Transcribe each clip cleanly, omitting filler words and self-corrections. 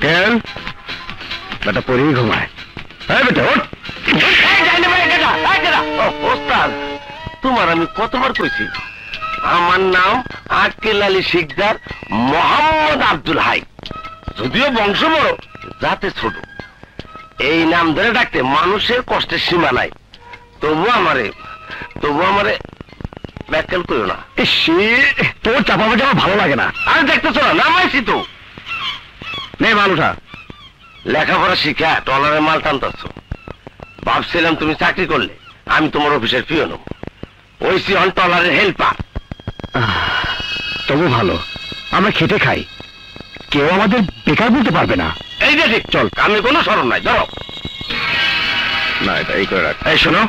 Uncle বেটা পরেই ঘুমায়। বেটা ওস্তাদ, তোমার আমি কতবার কইছি আমার নাম আক্কেল আলী শিকদার মোহাম্মদ আব্দুল হাই, যদিও বংশ বড় জাতে ছোট। এই নাম ধরে ডাকতে মানুষের কষ্টের সীমা নাই। তবু আমারে ব্যাখ্যাল করো না। তোর চাপাবে যাওয়া ভালো লাগে না। আর দেখতেছ না, নামাইছি তো। নে মাল উঠা। লেখাপড়া শিখা টলারের মাল টানতেছ। ভাবছিলাম তুমি চাকরি করলে আমি তোমার অফিসের পিয়ন হব, ওইসি অন টলারের হেল্পার। তবু ভালো, আমরা খেটে খাই, কেউ আমাদের বেকার বলতে পারবে না। এই যে ঠিক, চল, আমি কোনো শরম নাই। ধরো না, এটা এই করে রাখ। এই শোনো,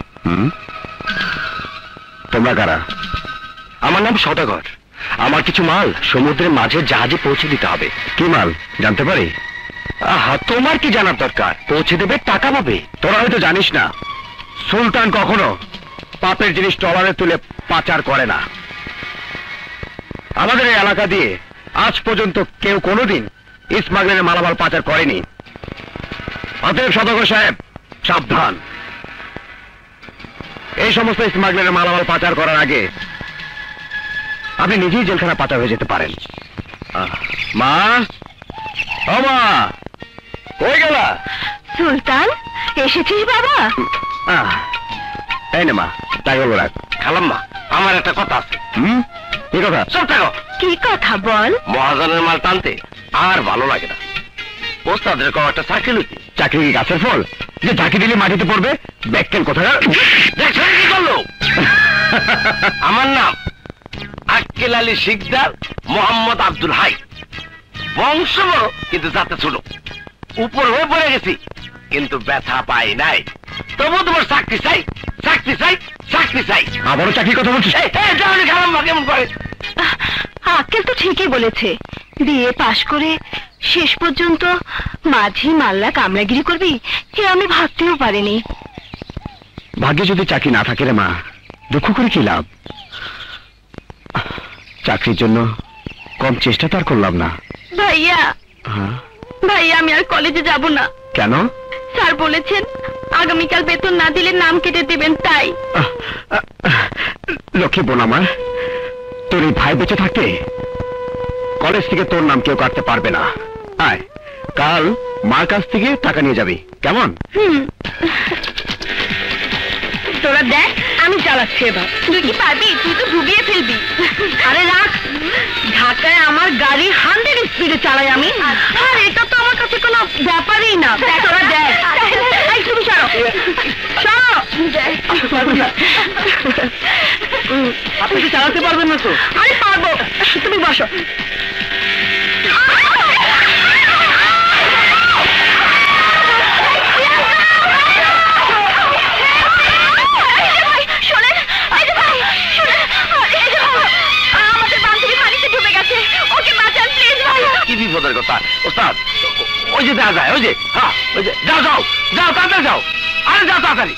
তোমরা কারা? আমার নাম সদাগর। আমার কিছু মাল সমুদ্রের মাঝে জাহাজে পৌঁছে দিতে হবে। কি মাল জানতে পারি? আহা, তোমার কি জানার দরকার? পৌঁছে দেবে, টাকা পাবে। তোরা হয়তো জানিস না, সুলতান কখনো পাপের জিনিস ট্রলারে তুলে পাচার করে না। আমাদের এই এলাকা দিয়ে আজ পর্যন্ত কেউ কোনোদিন স্মাগলারের মালামাল পাচার করেনি। অতএব সদাগর সাহেব, সাবধান। এই সমস্ত স্মাগলারের মালামাল পাচার করার আগে আপনি নিজেই জেলখানা পাচার হয়ে যেতে পারেন। মা, ও মা, কই গেলা? সুলতান, এসেছিস বাবা? তাই না মা, তাই হলো রাখ। খালাম্মা, আমার একটা কথা আছে। কি কথা? সব থাকো। কি কথা বল? মহাজনের মাল টানতে আর ভালো লাগে না। ওস্তাদের কম একটা চাকরি লইতে। চাকরি কি গাছের ফল যে ঝাঁকি দিলে মাটিতে পড়বে? ব্যাককেল কোথায়? দেখছেন কি করলো? আমার নাম আক্কেল আলী শিকদার মোহাম্মদ আব্দুল হাই। বংশ বড় কিন্তু জাতে ছোট। উপর হয়ে পড়ে গেছি কিন্তু ব্যথা পাই নাই। তবু তোমার চাকরি চাই, চাকরি চাই, চাকরি চাই। আবারও চাকরির কথা বলছিস? খালাম্মা কেমন করে? আক্কেল তো ঠিকই বলেছে। বিএ পাশ করে শেষ পর্যন্ত মাঝি মাল্লা কামলাগিরি করবি, এ আমি ভাবতেও পারিনি। ভাগ্যে যদি চাকরি না থাকে রে মা, দুঃখ করে কি লাভ? চাকরির জন্য কম চেষ্টা তার করলাম না। ভাইয়া, ভাইয়া, আমি আর কলেজে যাব না। কেন? স্যার বলেছেন আগামীকাল বেতন না দিলে নাম কেটে দিবেন, তাই। লক্ষ্মী বোন আমার, তোর এই ভাই বেঁচে থাকতে কলেজ থেকে তোর নাম কেউ কাটতে পারবে না। আয়, কাল মার কাছ থেকে টাকা নিয়ে যাবি, কেমন? তোরা দেখ, আমি চালাচ্ছি এবার। তুই কি পারবি? তুই তো ডুবিয়ে ফেলবি। আরে রাখ, ঢাকায় আমার গাড়ি 100 স্পিডে চালাই আমি, আর এটা তো আমার কাছে কোনো ব্যাপারই না। তোরা দেখ। এই তুমি সরো, সরো। আপনি কি চালাতে পারবেন না তো? আরে পারবো, তুমি বসো। কি বিপদের কথা ওস্তাদ? ওই যে দেখা যায়, ওই যে, হ্যাঁ, ওই যে, যাও যাও যাও, তাড়াতাড়ি যাও। আরে যাও তাড়াতাড়ি।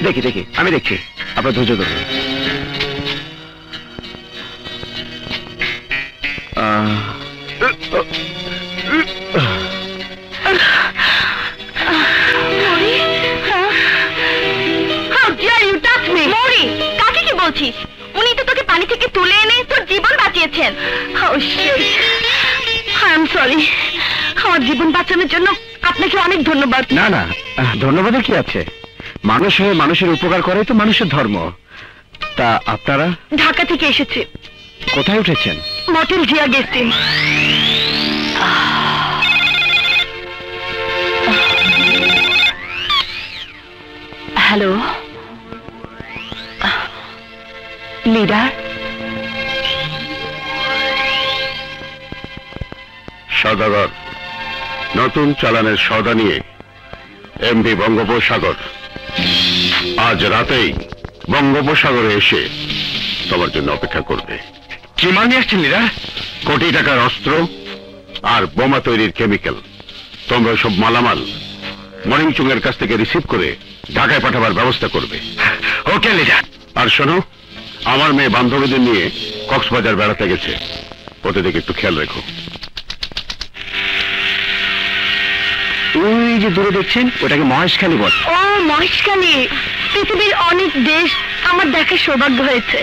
দেখি দেখি, আমি দেখছি, আপনার ধৈর্য ধরুন। কাকে কি বলছিস? উনি তো তোকে পানি থেকে তুলে এনে তোর জীবন বাঁচিয়েছেন। সরি, আমার জীবন বাঁচানোর জন্য আপনাকে অনেক ধন্যবাদ। না না, ধন্যবাদের কি আছে? মানুষ হয়ে মানুষের উপকার করে তো মানুষের ধর্ম। তা আপনারা? ঢাকা থেকে এসেছে। কোথায় উঠেছেন? Motel Zia guest inn. Hello leader. সওদাগর, নতুন চালানের সওদা নিয়ে এমভি বঙ্গোপসাগর আজ রাতেই বঙ্গোপসাগরে এসে তোমার জন্য অপেক্ষা করবে। কি মাল নিয়ে আসছেন লিডার? কোটি টাকার অস্ত্র আর বোমা তৈরির কেমিক্যাল। তোমরা সব মালামাল মনিংচুং এর কাছ থেকে রিসিভ করে ঢাকায় পাঠাবার ব্যবস্থা করবে। ওকে লিডার। আর শোনো, আমার মেয়ে বান্ধবীদের নিয়ে কক্সবাজার বেড়াতে গেছে, ওদের দিকে একটু খেয়াল রেখো। ওই যে দূরে দেখছেন, ওটাকে মহেশখালী বল। ও মহেশখালী, পৃথিবীর অনেক দেশ আমার দেখার সৌভাগ্য হয়েছে,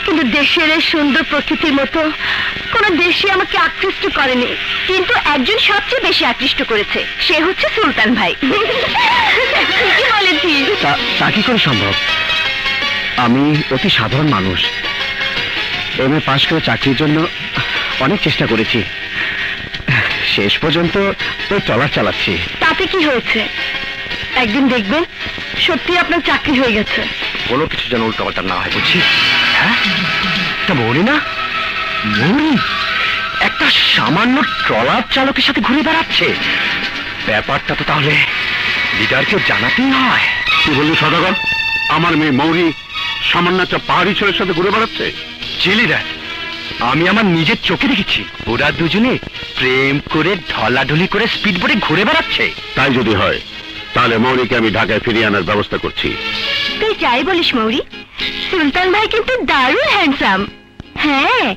কিন্তু দেশের এই সুন্দর প্রকৃতির মতো কোন দেশে আমাকে আকৃষ্ট করেনি। কিন্তু একজন সবচেয়ে বেশি আকৃষ্ট করেছে, সে হচ্ছে সুলতান ভাই। কি বলেছিস? তা কি করে সম্ভব? আমি অতি সাধারণ মানুষ, এমএ পাশ করে চাকরির জন্য অনেক চেষ্টা করেছি, শেষ পর্যন্ত তো চলার চালাচ্ছি। তাতে কি হয়েছে? একদিন দেখবেন সত্যি আপনার চাকরি হয়ে গেছে। কোনো কিছু যেন উল্টাপাল্টা না হয়, বুঝছি? হ্যাঁ, তা মৌরি না, মৌরি একটা সামান্য ট্রলার চালকের সাথে ঘুরে বেড়াচ্ছে। ব্যাপারটা তো তাহলে লিডারকে জানাতেই হয়। কি বললি সদাগর? আমার মেয়ে মৌরি সামান্য একটা পাহাড়ি ছেলের সাথে ঘুরে বেড়াচ্ছে? জি লিডার, আমি আমার নিজের চোখে দেখেছি, ওরা দুজনে প্রেম করে ঢলাঢলি করে স্পিড বোটে ঘুরে বেড়াচ্ছে। তাই যদি হয় তাহলে মৌরিকে আমি ঢাকায় ফিরিয়ে আনার ব্যবস্থা করছি। তুই যাই বলিস মৌরি, সুলতান ভাই কিন্তু দারুণ হ্যান্ডসাম। হ্যাঁ,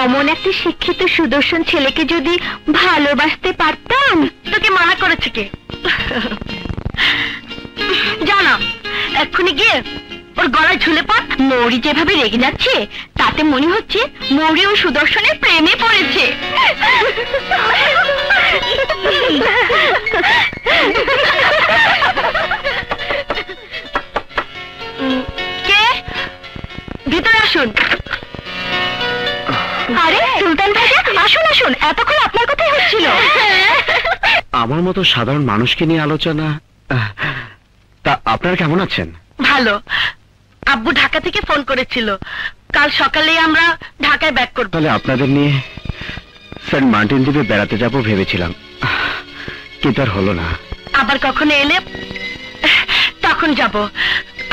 অমন একটা শিক্ষিত সুদর্শন ছেলেকে যদি ভালোবাসতে পারতাম। তোকে মানা করেছে কে? জানা, এক্ষুনি গিয়ে ওর গলায় ঝুলে পড়। মৌরি যেভাবে রেগে যাচ্ছে তাতে মনে হচ্ছে মৌরি ও সুদর্শনের প্রেমে পড়েছে। কে? ভিতরে আসুন। আরে সুলতান ভাইয়া, আসুন আসুন, এতক্ষণ আপনার কথাই হচ্ছিল। আমার মতো সাধারণ মানুষকে নিয়ে আলোচনা। তা আপনারা কেমন আছেন? ভালো। আব্বু ঢাকা থেকে ফোন করেছিল, কাল সকালেই আমরা ঢাকায় ব্যাক করব। তাহলে আপনাদের নিয়ে সেন্ট মার্টিন দ্বীপে বেড়াতে যাব ভেবেছিলাম, কিন্তু আর হলো না। আবার কখনো এলে তখন যাব।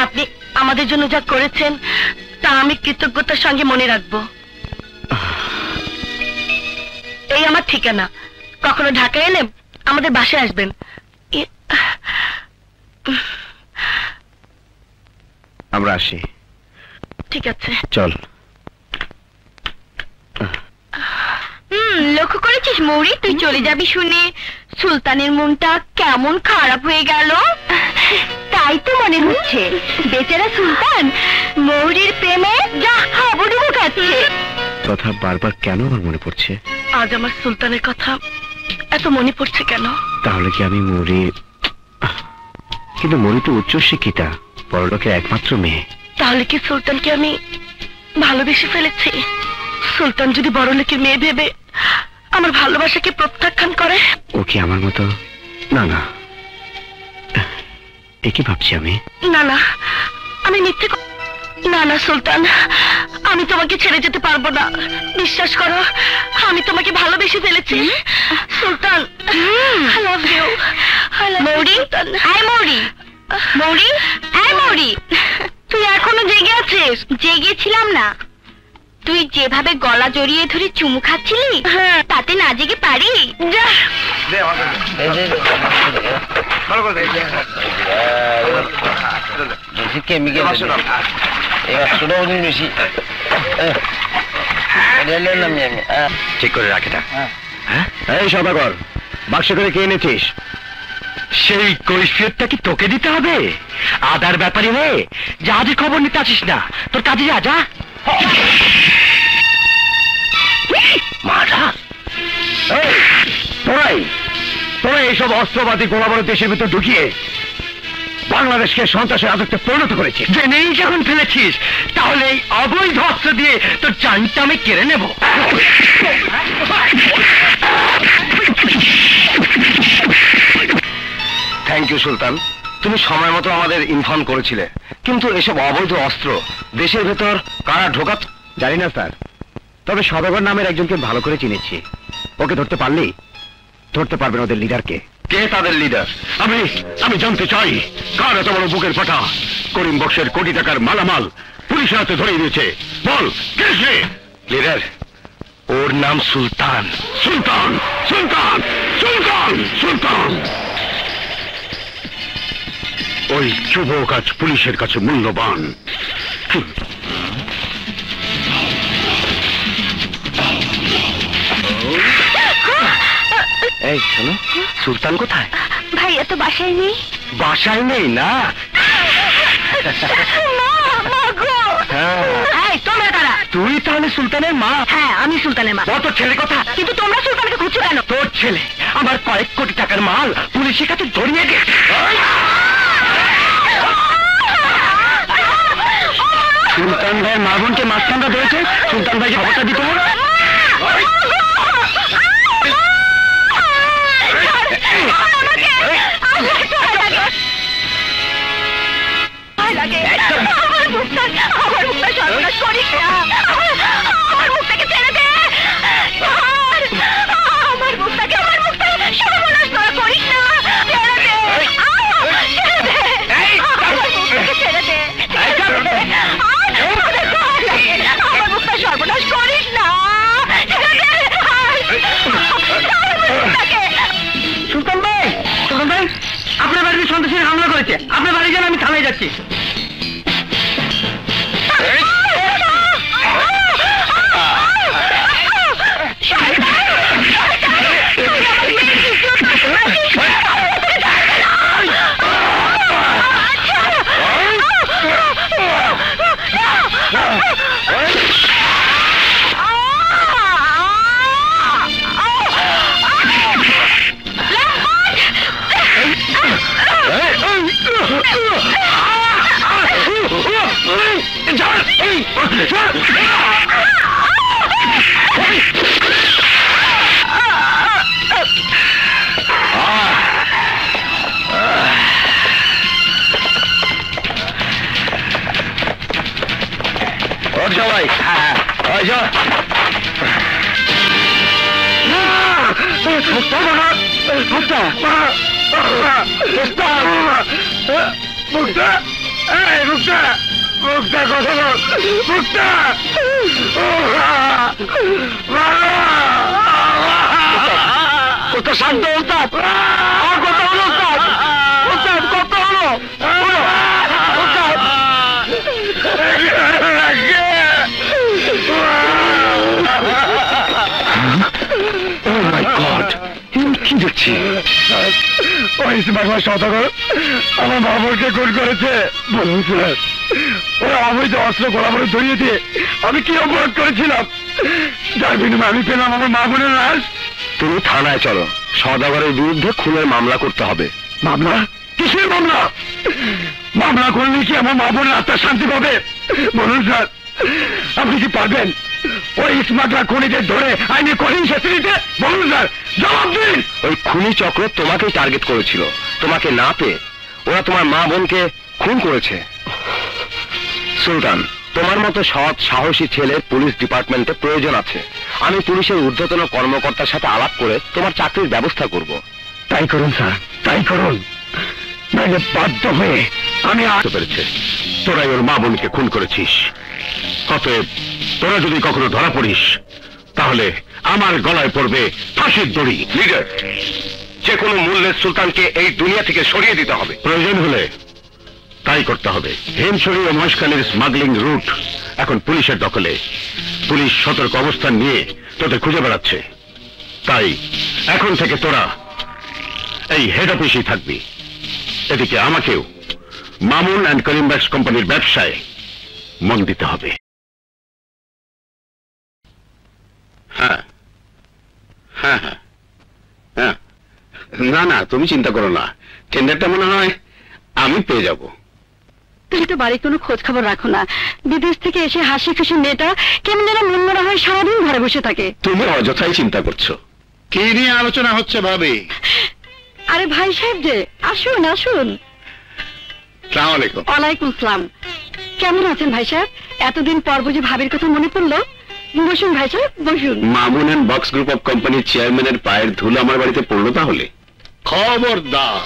আপনি আমাদের জন্য যা করেছেন তা আমি কৃতজ্ঞতার সঙ্গে মনে রাখবো। এই আমার ঠিকানা, কখনো ঢাকায় এলে আমাদের বাসায় আসবেন। আমরা আসি। ঠিক আছে, চল। লক্ষ্য করেছিস মৌরি, তুই চলে যাবি শুনে সুলতানের মনটা কেমন খারাপ হয়ে গেল। তাই তো মনে হচ্ছে বেচারা সুলতান মৌরির প্রেমে যা হাবুডুবু খাচ্ছে। কথা বারবার কেন আমার মনে পড়ছে? আজ আমার সুলতানের কথা এত মনে পড়ছে কেন? তাহলে কি আমি মরি? কিন্তু মরি তো উচ্চ শিক্ষিতা, বড়লোকের একমাত্র মেয়ে। তাহলে কি সুলতানকে আমি ভালোবেসে ফেলেছি? সুলতান যদি বড়লোকের মেয়ে ভেবে আমার ভালোবাসাকে প্রত্যাখ্যান করে? ও কি আমার মতো? না না, একই ভাবছি আমি। না না, আমি মিথ্যে না না সুলতান, আমি তোমাকে ছেড়ে যেতে পারবো না। বিশ্বাস করো, আমি তোমাকে ভালোবেসে ফেলেছি। সুলতান, I love you. মৌরি, আয় মৌরি, মৌরি, আয় মৌরি। তুই এখনো জেগে আছিস? জেগেছিলাম না, তুই যেভাবে গলা জড়িয়ে ধরে চুমু খাচ্ছিলি তাতে না জেগে পারি? যা বেশি কেমিক্যাল বেশি ঠিক করে রাখে না। এই সদাগর, বাক্স করে কে এনেছিস? সেই কৈফিয়তটা কি তোকে দিতে হবে? আদার ব্যাপারী হয়ে জাহাজের খবর নিতে আসিস না, তোর কাজে যা। যা তোরা এইসব অস্ত্রবাদী গোলাবারুদ দেশের ভিতর ঢুকিয়ে বাংলাদেশকে সন্ত্রাসের রাজত্বে পরিণত করেছিস। জেনেই যখন ফেলেছিস তাহলে এই অবৈধ অস্ত্র দিয়ে তোর জানটা আমি কেড়ে নেব। থ্যাংক ইউ সুলতান, তুমি সময় মতো আমাদের ইনফর্ম করেছিলে। কিন্তু এসব অবৈধ অস্ত্র দেশের ভেতর কারা ঢোকাত জানি না স্যার, তবে সদাগর নামের একজনকে ভালো করে চিনেছি। ওকে ধরতে পারলেই ধরতে পারবেন ওদের লিডারকে। কে তাদের লিডার? আমি জানতে চাই, কার এত বড় বুকের পাটা? করিম বক্সের কোটি টাকার মালামাল পুলিশের হাতে ধরে দিয়েছে। বল কে সে? লিডার, ওর নাম সুলতান। সুলতান, সুলতান, সুলতান, সুলতান। ওই যুবক আজ পুলিশের কাছে মূল্যবান। এই শোনো, সুলতান কোথায়? ভাইয়া তো বাসায় নেই। বাসায় নেই না? হ্যাঁ। তোমরা কারা? তুই তাহলে সুলতানের মা? হ্যাঁ, আমি সুলতানের মা। কত ছেলে কথা। কিন্তু তোমরা সুলতানকে খুঁজছো কেন? তোর ছেলে আমার কয়েক কোটি টাকার মাল পুলিশের কাছে ধরিয়ে দিয়েছে। সুলতান ভাইয়ের মা বোনকে মাঝখানটা ধরেছে, সুলতান ভাইকে খবরটা দিতে হবে। সর্বনাশ করিস না। সুলতান ভাই, সুলতান ভাই, আপনার বাড়িতে সন্ত্রাসীরা হামলা করেছে। আপনার বাড়ি যান, আমি থানায় যাচ্ছি। সবাই শান্ত ওস্তাদ, কথা হলো ওস্তাদ, ওস্তাদ কত হলো ওস্তাদ। Oh my God! কি দেখছি? ওই বাংলার সদাগর আমার বাবুকে খুন করেছে। বলুন স্যার, ওরা অবৈধ অস্ত্র গোলাবারুদ ধরিয়ে দিয়ে আমি কি অপরাধ করেছিলাম, যার বিনিময়ে আমি পেলাম আমার মা বোনের লাশ? তুমি থানায় চলো, সদাগরের বিরুদ্ধে খুনের মামলা করতে হবে। মামলা? কিসের মামলা? মামলা করলে কি আমার মা বোনের আত্মার শান্তি পাবে? বলুন স্যার, আপনি কি পারবেন ওই স্মাগলার খুনিদের ধরে আইনে কঠিন শাস্তি দিতে? বলুন স্যার, জবাব দিন। ওই খুনি চক্র তোমাকেই টার্গেট করেছিল, তোমাকে না পেয়ে ওরা তোমার মা বোনকে খুন করেছে। সুলতান, তোমার মতো সৎ সাহসী ছেলে পুলিশ ডিপার্টমেন্টে প্রয়োজন আছে। আমি পুলিশের ঊর্ধ্বতন কর্মকর্তার সাথে আলাপ করে তোমার চাকরির ব্যবস্থা করব। তাই করুন স্যার, তাই করুন। নইলে বাধ্য হয়ে আমি পেরেছে তোরাই ওর মা বোনকে খুন করেছিস। অতএব তোরা যদি কখনো ধরা পড়িস তাহলে আমার গলায় পড়বে ফাঁসির দড়ি। লিডার, যে কোনো মূল্যে সুলতানকে এই দুনিয়া থেকে সরিয়ে দিতে হবে। প্রয়োজন হলে তাই করতে হবে। হেমছড়ি ও মহেশখালীর স্মাগলিং রুট এখন পুলিশের দখলে। পুলিশ সতর্ক অবস্থান নিয়ে তোদের খুঁজে বেড়াচ্ছে। তাই এখন থেকে তোরা এই হেড অফিসেই থাকবি। এদিকে আমাকেও মামুন অ্যান্ড করিমবাক্স কোম্পানির ব্যবসায় মন দিতে হবে। হ্যাঁ হ্যাঁ হ্যাঁ হ্যাঁ, না না তুমি চিন্তা করো না, টেন্ডারটা মনে হয় আমি পেয়ে যাব। তুমি তো বাড়ির কোনো খোঁজ খবর রাখো না। বিদেশ থেকে এসে হাসি খুশি মেয়েটা কেমন যেন মনমরা হয়ে সারাদিন ঘরে বসে থাকে। তুমি অযথাই চিন্তা করছো। কি নিয়ে আলোচনা হচ্ছে ভাবি? আরে ভাই সাহেব যে, আসুন আসুন। আসসালামু আলাইকুম। ওয়ালাইকুম আসসালাম। কেমন আছেন ভাই সাহেব? এতদিন পর বুঝি ভাবির কথা মনে পড়লো? বসুন ভাই সাহেব, বসুন। Mamun and box group of কোম্পানির চেয়ারম্যানের পায়ের ধুলো আমার বাড়িতে পড়লো তাহলে? খবরদার,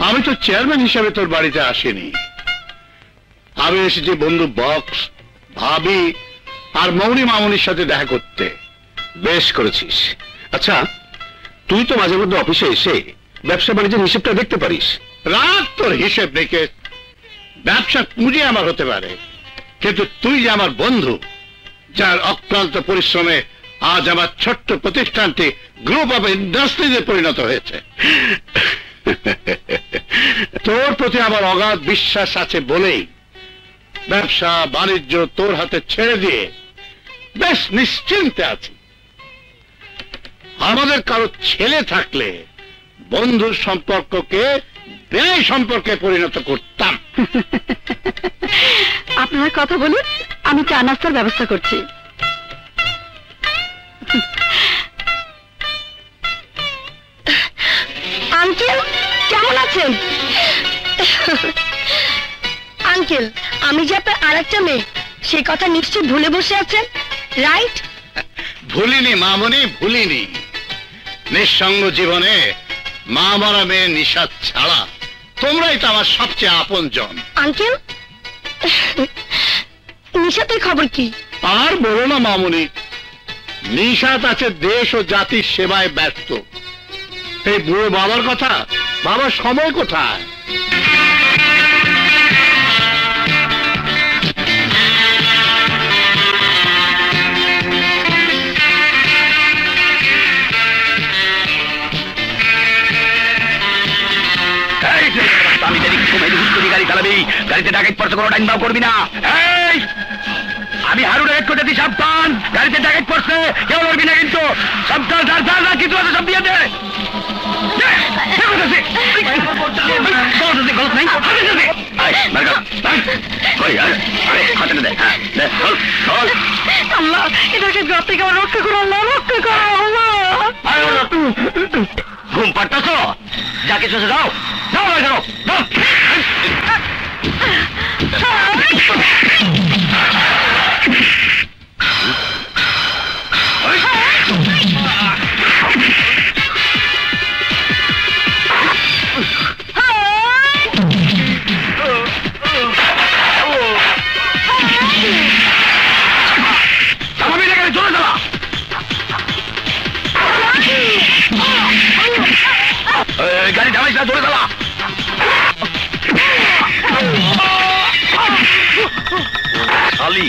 আমি তো চেয়ারম্যান হিসাবে তোর বাড়িতে আসিনি। আমি এসেছি বন্ধু বক্স, ভাবি আর মৌনি মামুনির সাথে দেখা করতে। বেশ করেছিস। আচ্ছা, তুই তো মাঝে মধ্যে অফিসে এসে ব্যবসা বাণিজ্যের হিসেবটা দেখতে পারিস। রাত তোর হিসেব দেখে ব্যবসা পুঁজি আমার হতে পারে, কিন্তু তুই যে আমার বন্ধু, যার অক্লান্ত পরিশ্রমে আজ আমার ছোট্ট প্রতিষ্ঠানটি গ্রুপ অফ ইন্ডাস্ট্রিজে পরিণত হয়েছে। তোর প্রতি আমার অগাধ বিশ্বাস আছে বলেই ব্যবসা বাণিজ্য তোর হাতে ছেড়ে দিয়ে বেশ নিশ্চিন্তে আছি। আমাদের কারো ছেলে থাকলে বন্ধুর সম্পর্ককে ব্যয় সম্পর্কে পরিণত করতাম। আপনার কথা বলুন, আমি চা নাস্তার ব্যবস্থা করছি। আঙ্কেল কেমন আছেন? আঙ্কেল, আমি যে আপনার আরেকটা মেয়ে, সেই কথা নিশ্চয় ভুলে বসে আছেন, রাইট? ভুলিনি মামনি, ভুলিনি। নিঃসঙ্গ জীবনে মা মরা মেয়ে নিশাদ ছাড়া তোমরাই তো আমার সবচেয়ে আপন জন। আঙ্কেল, নিশাতের খবর কি? আর বলো না মামনি, নিশাত আছে দেশ ও জাতির সেবায় ব্যস্ত। এই বুড়ো বাবার কথা, বাবার সময় কোথায়? আমি যদি সময় হুস্করি গাড়ি চালাবি, গাড়িতে ডাকাত পড়ছে, কোনো টাইম দাও করবি না। এই আমি হারুন এক করতে দিই, সাবধান, গাড়িতে ডাকাত পড়ছে, কেউ লড়বি না কিন্তু। সাবধান, কিছু আছে সব দিয়ে দে। ঘুম পাড়তাছ, যা কিছু আছে যাও, যাও যাও। গাড়ি ঢালাইস না, ধরে চালা। শালি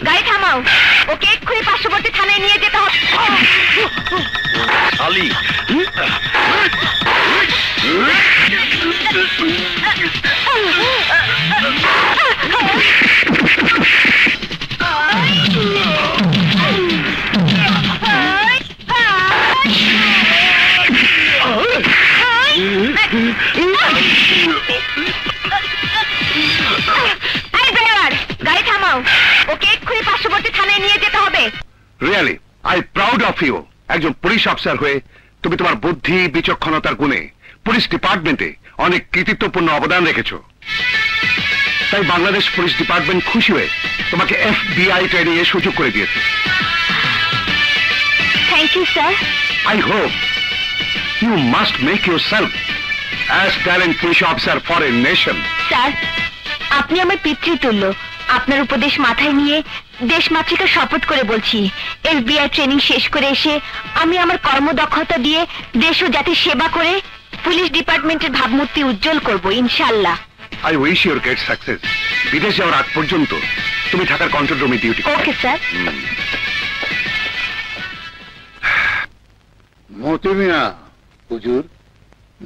গাড়ি থামাও, ওকে এক্ষুনি পার্শ্ববর্তী থানায় নিয়ে যেতে হবে। শালি গাড়ি থামাও, ওকে এক্ষুনি পার্শ্ববর্তী থানায় নিয়ে যেতে হবে। Really I proud of you. একজন পুলিশ অফিসার হয়ে তুমি তোমার বুদ্ধি বিচক্ষণতার গুণে পুলিশ ডিপার্টমেন্টে অনেক কৃতিত্বপূর্ণ অবদান রেখেছো। তাই বাংলাদেশ পুলিশ ডিপার্টমেন্ট খুশি হয়ে তোমাকে FBI ট্রেনিং এর সুযোগ করে দিয়েছে। Thank you sir. I hope you must make yourself as talent police officer for a nation. Sir, আপনি আমার পিতৃতুল্য। আপনার উপদেশ মাথায় নিয়ে দেশমাতৃকা শপথ করে বলছি, FBI ট্রেনিং শেষ করে এসে আমি আমার কর্মদক্ষতা দিয়ে দেশ ও জাতির সেবা করে পুলিশ ডিপার্টমেন্টের ভাবমূর্তি উজ্জ্বল করব ইনশাআল্লাহ। I wish you great success. বিদেশ যাওয়ার আগ পর্যন্ত তুমি ঢাকার কন্ট্রোল রুমে ডিউটি করো। Okay sir. মতি মিয়া, হুজুর,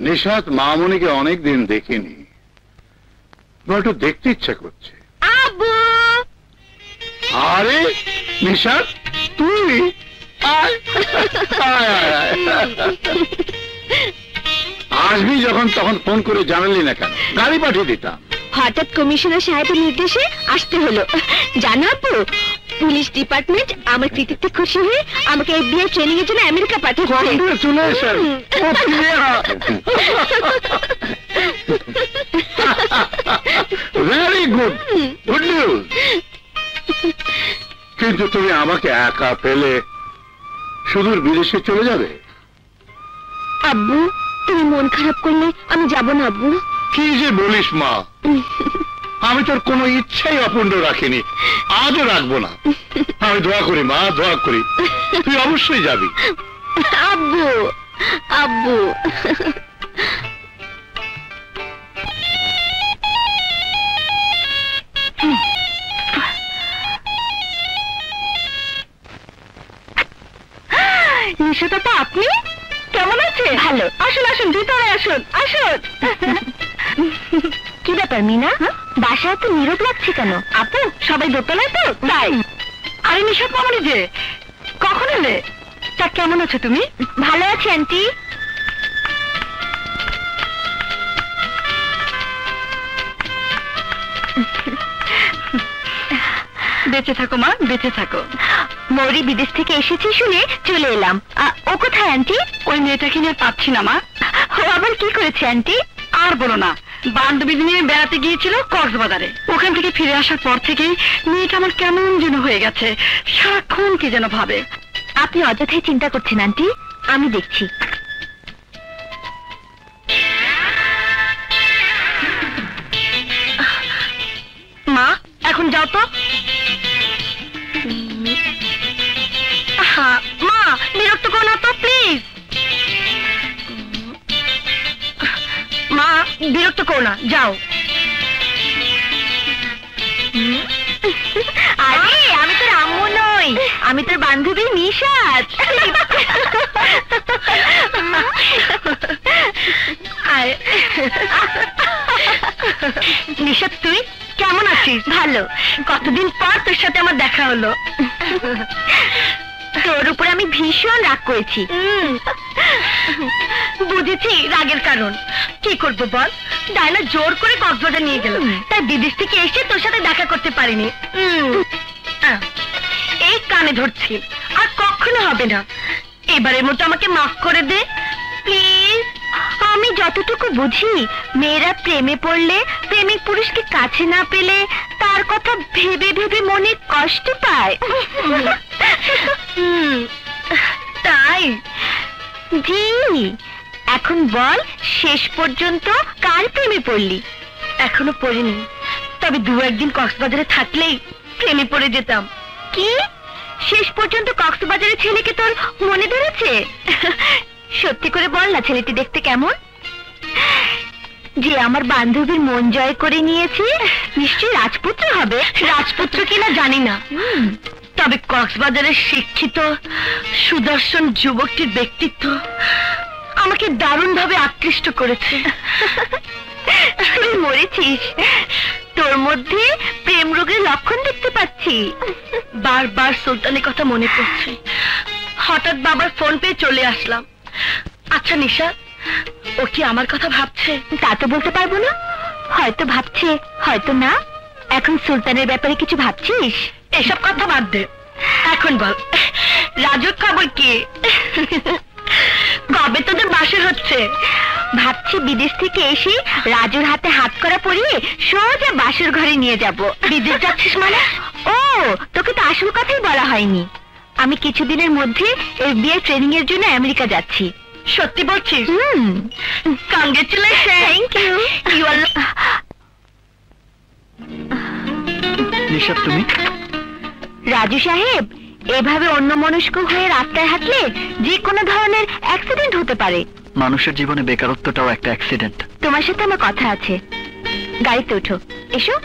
নিশাত মামনিকে অনেকদিন দেখিনি, একটু দেখতে ইচ্ছা করছে। আব্বু! আরে নিশাত, তুই আয়, আয়, আয়, আয়। আসবি যখন তখন ফোন করে জানালি না কেন? গাড়ি পাঠিয়ে দিতাম। হঠাৎ কমিশনার সাহেবের নির্দেশে আসতে হলো। জানো আব্বু, পুলিশ ডিপার্টমেন্ট আমার কৃতিত্বে খুশি হয়ে আমাকে FBI ট্রেনিং এর জন্য আমেরিকা পাঠিয়েছে। Very good, good news. কিন্তু তুমি আমাকে একা ফেলে সুদূর বিদেশে চলে যাবে? আব্বু, তুমি মন খারাপ করলে আমি যাব না আব্বু। কি যে বলিস মা, আমি তোর কোনো ইচ্ছাই অপূর্ণ রাখিনি, আজও রাখবো না। আমি দোয়া করি মা, দোয়া করি তুই অবশ্যই যাবি। আব্বু, আব্বু। নিশাতা, আপনি কেমন আছে? ভালো। আসুন আসুন, ভিতরে আসুন আসুন। কি ব্যাপার মিনা, বাসায় তো নীরব লাগছে কেন? আপু, সবাই দোতলায় তো তাই। আরে নিশাত মামনি যে, কখন এলে? তা কেমন আছো তুমি? ভালো আছি আন্টি। বেঁচে থাকো মা, বেঁচে থাকো। মৌরি বিদেশ থেকে এসেছি শুনে চলে এলাম। ও কোথায় আন্টি? ওই মেয়েটাকে নিয়ে পাচ্ছি না মা। ও আবার কি করেছে আন্টি? আর বলো না, বান্ধবী নিয়ে বেড়াতে গিয়েছিল কক্সবাজারে। ওখান থেকে ফিরে আসার পর থেকেই মেয়েটা আমার কেমন যেন হয়ে গেছে, সারাক্ষণ কি যেন ভাবে। আপনি অযথাই চিন্তা করছেন আন্টি, আমি দেখছি। মা, এখন যাও তো। মা, বিরক্ত করো না তো প্লিজ। মা, বিরক্ত করো না, যাও। আরে আমি তোর আম্মু নই, আমি তোর বান্ধবী নিশাত। নিশাত, তুই কেমন আছিস? ভালো। কতদিন পর তোর সাথে আমার দেখা হলো। তোর উপর আমি ভীষণ রাগ করেছি। বুঝেছি রাগের কারণ। কি করবো বল, ডায়না জোর করে কক্সবাজার নিয়ে গেল, তাই বিদেশ থেকে এসে তোর সাথে দেখা করতে পারিনি। এই কানে ধরছি, আর কখনো হবে না। এবারের মতো আমাকে মাফ করে দে প্লিজ। আমি যতটুকু বুঝি, মেয়েরা প্রেমে পড়লে প্রেমিক পুরুষকে কাছে না পেলে তার কথা ভেবে ভেবে মনে কষ্ট পায়। তাই? জি। এখন বল, শেষ পর্যন্ত কার প্রেমে পড়লি? এখনো পড়িনি, তবে দু একদিন কক্সবাজারে থাকলেই প্রেমে পড়ে যেতাম। কি? শেষ পর্যন্ত কক্সবাজারের ছেলেকে তোর মনে ধরেছে? সত্যি করে বল না, ছেলেটি দেখতে কেমন? যে আমার বান্ধবীর মন জয় করে নিয়েছে, নিশ্চয়ই রাজপুত্র হবে। রাজপুত্র কিনা জানি না, তবে কক্সবাজারের শিক্ষিত সুদর্শন যুবকটির ব্যক্তিত্ব আমাকে দারুণ ভাবে আকৃষ্ট করেছে। তুই মরেছিস, তোর মধ্যে প্রেম রোগের লক্ষণ দেখতে পাচ্ছি। বারবার সুলতানের কথা মনে পড়ছে, হঠাৎ বাবার ফোন পেয়ে চলে আসলাম। আচ্ছা নিশা, ও কি আমার কথা ভাবছে? তা তো বলতে পারবো না, হয়তো ভাবছে হয়তো না। এখন সুলতানের ব্যাপারে কিছু ভাবছিস? এসব কথা বাদ দে, এখন বল রাজুর খবর কি? কবে তোদের বাসর হচ্ছে? ভাবছি বিদেশ থেকে এসে রাজুর হাতে হাত করা পরিয়ে সোজা বাসর ঘরে নিয়ে যাব। বিদেশ যাচ্ছিস মানে? ও, তোকে তো আসল কথাই বলা হয়নি। আমি কিছুদিনের মধ্যে FBI ট্রেনিং এর জন্য আমেরিকা যাচ্ছি। সত্যি বলছিস? কংগ্রেচুলেশন। Thank you. নিশাত, তুমি? রাজু সাহেব, এভাবে অন্যমনস্ক হয়ে রাস্তায় হাঁটলে যে কোনো ধরনের অ্যাক্সিডেন্ট হতে পারে। মানুষের জীবনে বেকারত্বটাও একটা অ্যাক্সিডেন্ট। তোমার সাথে আমার কথা আছে, গাড়িতে ওঠো। এসো।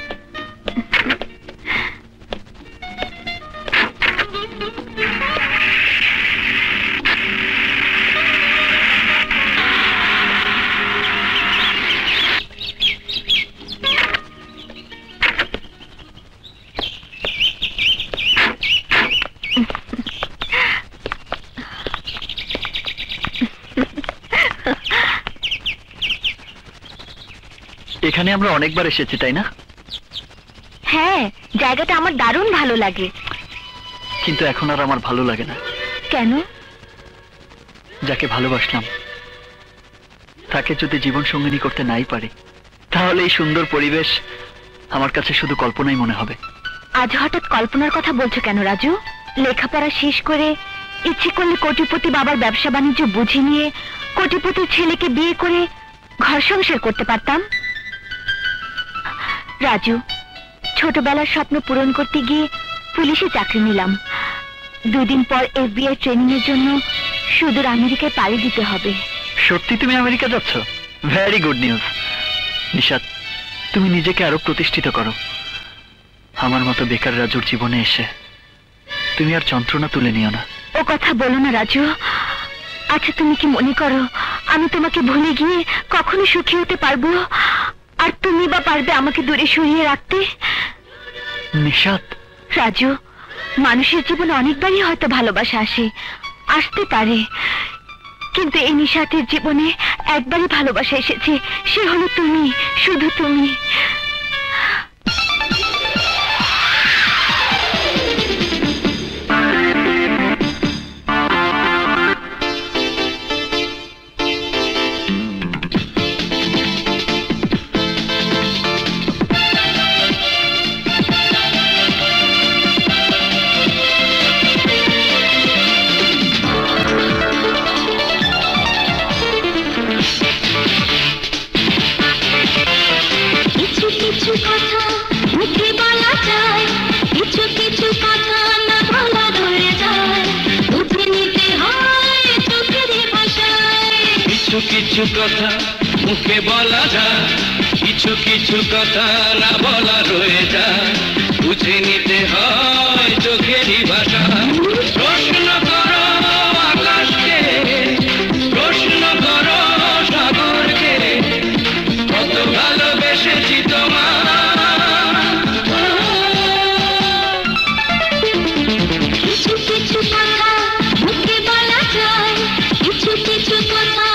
এখানে আমরা অনেকবার এসেছি, তাই না? হ্যাঁ, জায়গাটা আমার দারুণ ভালো লাগে। কিন্তু এখন আর আমার ভালো লাগে না। কেন? যাকে ভালোবাসলাম তাকে যদি জীবন সঙ্গিনী করতে নাই পারি, তাহলে এই সুন্দর পরিবেশ আমার কাছে শুধু কল্পনাই মনে হবে। আজ হঠাৎ কল্পনার কথা বলছো কেন রাজু? লেখাপড়া শেষ করে ইচ্ছে করলে কোটিপতি বাবার ব্যবসা বাণিজ্য বুঝে নিয়ে কোটিপতির ছেলেকে বিয়ে করে ঘর সংসার করতে পারতাম। রাজু, ছোটবেলার স্বপ্ন পূরণ করতে গিয়ে পুলিশে চাকরি নিলাম। 2 দিন পর FBI ট্রেনিং এর জন্য সুদূর আমেরিকায় পাড়ি দিতে হবে। সত্যি তুমি আমেরিকা যাচ্ছ? Very good news. নিশাত, তুমি নিজেকে আরো প্রতিষ্ঠিত করো। আমার মতো বেকার রাজুর জীবনে এসে তুমি আর যন্ত্রণা তুলে নিও না। ও কথা বলো না রাজু। আচ্ছা, তুমি কি মনে করো আমি তোমাকে ভুলে গিয়ে কখনো সুখী হতে পারবো? আর তুমি বা পারবে আমাকে দূরে সরিয়ে রাখতে? নিশাত। রাজু, মানুষের জীবনে অনেকবারই হয়তো ভালোবাসা আসতে পারে, কিন্তু এই নিশাতের জীবনে একবারই ভালোবাসা এসেছে, সে হলো তুমি, শুধু তুমি। কিছু কথা মুখে বলা যায়, কিছু কিছু কথা না বলা রয়ে যায়, বুঝে নিতে হয় চোখেরই ভাষা। প্রশ্ন করো আকাশকে, প্রশ্ন করো সাগরকে, কত ভালোবেসেছি তোমার। কিছু কিছু কথা মুখে বলা যায়, কিছু কিছু কথা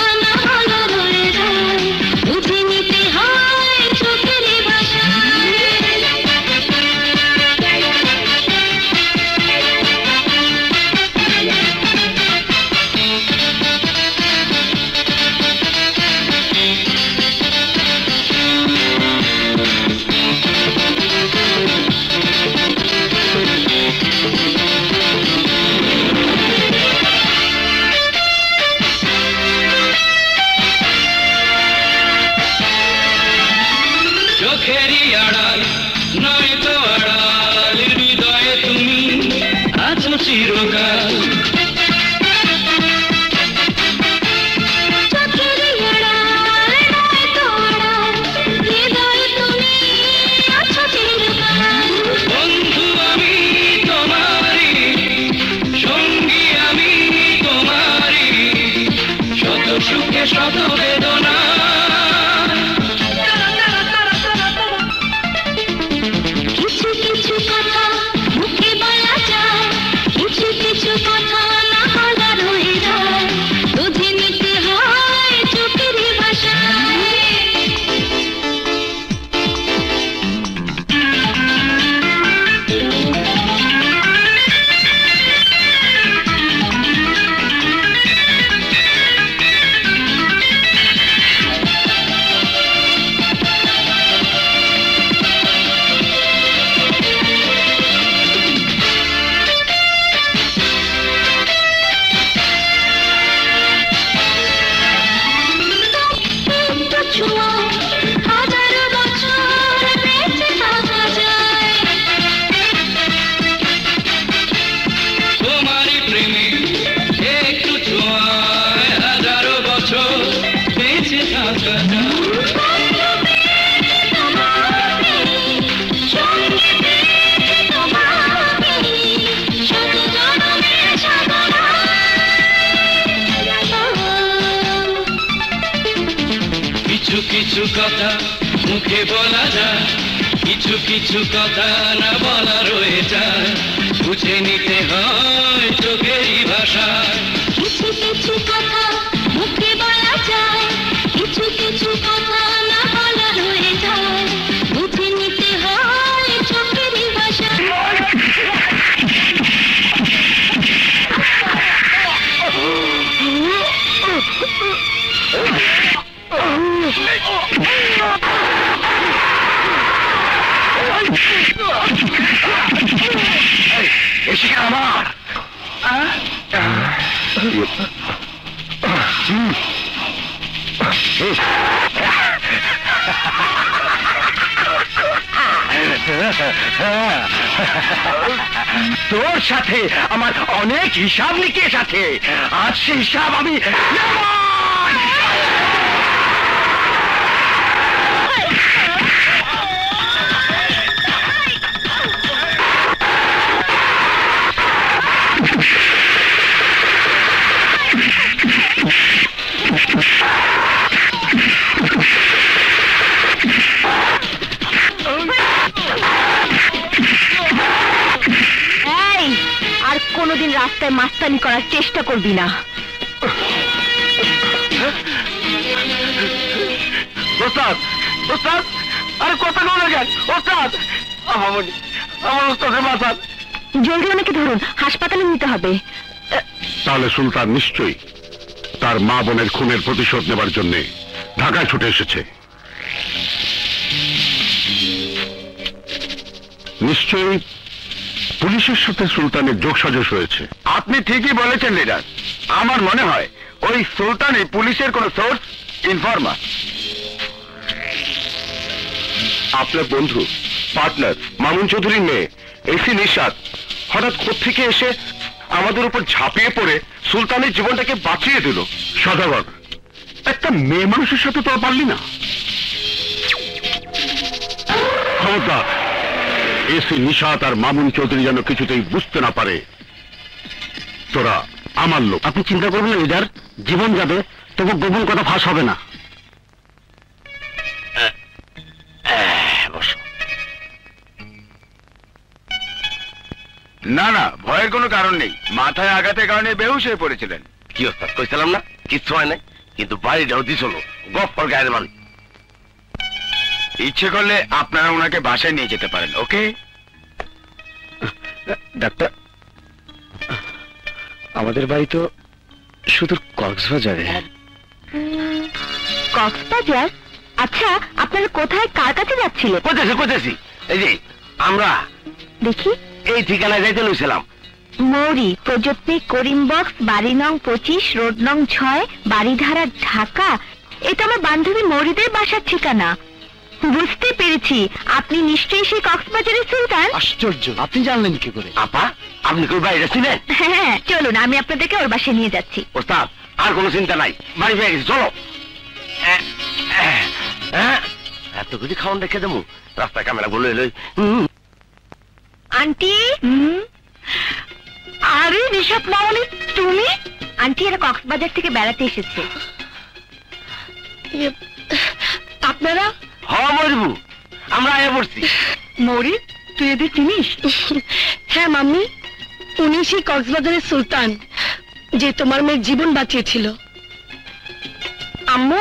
কিছু কথা মুখে বলা যায়, কিছু কিছু কথা না বলা রয়ে যায়, বুঝে নিতে হয় চোখেরই ভাষা। কিছু কিছু কথা মুখে বলা যায়, কিছু কিছু কথা না বলা রয়ে যায়, বুঝে নিতে হয় চোখেরই ভাষা। তোর সাথে আমার অনেক হিসাব নিকেশ আছে, আজ সে হিসাব আমি নেব। কোনোদিন রাস্তায় মাস্তানি করার চেষ্টা করবি না। ওস্তাদ, ওস্তাদ, আরে কথা বলে গেল ওস্তাদ, আমার ওস্তাদের মাথা। জলদি ওনাকে ধরুন, হাসপাতালে নিতে হবে। তাহলে সুলতান নিশ্চয়ই তার মা বোনের খুনের প্রতিশোধ নেবার জন্য ঢাকায় ছুটে এসেছে। নিশ্চয়ই পুলিশের সাথে সুলতানের যোগসাজশ হয়েছে। আপনি ঠিকই বলেছেন লিডার, আমার মনে হয় ওই সুলতানই পুলিশের কোন সোর্স ইনফরমার। আপনার বন্ধু পার্টনার মামুন চৌধুরীর মেয়ে এসি নিশাত হঠাৎ কোত্থেকে এসে আমাদের উপর ঝাঁপিয়ে পড়ে সুলতানের জীবনটাকে বাঁচিয়ে দিল। সদাগর, একটা মেয়ে মানুষের সাথে তো পারলি না। খবরদার, এসি নিশাত আর মামুন চৌধুরী যেন কিছুতেই বুঝতে না পারে তোরা আমার লোক। আপনি চিন্তা করবেন না লিডার, জীবন যাবে তবু গোপন কথা ফাঁস হবে না। না না, ভয়ের কোনো কারণ নেই, মাথায় আঘাতের কারণে বেহুশ হয়ে পড়েছিলেন। কি ওস্তাদ কইছিলাম না কিচ্ছু হয় নাই, কিন্তু বাড়িটাও দিছিল গপ্পর গায়ের মানুষ। ইচ্ছে করলে আপনারা ওনাকে বাসায় নিয়ে যেতে পারেন। ওকে ডাক্তার, আমাদের বাড়ি তো শুধু কক্সবাজারে। কক্সবাজার? আচ্ছা, আপনারা কোথায় কার কাছে যাচ্ছিলেন? কোথাছি এই যে আমরা দেখি। এই ঠিকানায় যাইতে লইছিলাম। মৌরি প্রযত্নে করিমবক্স, বাড়ি নং 25, রোড নং 6, বাড়িধারা, ঢাকা। এটা আমার বান্ধবী মৌরিদের বাসার ঠিকানা। বুঝতে পেরেছি, আপনি নিশ্চয়ই সেই কক্সবাজারের সুলতান। আশ্চর্য, আপনি জানলেন কি করে? আপা, আপনি কই বাইরে ছিলেন? হ্যাঁ, চলুন আমি আপনাদেরকে ওর বাসায় নিয়ে যাচ্ছি। ওস্তাদ, আর কোনো চিন্তা নাই, বাড়ি পেয়ে গেছি, চলো। এত কিছু খাওয়ান রেখে দেবো, রাস্তায় ক্যামেরা গুলো এলোই। আন্টি। আরে নিশাত মামনি, তুমি? আন্টি, এরা কক্সবাজার থেকে বেড়াতে এসেছে। আপনারা? হ্যাঁ মরবু, আমরা আয়া পড়ছি। মৌরি, তুই এদের চিনিস? হ্যাঁ মাম্মি, উনি সেই কক্সবাজারের সুলতান যে তোমার মেয়ের জীবন বাঁচিয়েছিল। আম্মু,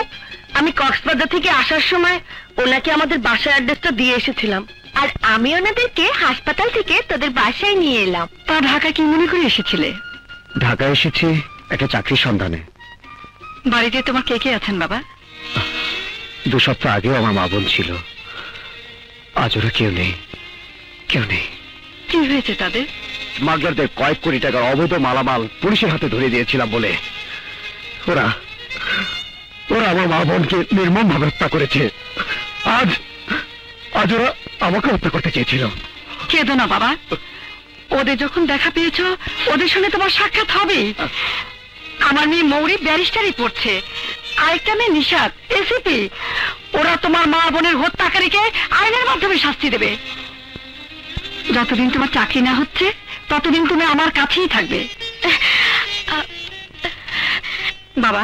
আমি কক্সবাজার থেকে আসার সময় ওনাকে আমাদের বাসার অ্যাড্রেসটা দিয়ে এসেছিলাম, আর আমি ওনাদেরকে হাসপাতাল থেকে তোদের বাসায় নিয়ে এলাম। তা ঢাকা কি মনে করে এসেছিলে? ঢাকায় এসেছি একটা চাকরির সন্ধানে। বাড়িতে তোমার কে কে আছেন বাবা? 2 সপ্তাহ আগেও আমার মা বোন ছিল, আজ ওরা কেউ নেই, কেউ নেই। কি হয়েছে তাদের? স্মাগলারদের কয়েক কোটি টাকার অবৈধ মালামাল পুলিশের হাতে ধরে দিয়েছিলাম বলে ওরা আমার মা বোনকে নির্মম ভাবে হত্যা করেছে। আজ ওরা আমাকে হত্যা করতে চেয়েছিল। কেঁদো না বাবা, ওদের যখন দেখা পেয়েছো ওদের সঙ্গে তোমার সাক্ষাৎ হবে। আমার মেয়ে মৌরি ব্যারিস্টারি পড়ছে, আরেকটা মেয়ে নিশাত এসিপি। ওরা তোমার মা বোনের হত্যাকারীকে আইনের মাধ্যমে শাস্তি দেবে। যতদিন তোমার চাকরি না হচ্ছে ততদিন তুমি আমার কাছেই থাকবে। বাবা,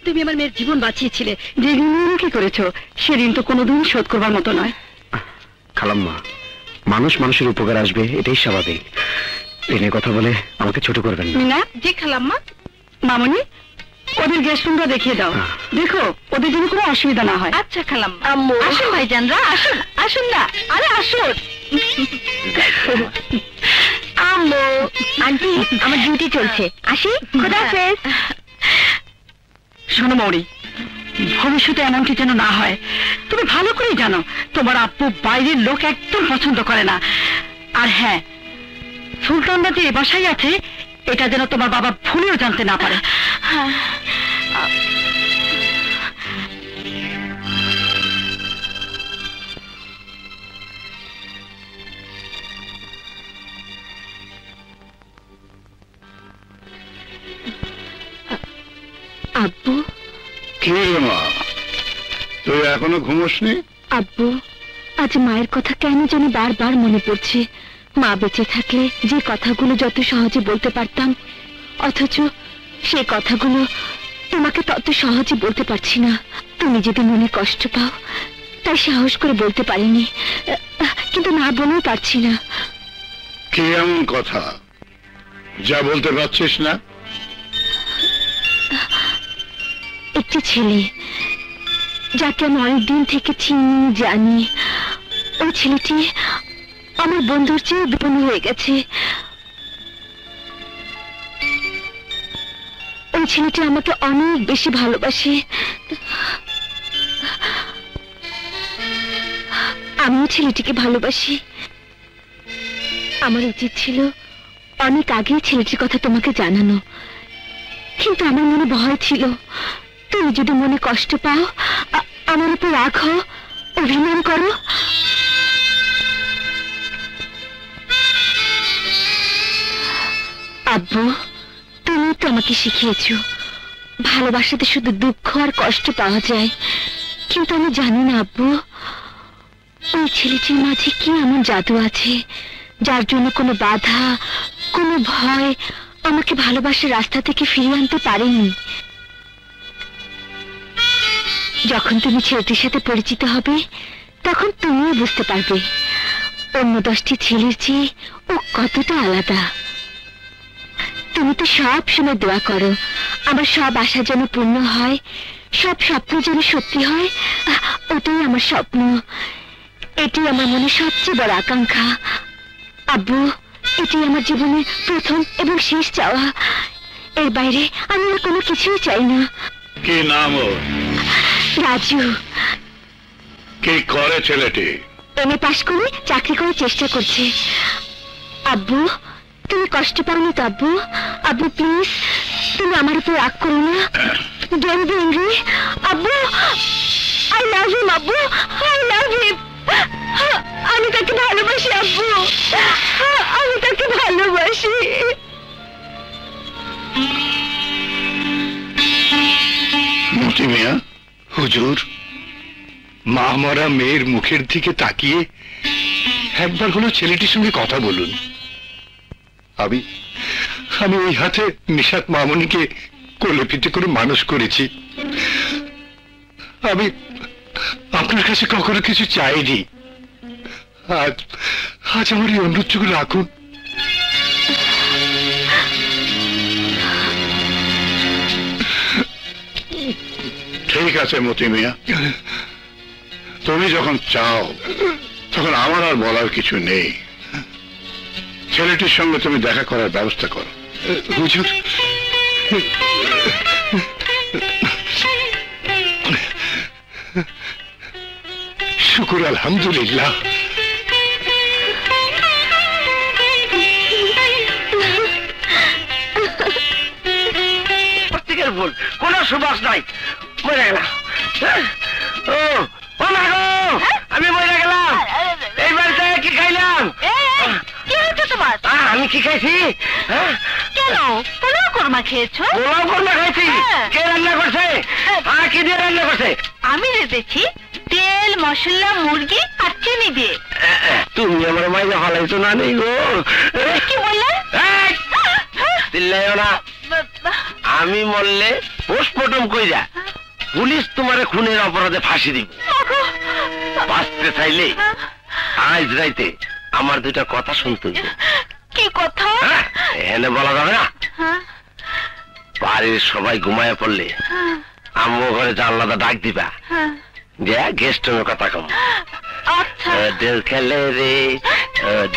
তুমি আমার মেয়ের জীবন বাঁচিয়েছিলে, যে ঋণ কি করেছো সেদিন তো কোনোদিন শোধ করবার মতো নয়। খালাম্মা, মানুষ মানুষের উপকার আসবে, এটাই স্বাভাবিক। এনে কথা বলে আমাকে ছোট করবেন না। মিনা। জি খালাম্মা। মামনি, ওদের গেস্ট রুমটা দেখিয়ে দাও, দেখো ওদের জন্য কোনো অসুবিধা না হয়। আচ্ছা খালাম্মা। আম্মু, আসুন ভাইজানরা, আসুন। আসুন না, আরে আসুন। আম্মু। আন্টি, আমার ডিউটি চলছে, আসি। খোদা হাফেজ। শোনো মৌরি, ভবিষ্যতে এমনটি যেন না হয়। তুমি ভালো করেই জানো তোমার আব্বু বাইরের লোক একদম পছন্দ করে না। আর হ্যাঁ, সুলতানরা যে এ বাসায় আছে এটা যেন তোমার বাবা ভুলেও জানতে না পারে। আব্বু। কি রে মা, তুই এখনো ঘুমোসনি? আব্বু, আজ মায়ের কথা কেন জানি বারবার মনে পড়ছে। মা বেঁচে থাকলে যে কথাগুলো যত সহজে বলতে পারতাম, অথচ সেই কথাগুলো তোমাকে তত সহজে বলতে পারছি না। তুমি যদি মনে কষ্ট পাও তাই সাহস করে বলতে পারিনি, কিন্তু না বলেও পারছি না। কি এমন কথা যা বলতে পারছিস না? একটি ছেলে যাকে আমি অনেকদিন থেকে চিনি জানি, ওই ছেলেটি আমার বন্ধুর চেয়ে বিপন্ন হয়ে গেছে। ওই ছেলেটি আমাকে অনেক বেশি ভালোবাসে। আমিও ছেলেটিকে ভালোবাসি। আমার উচিত ছিল অনেক আগেই ছেলেটির কথা তোমাকে জানানো, কিন্তু আমার মনে ভয় ছিল তুমি যদি মনে কষ্ট পাও, আমার উপর রাগ হও, অভিমান করো। আব্বু, তুমি তো আমাকে শিখিয়েছো ভালোবাসাতে শুধু দুঃখ আর কষ্ট পাওয়া যায়, কিন্তু আমি জানি না আব্বু, ওই ছেলেটির মাঝে কি এমন জাদু আছে যার জন্য কোনো বাধা, কোনো ভয় আমাকে ভালোবাসার রাস্তা থেকে ফিরিয়ে আনতে পারেনি। যখন তুমি ছেলেটির সাথে পরিচিত হবে তখন তুমিও বুঝতে পারবে অন্য 10টি ছেলের চেয়ে ও কতটা আলাদা। তুমি তো সব সময় দোয়া করো আমার সব আশা যেন পূর্ণ হয়, সব স্বপ্ন যেন সত্যি হয়। ওটাই আমার স্বপ্ন, এটি আমার মনে সবচেয়ে বড় আকাঙ্ক্ষা। আব্বু, এটি আমার জীবনের প্রথম এবং শেষ চাওয়া। এর বাইরে আমি আর কোনো কিছুই চাই না। কি নাম ওর? রাজু। কি করে ছেলেটি? এমএ পাশ করে চাকরি করার চেষ্টা করছে। আব্বু, তুমি কষ্ট পাওনি তো আব্বু? আব্বু প্লিজ, তুমি আমার উপর রাগ করো না। ডোন্ট বি অ্যাংরি আব্বু। আই লাভ হিম আব্বু, আই লাভ হিম। আমি তাকে ভালোবাসি আব্বু, আমি তাকে ভালোবাসি। মতি মিয়া, হুজুর, মা মরা মেয়ের মুখের দিকে তাকিয়ে একবার হলো ছেলেটির সঙ্গে কথা বলুন। আমি ওই হাতে নিশাত মামনিকে কোলে পিঠে করে মানুষ করেছি। আমি আপনার কাছে কখনো কিছু চাইনি। আজ আমার এই অনুরোধটুকু রাখুন। ঠিক আছে মতি মিয়া, তুমি যখন চাও তখন আমার আর বলার কিছু নেই। ছেলেটির সঙ্গে তুমি দেখা করার ব্যবস্থা করো। হুজুর, শুকুর আলহামদুলিল্লাহ। ভুল, কোন সুবাস নাই। মরে গেলাম, আমি মরে গেলাম। এই বাড়িতে কি খাইলাম? কি হয়েছে তোমার? আমি কি খাইছি? কেন পোলাও কোরমা খেয়েছো? পোলাও কোরমা খাইছি? কে রান্না করছে? কি দিয়ে রান্না করছে? আমি রেঁধেছি তেল, মশলা, মুরগি আর চিনি দিয়ে। তুমি আমার মাইনে ফলাইছো না নেই গো। কি বললেন? চিল্লাইও না। আমি মরলে পোস্টমর্টম কইরা পুলিশ তোমারে খুনের অপরাধে ফাঁসি দিব। বাঁচতে চাইলে আজ রাইতে আমার দুইটা কথা শুনতে। কি কথা? এনে বলা যাবে না। বাড়ির সবাই ঘুমায় পড়লে আম্মু ঘরে জানলাটা ডাক দিবা, গেস্টের কথা কম। দেল খেলে রে,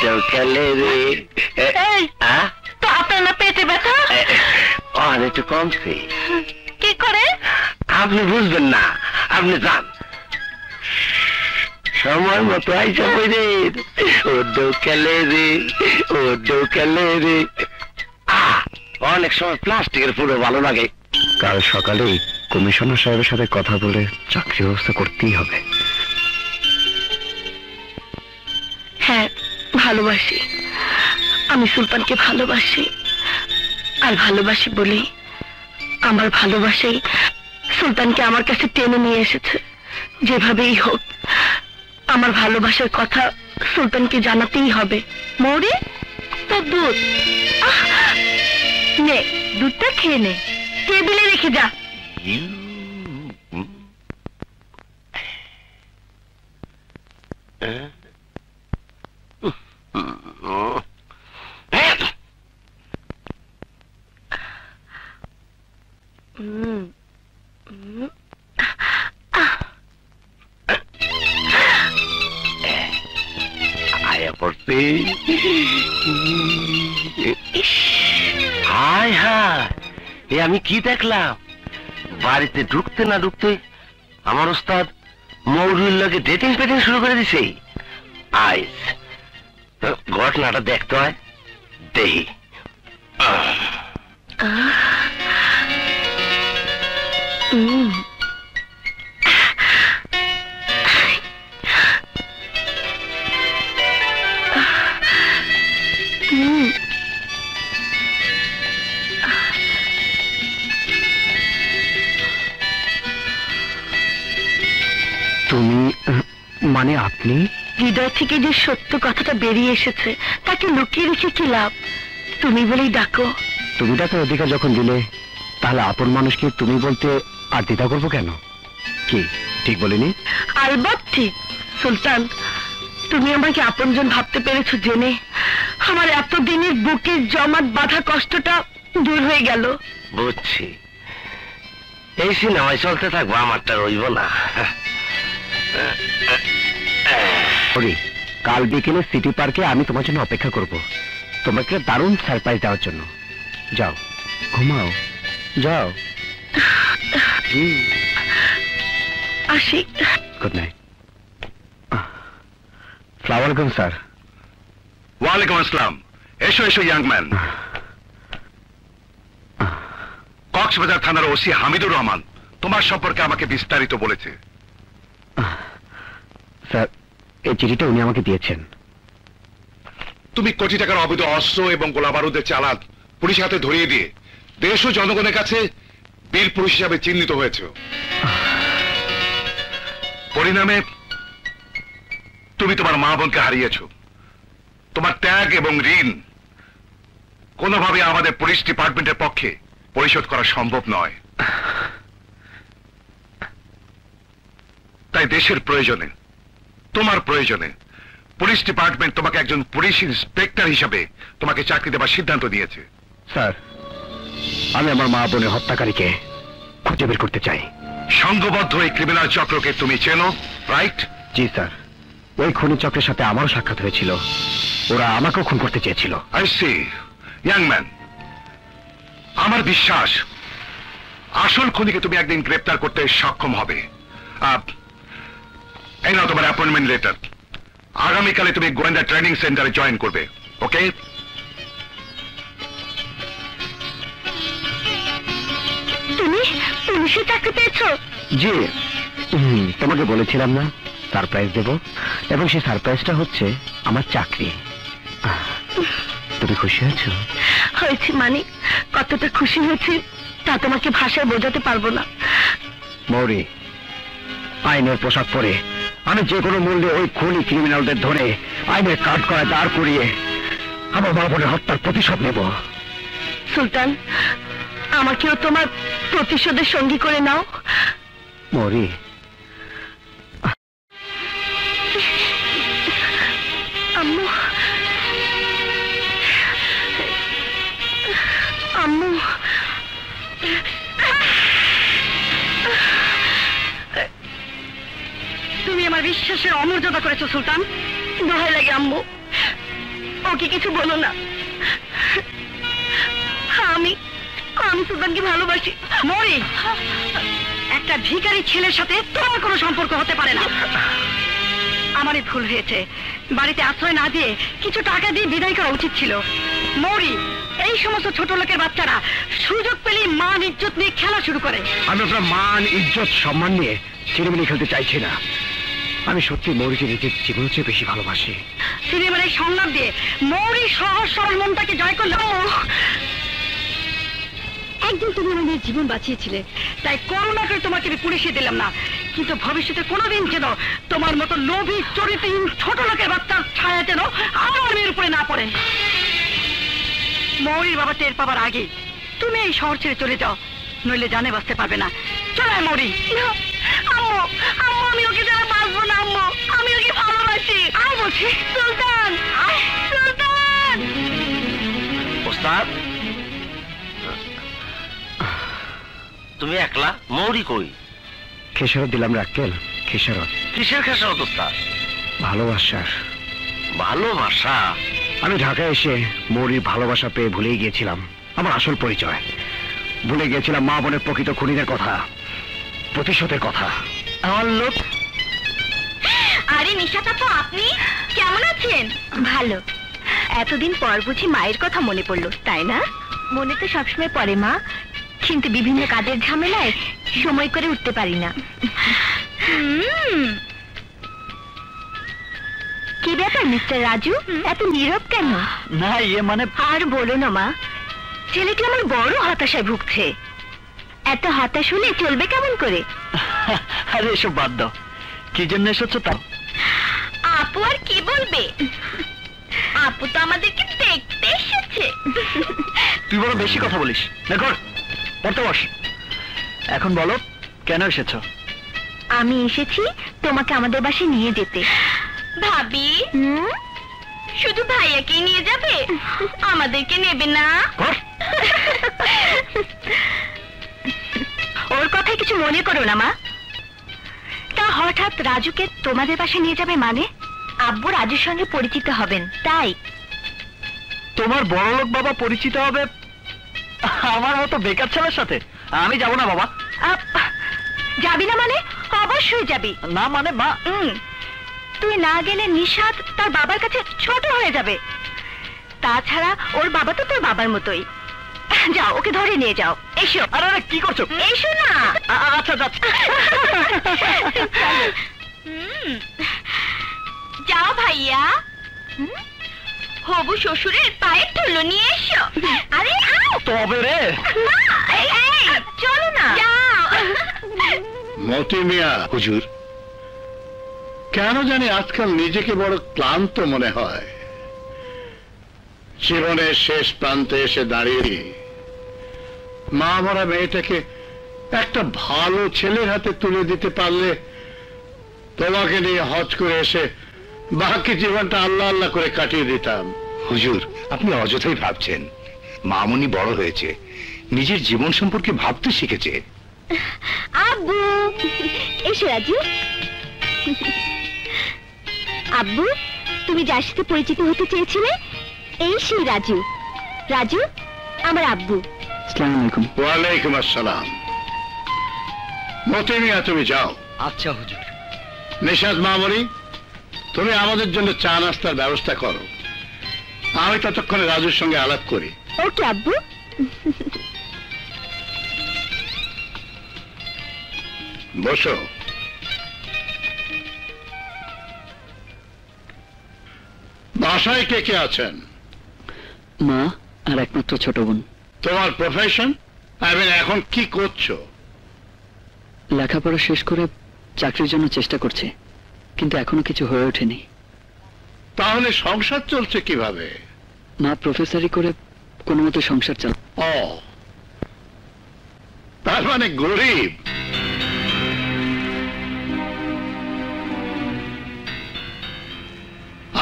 দেল খেলে রে। তো আপনার না পেটে ব্যথা? একটু কমছে। কি করে? আপনি বুঝবেন না, আপনি যান। সময় মতো আইসা পড়ে ও দেউ খেলে রে, ও দেউ খেলে রে। অনেক সময় প্লাস্টিকের ফুলও ভালো লাগে। কাল সকালেই কমিশনার সাহেবের সাথে কথা বলে চাকরি ব্যবস্থা করতেই হবে। হ্যাঁ, ভালোবাসি, আমি সুলতানকে ভালোবাসি। আর ভালোবাসি বলেই আমার ভালোবাসাই সুলতানকে আমার কাছে টেনে নিয়ে এসেছে। যেভাবেই হোক আমার ভালোবাসার কথা সুলতানকে জানাতেই হবে। মৌরি, তোর দুধ নে, দুধটা খেয়ে নে, টেবিলে রেখে যা। আয়া পড়তে হায় হায়, এ আমি কি দেখলাম? বাড়িতে ঢুকতে না ঢুকতে আমার ওস্তাদ মৌরুর লগে ডেটিং পেটিং শুরু করে দিছে। আইস ঘটনাটা দেখতে হয়, দেহি। তুমি মানে আপনি? হৃদয় থেকে যে সত্য কথাটা বেরিয়ে এসেছে তাকে লুকিয়ে রেখে কি লাভ? তুমি বলেই ডাকো। তুমি ডাকার অধিকার যখন দিলে, তাহলে আপন মানুষকে তুমি বলতে আর দ্বিধা করবো কেন? কি ঠিক বলিনি? আলবাত ঠিক। সুলতান, তুমি আমাকে আপনজন ভাবতে পেরেছো জেনে আমার এতদিনের বুকের জমাট বাঁধা কষ্টটা দূর হয়ে গেল। বুঝছি, এই সিনেমায় চলতে থাকবো, আমারটা রইব না। কাল বিকেলে সিটি পার্কে আমি তোমার জন্য অপেক্ষা করব, তোমাকে দারুণ সারপ্রাইজ দেওয়ার জন্য। যাও, ঘুমাও, যাও। আসি। Good night. আসসালামু আলাইকুম স্যার। ওয়ালাইকুম আসসালাম। এসো এসো ইয়াং ম্যান। কক্সবাজার থানার ওসি হামিদুর রহমান তোমার সম্পর্কে আমাকে বিস্তারিত বলেছে। স্যার, এই চিঠিটা উনি আমাকে দিয়েছেন। তুমি কোটি টাকার অবৈধ অস্ত্র এবং গোলাবারুদের চালান পুলিশের হাতে ধরিয়ে দিয়ে দেশ ও জনগণের কাছে বীর পুরুষ হিসাবে চিহ্নিত হয়েছে। পরিণামে তুমি তোমার মা বোনকে হারিয়েছ। তোমার ত্যাগ এবং ঋণ কোনোভাবে আমাদের পুলিশ ডিপার্টমেন্টের পক্ষে পরিশোধ করা সম্ভব নয়। তাই দেশের প্রয়োজনে, তোমার প্রয়োজনে পুলিশ ডিপার্টমেন্ট তোমাকে একজন পুলিশ ইন্সপেক্টর হিসাবে তোমাকে চাকরি দেওয়ার সিদ্ধান্ত নিয়েছে। স্যার, আমি আমার মা বোনের হত্যাকারীকে খুঁজে বের করতে চাই। সংঘবদ্ধ এই ক্রিমিনাল চক্রকে তুমি চেনো, রাইট? জি স্যার, ওই খুনি চক্রের সাথে আমারও সাক্ষাৎ হয়েছিল। ওরা আমাকেও খুন করতে চেয়েছিল। I C. ইয়াং ম্যান, আমার বিশ্বাস আসল খুনিকে তুমি একদিন গ্রেপ্তার করতে সক্ষম হবে। এই নাও তোমার অ্যাপয়েন্টমেন্ট লেটার। আগামীকালে তুমি গোয়েন্দা ট্রেনিং সেন্টারে জয়েন করবে, ওকে? তুমি পুলিশে চাকরি পেয়েছো? জি, তোমাকে বলেছিলাম না সারপ্রাইজ দেব, এবং সেই সারপ্রাইজটা হচ্ছে আমার চাকরি। তুমি খুশি হয়েছো? হয়েছি মানে কতটা খুশি হয়েছি তা তোমাকে ভাষায় বোঝাতে পারবো না। মৌরি, আইনের পোশাক পরে আমি যে কোনো মূল্যে ওই খুনি ক্রিমিনালদের ধরে আইনের কাঠ করা দাঁড় করিয়ে আমার মা বোনের হত্যার প্রতিশোধ নেব। সুলতান, আমাকেও তোমার প্রতিশোধের সঙ্গী করে নাও। মৌরি, আম্মু, আম্মু, তুমি আমার বিশ্বাসের অমর্যাদা করেছো সুলতান। দোহাই লাগে আম্মু, ওকে কিছু বলো না। আমি সুলতানকে ভালোবাসি। মরি, একটা ভিখারি ছেলের সাথে তোমার কোনো সম্পর্ক হতে পারে না। আমারই ভুল হয়েছে, বাড়িতে আশ্রয় না দিয়ে কিছু টাকা দিয়ে বিদায় করা উচিত ছিল। মৌরি, এই এই সমস্ত ছোট লোকের বাচ্চারা সুযোগ পেলেই মান ইজ্জত নিয়ে খেলা শুরু করে। আমি আপনার মান ইজ্জত সম্মান নিয়ে চিরমিনি খেলতে চাইছি না। আমি সত্যি মৌরিকে নিজের জীবনের চেয়ে বেশি ভালোবাসি। সিনেমার এই সংলাপ দিয়ে মৌরি সহজ সরল মনটাকে জয় করলো। একদিন তুমি আমাদের জীবন বাঁচিয়েছিলে, তাই করুণা করে তোমাকে আমি পুলিশে দিলাম না, কিন্তু ভবিষ্যতে কোনোদিন যেন তোমার মতো লোভী চরিত্রহীন ছোট লোকের বাচ্চার ছায়া যেন আমার মেয়ের উপরে না পড়ে। মৌরির বাবা টের পাবার আগে তুমি এই শহর ছেড়ে চলে যাও, নইলে জানে বাঁচতে পারবে না। চলো মৌরি। আম্মু, আম্মু, আমি ওকে যারা বাঁচবো না আম্মু, আমি ওকে ভালোবাসি। আয় বলছি সুলতান, সুলতান। ওস্তাদ, তুমি একলা? মৌরি কই? খেসারত দিলাম রাক্কেল, খেসারত। কিসের খেসারত ওস্তাদ? ভালোবাসার। ভালোবাসা? আমি ঢাকায় এসে মৌরির ভালোবাসা পেয়ে ভুলেই গিয়েছিলাম আমার আসল পরিচয়। ভুলে গিয়েছিলাম মা বোনের প্রকৃত খুনিদের কথা, প্রতিশোধের কথা। আমার লোক। আরে নিশাত আপু, আপনি কেমন আছেন? ভালো। এতদিন পর বুঝি মায়ের কথা মনে পড়লো, তাই না? মনে তো সবসময় পড়ে মা, কিন্তু বিভিন্ন কাজের ঝামেলায় সময় করে উঠতে পারি না। কি ব্যাপার মিস্টার রাজু, এত নীরব কেন? না মানে আর বলো না মা, ছেলেটি আমার বড় হতাশায় ভুগছে। এত হতাশ হলে চলবে কেমন করে? আরে এসব বাদ দাও, কি জন্য এসেছো তা? আপু আর কি বলবে, আপু তো আমাদেরকে দেখতে এসেছে। তুই বড় বেশি কথা বলিস। দেখো পড়তে বস। এখন বলো কেন এসেছো? আমি এসেছি তোমাকে আমাদের বাসায় নিয়ে যেতে। ভাবি, শুধু ভাইয়াকে নিয়ে যাবে, আমাদেরকে নেবে না? ওর কথায় কিছু মনে করো না মা। তা হঠাৎ রাজুকে তোমাদের বাসায় নিয়ে যাবে মানে? আব্বু রাজুর সঙ্গে পরিচিত হবেন তাই। তোমার বড়লোক বাবা পরিচিত হবে আমার হয়তো বেকার ছেলের সাথে? আমি যাব না বাবা। যাবি না মানে? অবশ্যই যাবি। না মানে মা, তুই না গেলে নিশাত তার বাবার কাছে ছোট হয়ে যাবে। তাছাড়া ওর বাবা তো তোর বাবার মতোই। যাও, ওকে ধরে নিয়ে যাও। এসো। আরে আরে কি করছো? এসো না। আচ্ছা যাচ্ছি। যাও ভাইয়া, হবু শ্বশুরের পায়ের ধুলো নিয়ে এসো। আরে তবে রে চলো না, যাও। মতি মিয়া হুজুর, কেন জানি আজকাল নিজেকে বড় ক্লান্ত মনে হয়। জীবনের শেষ প্রান্তে এসে দাঁড়িয়ে মা মরা মেয়েটাকে একটা ভালো ছেলের হাতে তুলে দিতে পারলে তোমাকে নিয়ে হজ করে এসে বাকি জীবনটা আল্লাহ আল্লাহ করে কাটিয়ে দিতাম। হুজুর, আপনি অযথাই ভাবছেন। মামুনি বড় হয়েছে, নিজের জীবন সম্পর্কে ভাবতে শিখেছে। আব্বু এসো। রাজু, আব্বু তুমি যার সাথে পরিচিত হতে চেয়েছিলে এই সেই রাজু। রাজু আমার আব্বু। আসসালামু আলাইকুম। ওয়ালাইকুম আসসালাম। মতি মিয়া তুমি যাও। আচ্ছা হুজুর। নিশাত মামনি, তুমি আমাদের জন্য চা নাস্তার ব্যবস্থা করো, আমি ততক্ষণে রাজুর সঙ্গে আলাপ করি। ওকে আব্বু। বসো। বাসায় কে কে আছেন? মা আর একমাত্র ছোট বোন। তোমার প্রফেশন? এখন কি করছো? লেখাপড়া শেষ করে চাকরির জন্য চেষ্টা করছে, কিন্তু এখনো কিছু হয়ে ওঠেনি। তাহলে সংসার চলছে কিভাবে? মা প্রফেসরি করে কোনো মতো সংসার চাল। ও, তার মানে গরিব।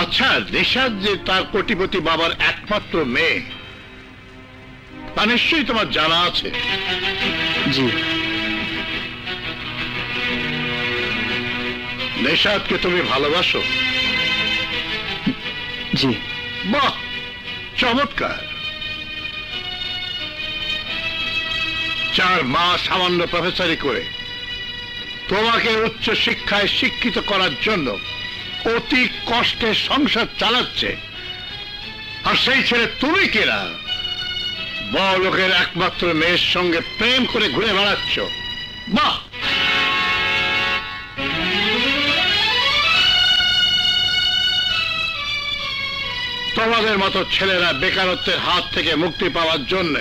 আচ্ছা, নিশাত যে তার কোটিপতি বাবার একমাত্র মেয়ে, তা নিশ্চয়ই তোমার জানা আছে। জি। নিশাতকে তুমি ভালোবাসো? জি। বাহ, চমৎকার। 4 মাস সামান্য প্রফেসরি করে তোমাকে উচ্চ শিক্ষায় শিক্ষিত করার জন্য অতি কষ্টে সংসার চালাচ্ছে, আর সেই ছেলে তুমি কিনা বড় লোকের একমাত্র মেয়ের সঙ্গে প্রেম করে ঘুরে বেড়াচ্ছ। বাহ! তোমাদের মতো ছেলেরা বেকারত্বের হাত থেকে মুক্তি পাওয়ার জন্য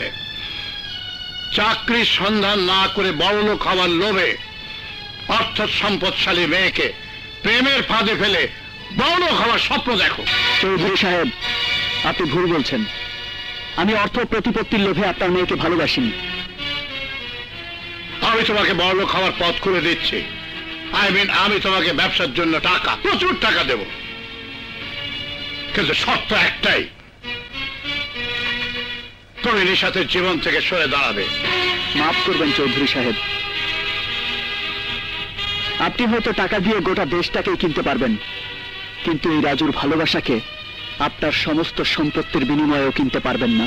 চাকরির সন্ধান না করে বড়লোক হওয়ার লোভে অর্থ সম্পদশালী মেয়েকে প্রেমের ফাঁদে ফেলে বড়লোক হওয়ার স্বপ্ন দেখো। চৌধুরী সাহেব, আপনি ভুল বলছেন। আমি অর্থ প্রতিপত্তির লোভে আপনার মেয়েকে ভালোবাসিনি। আমি তোমাকে বড়লোক হওয়ার পথ করে দিচ্ছি। আমি তোমাকে ব্যবসার জন্য টাকা, প্রচুর টাকা দেব, কিন্তু শর্ত একটাই, তুমি নিশাতের জীবন থেকে সরে দাঁড়াবে। মাফ করবেন চৌধুরী সাহেব, আপনি হয়তো টাকা দিয়ে গোটা দেশটাকেই কিনতে পারবেন, কিন্তু এই রাজুর ভালোবাসাকে আপনার সমস্ত সম্পত্তির বিনিময়েও কিনতে পারবেন না।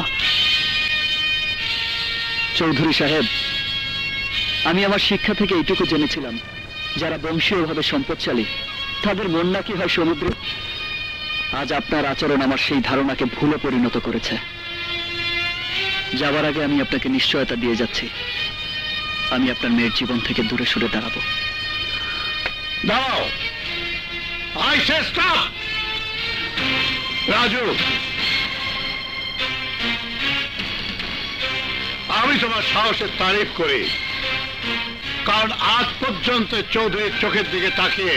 চৌধুরী সাহেব, আমি আমার শিক্ষা থেকে এইটুকু জেনেছিলাম, যারা বংশীয়ভাবে সম্পদশালী তাদের মন নাকি হয় সমুদ্রে। আজ আপনার আচরণ আমার সেই ধারণাকে ভুলে পরিণত করেছে। যাবার আগে আমি আপনাকে নিশ্চয়তা দিয়ে যাচ্ছি, আমি আপনার মেয়ের জীবন থেকে দূরে সরে দাঁড়াবো। দাঁড়াও, আই সে স্টপ। রাজু, আমি তোমার সাহসের তারিফ করি, কারণ আজ পর্যন্ত চৌধুরীর চোখের দিকে তাকিয়ে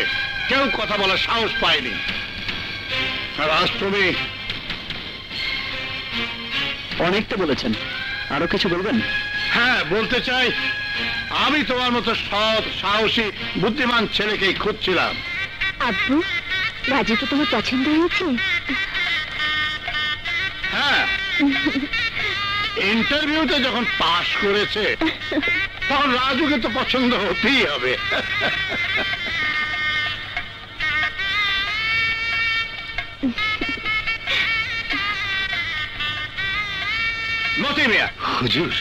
কেউ কথা বলার সাহস পায়নি। আর আজ তুমি অনেকটা বলেছেন, আরো কিছু বলবেন? হ্যাঁ, বলতে চাই, আমি তোমার মতো সৎ, সাহসী, বুদ্ধিমান ছেলেকেই খুঁজছিলাম। আব্বু, রাজুকে তোমার পছন্দ হয়েছে? হ্যাঁ, ইন্টারভিউতে যখন পাশ করেছে তখন রাজুকে তো পছন্দ হতেই হবে। মতি মিয়া, হুজুর,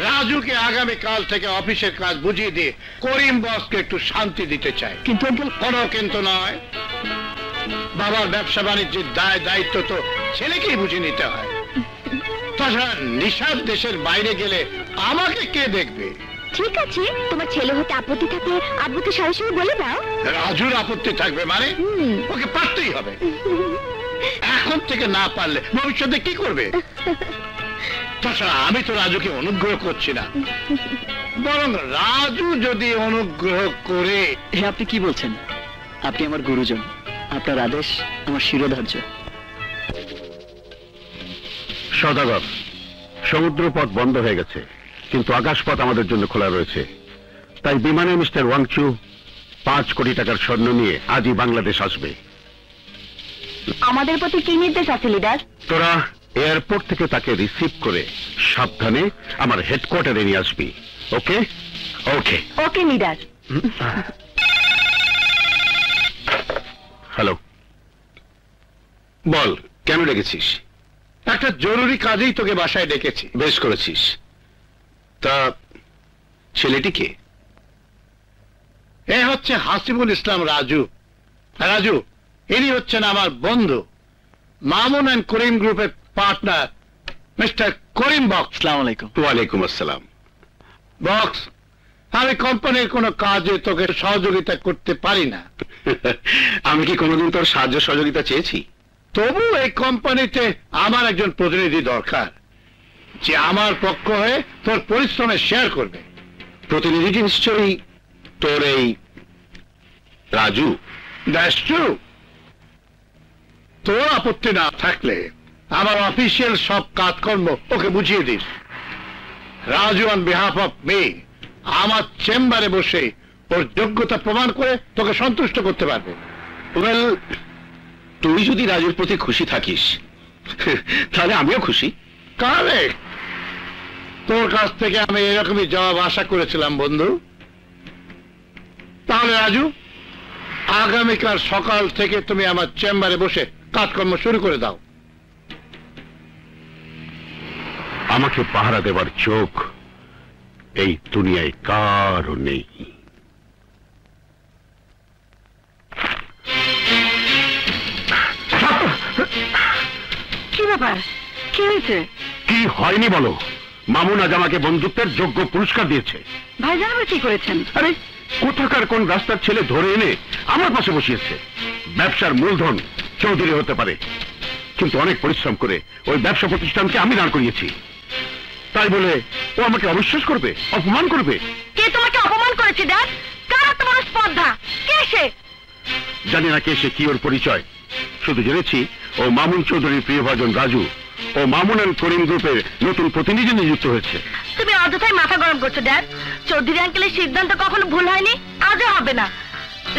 রাজুকে আগামীকাল থেকে অফিসের কাজ বুঝিয়ে দিয়ে করিম বসকে একটু শান্তি দিতে চাই। কিন্তু আঙ্কেল, কোনো কিন্তু নয়, বাবার ব্যবসা বাণিজ্যের দায় দায়িত্ব তো ছেলেকেই বুঝে নিতে হয়। তাছাড়া নিশাদ দেশের বাইরে গেলে আমাকে কে দেখবে? ঠিক আছে, তোমার ছেলে হতে আপত্তি থাকলে আব্বুকে সরাসরি বলে দাও। রাজুর আপত্তি থাকবে মানে? ওকে পারতেই হবে। এখন থেকে না পারলে ভবিষ্যতে কি করবে? তাছাড়া আমি তো রাজুকে অনুগ্রহ করছি না, বরং রাজু যদি অনুগ্রহ করে। হ্যাঁ, আপনি কি বলছেন? আপনি আমার গুরুজন, আপনার আদেশ আমার শিরোধার্য। সদাগর, সমুদ্রপথ বন্ধ হয়ে গেছে, কিন্তু আকাশপথ আমাদের জন্য খোলা রয়েছে। তাই বিমানে মিস্টার ওয়াংচু 5 কোটি টাকার স্বর্ণ নিয়ে আজই বাংলাদেশ আসবে। আমাদের প্রতি কি নির্দেশ আছে লিডার? তোরা এয়ারপোর্ট থেকে তাকে রিসিভ করে সাবধানে আমার হেডকোয়ার্টারে নিয়ে আসবি। ওকে? ওকে। ওকে লিডার। হ্যালো, বল, কেন ডেকেছিস? একটা জরুরি কাজেই তোকে বাসায় ডেকেছি। বেশ করেছিস। তা ছেলেটি কে? এ হচ্ছে হাসিবুল ইসলাম রাজু। রাজু, ইনি হচ্ছেন আমার বন্ধু, মামুন অ্যান্ড করিম গ্রুপের পার্টনার মিস্টার করিম বক্স। আসসালামু আলাইকুম। ওয়ালাইকুম আসসালাম। বক্স, আমি কোম্পানির কোনো কাজে তোকে সহযোগিতা করতে পারি না। আমি কি কোনোদিন তোর সাহায্য সহযোগিতা চেয়েছি? তবু এই কোম্পানিতে আমার একজন প্রতিনিধি দরকার, যে আমার পক্ষ হয়ে তোর পরিশ্রমে শেয়ার করবে। প্রতিনিধিটি নিশ্চয়ই তোর এই রাজু। That's true. তোর আপত্তি না থাকলে আমার অফিসিয়াল সব কাজকর্ম ওকে বুঝিয়ে this. Raju on behalf of me আমার চেম্বারে বসে ওর যোগ্যতা প্রমাণ করে তোকে সন্তুষ্ট করতে পারবে। ওয়েল, তুই যদি রাজুর প্রতি খুশি থাকিস তাহলে আমিও খুশি। কারেক্ট। তোর কাছ থেকে আমি এরকমই জবাব আশা করেছিলাম বন্ধু। তাহলে রাজু, আগামীকাল সকাল থেকে তুমি আমার চেম্বারে বসে কাজকর্ম শুরু করে দাও। আমাকে পাহারা দেবার চোখ এই দুনিয়ায় কারও নেই। কি ব্যাপার? কি হয়েছে? কি হয়নি বলো? মামুন আজ আমাকে বন্ধুত্বের যোগ্য পুরস্কার দিয়েছে। ভাইজান আবার কি করেছেন? আরে কোথাকার কোন রাস্তার ছেলে ধরে এনে আমার পাশে বসিয়েছে। ব্যবসার মূলধন চৌধুরী হতে পারে, কিন্তু অনেক পরিশ্রম করে ওই ব্যবসা প্রতিষ্ঠানকে আমি দাঁড় করিয়েছি। তাই বলে ও আমাকে অবিশ্বাস করবে, অপমান করবে? কে তোমাকে অপমান করেছে ড্যাড? কার তোমার স্পর্ধা? কে সে? জানি না কে সে, কি ওর পরিচয়। শুধু জেনেছি ও মামুন চৌধুরীর প্রিয়ভাজন রাজু ও মামুন অ্যান্ড করিম গ্রুপের নতুন প্রতিনিধি নিযুক্ত হয়েছে। তুমি অযথাই মাথা গরম করছো ড্যাড। চৌধুরী আঙ্কেলের সিদ্ধান্ত কখনো ভুল হয়নি, আজও হবে না।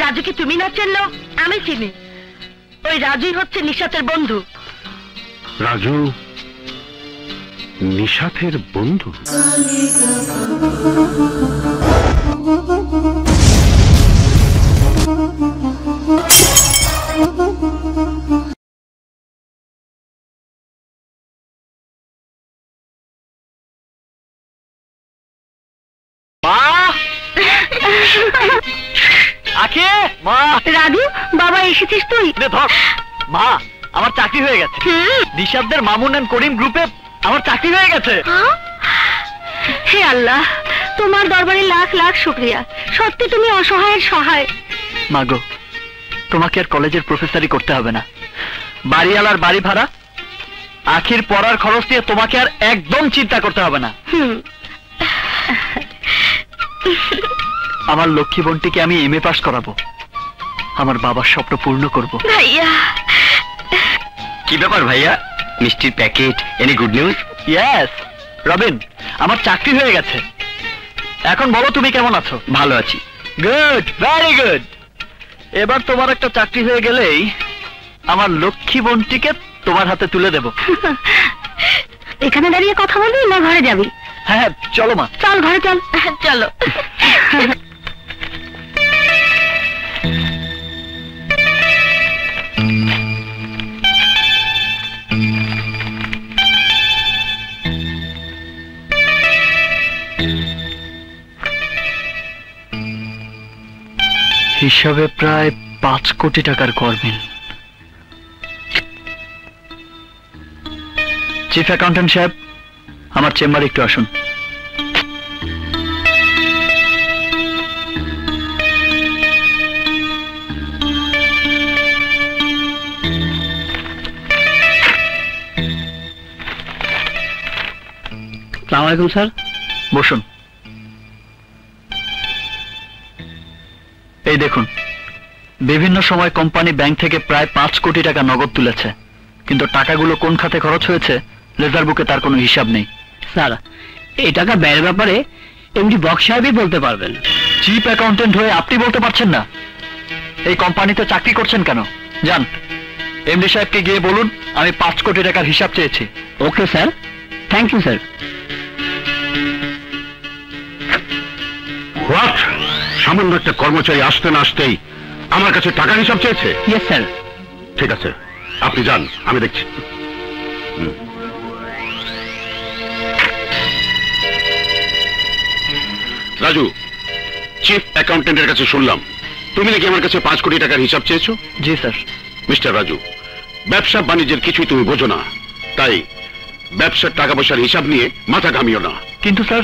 রাজুকে তুমি না চিনলেও আমি চিনি। ওই রাজুই হচ্ছে নিশাতের বন্ধু। রাজু নিশাতের বন্ধু? আখে মা। রাজু বাবা এসেছিস তুই? ধর মা, আমার চাকরি হয়ে গেছে। নিশাবদের মামুন এন্ড করিম গ্রুপে আমার চাকরি হয়ে গেছে। হে আল্লাহ, তোমার দরবারে লাখ লাখ শুকরিয়া। সত্যি তুমি অসহায়ের সহায়। মাগো, তোমাকে আর কলেজের প্রফেসরই করতে হবে না। বাড়িওয়ালার বাড়ি ভাড়া, আখির পড়ার খরচ নিয়ে তোমাকে আর একদম চিন্তা করতে হবে না। আমার লক্ষ্মী বোনটিকে আমি এমএ পাস করাবো, আমার বাবার স্বপ্ন পূর্ণ করব। ভাইয়া। কি ব্যাপার ভাইয়া? মিষ্টির packet, any good news? Yes Robin, আমার চাকরি হয়ে গেছে। এখন বলো তুমি কেমন আছো? ভালো আছি। Good, very good. এবার তোমার একটা চাকরি হয়ে গেলেই আমার লক্ষ্মী বোনটিকে তোমার হাতে তুলে দেব। এখানে দাঁড়িয়ে কথা বলবি না ঘরে যাবি? হ্যাঁ চলো মা। চল ঘরে চল। চলো। হিসাবে প্রায় 5 কোটি টাকার গরমিল। চিফ অ্যাকাউন্টেন্ট সাহেব, আমার চেম্বারে একটু আসুন। আসসালামু আলাইকুম স্যার। বসুন। এই দেখুন, বিভিন্ন সময় কোম্পানি ব্যাংক থেকে প্রায় 5 কোটি টাকা নগদ তুলেছে, কিন্তু টাকাগুলো কোন খাতে খরচ হয়েছে লেজার বুকে তার কোনো হিসাব নেই। স্যার, এই টাকা ব্যয়ের ব্যাপারে এমডি বক্স সাহেবই বলতে পারবেন। চিফ অ্যাকাউন্টেন্ট হয়ে আপনি বলতে পারছেন না? এই কোম্পানিতে চাকরি করছেন কেন? যান, এমডি সাহেবকে গিয়ে বলুন আমি 5 কোটি টাকার হিসাব চেয়েছি। Okay sir, thank you sir. What? সামান্য একটা কর্মচারী আসতে না আসতেই আমার কাছে টাকার হিসাব চেয়েছে? Yes sir. ঠিক আছে, আপনি যান, আমি দেখছি। রাজু, চিফ অ্যাকাউন্টেন্টের কাছে শুনলাম তুমি নাকি আমার কাছে 5 কোটি টাকার হিসাব চেয়েছো? জি স্যার। মিস্টার রাজু, ব্যবসা বাণিজ্যের কিছুই তুমি বোঝো না, তাই ব্যবসার টাকা পয়সার হিসাব নিয়ে মাথা ঘামিও না। কিন্তু স্যার,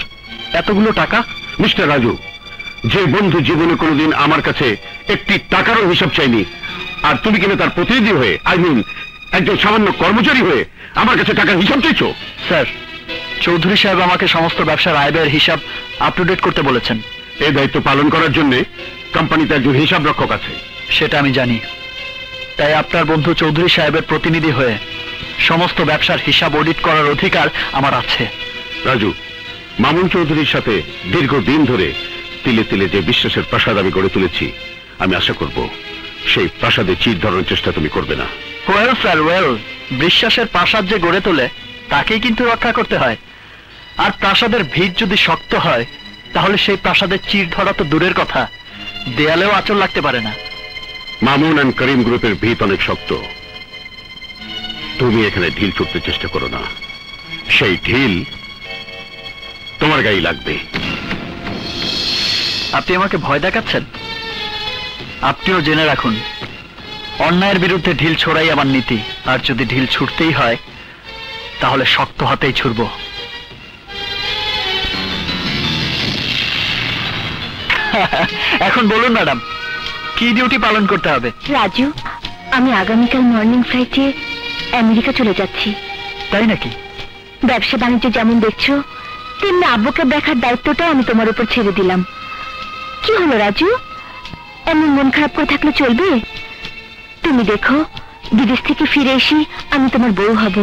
এতগুলো টাকা? মিস্টার রাজু, যে বন্ধু জীবনে কোনোদিন আমার কাছে একটি টাকারও হিসাব চাইনি, আর তুমি কিনা তার প্রতিনিধি হয়ে, আই মিন একজন সামান্য কর্মচারী হয়ে আমার কাছে টাকার হিসাব চাইছো? স্যার, চৌধুরী সাহেব আমাকে সমস্ত ব্যবসার আয় ব্যয়ের হিসাব আপ টু ডেট করতে বলেছেন। এই দায়িত্ব পালন করার জন্য কোম্পানিতে একজন হিসাব রক্ষক আছে। সেটা আমি জানি, তাই আপনার বন্ধু চৌধুরী সাহেবের প্রতিনিধি হয়ে সমস্ত ব্যবসার হিসাব অডিট করার অধিকার আমার আছে। রাজু, মামুন চৌধুরীর সাথে দীর্ঘদিন ধরে তিলে তিলে যে বিশ্বাসের প্রাসাদ আমি গড়ে তুলেছি, আমি আশা করব সেই প্রাসাদে চির ধরার চেষ্টা তুমি করবে না। ওয়েল স্যার, ওয়েল, বিশ্বাসের প্রাসাদ যে গড়ে তোলে তাকেই কিন্তু রক্ষা করতে হয়। আর প্রাসাদের ভিত যদি শক্ত হয় তাহলে সেই প্রাসাদের চির ধরা তো দূরের কথা, দেয়ালেও আঁচল লাগতে পারে না। মামুন অ্যান্ড করিম গ্রুপের ভিত অনেক শক্ত, তুমি এখানে ঢিল ছুটতে চেষ্টা করো না, সেই ঢিল তোমার গায়ে লাগবে। আপনি আমাকে ভয় দেখাচ্ছেন? আপনিও জেনে রাখুন, অন্যায়ের বিরুদ্ধে ঢিল ছোড়াই আমার নীতি। আর যদি ঢিল ছুটতেই হয় তাহলে শক্ত হাতেই ছুড়ব। এখন বলুন ম্যাডাম, কি ডিউটি পালন করতে হবে? রাজু, আমি আগামীকাল মর্নিং ফ্লাইটে আমেরিকা চলে যাচ্ছি। তাই নাকি? ব্যবসা বাণিজ্য যেমন দেখছো, তেমনি আব্বুকে দেখার দায়িত্বটা আমি তোমার উপর ছেড়ে দিলাম। কি হলো রাজু, এমন মন খারাপ করে থাকলে চলবে? তুমি দেখো, বিদেশ থেকে ফিরে এসে আমি তোমার বউ হব।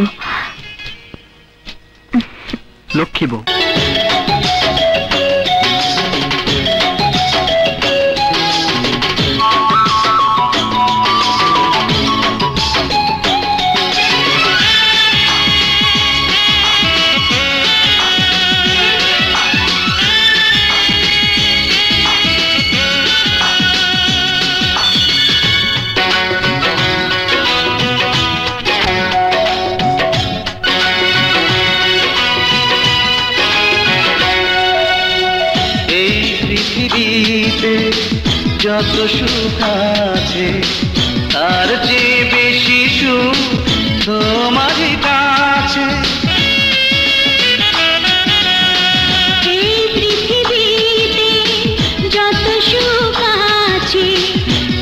লক্ষ্মী বউ। যত সুখ আছে তার চেয়ে বেশি সুখ তোমারই কাছে। এই পৃথিবীতে যত সুখ আছে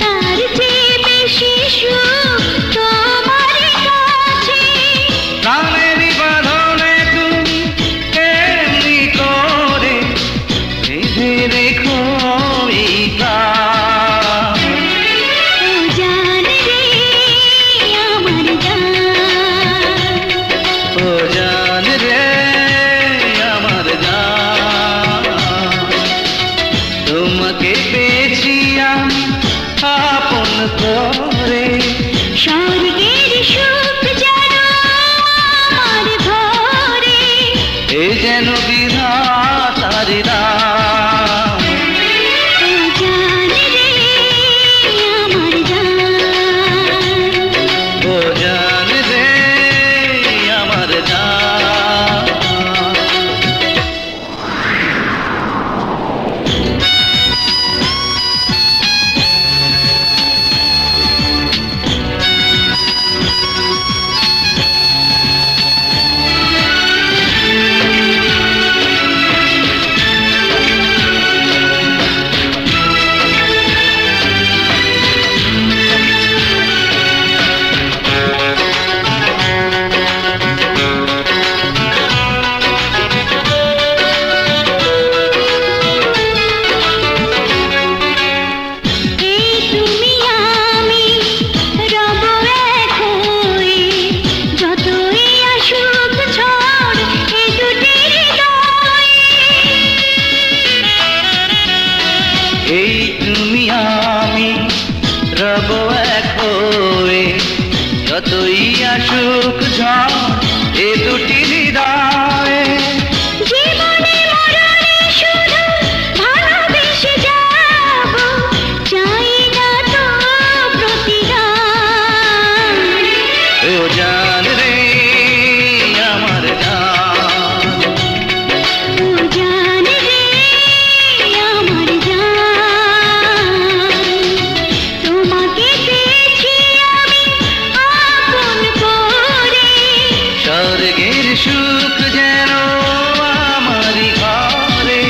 তার চেয়ে বেশি সুখ তোমারই কাছে। প্রাণেরই বাঁধনে তুমি এমনি করে বেঁধে রেখো এই প্রাণ। স্বর্গের সুখ যেন আমার ঘরে, এ যেন বিধাতার দান। ও জান রে আমার জান, ও জান রে আমার জান। যতই আসুক ঝড় এ দুটি হৃদয়ে, জীবনে মরণে শুধু ভালোবেসে যাব, চাই না তো প্রতিদান। ও জান রে আমার জান, ও জান রে আমার জান, তোমাকে পেয়েছি আমি আপন করে। স্বর্গের সুখ যেন আমারই ঘরে,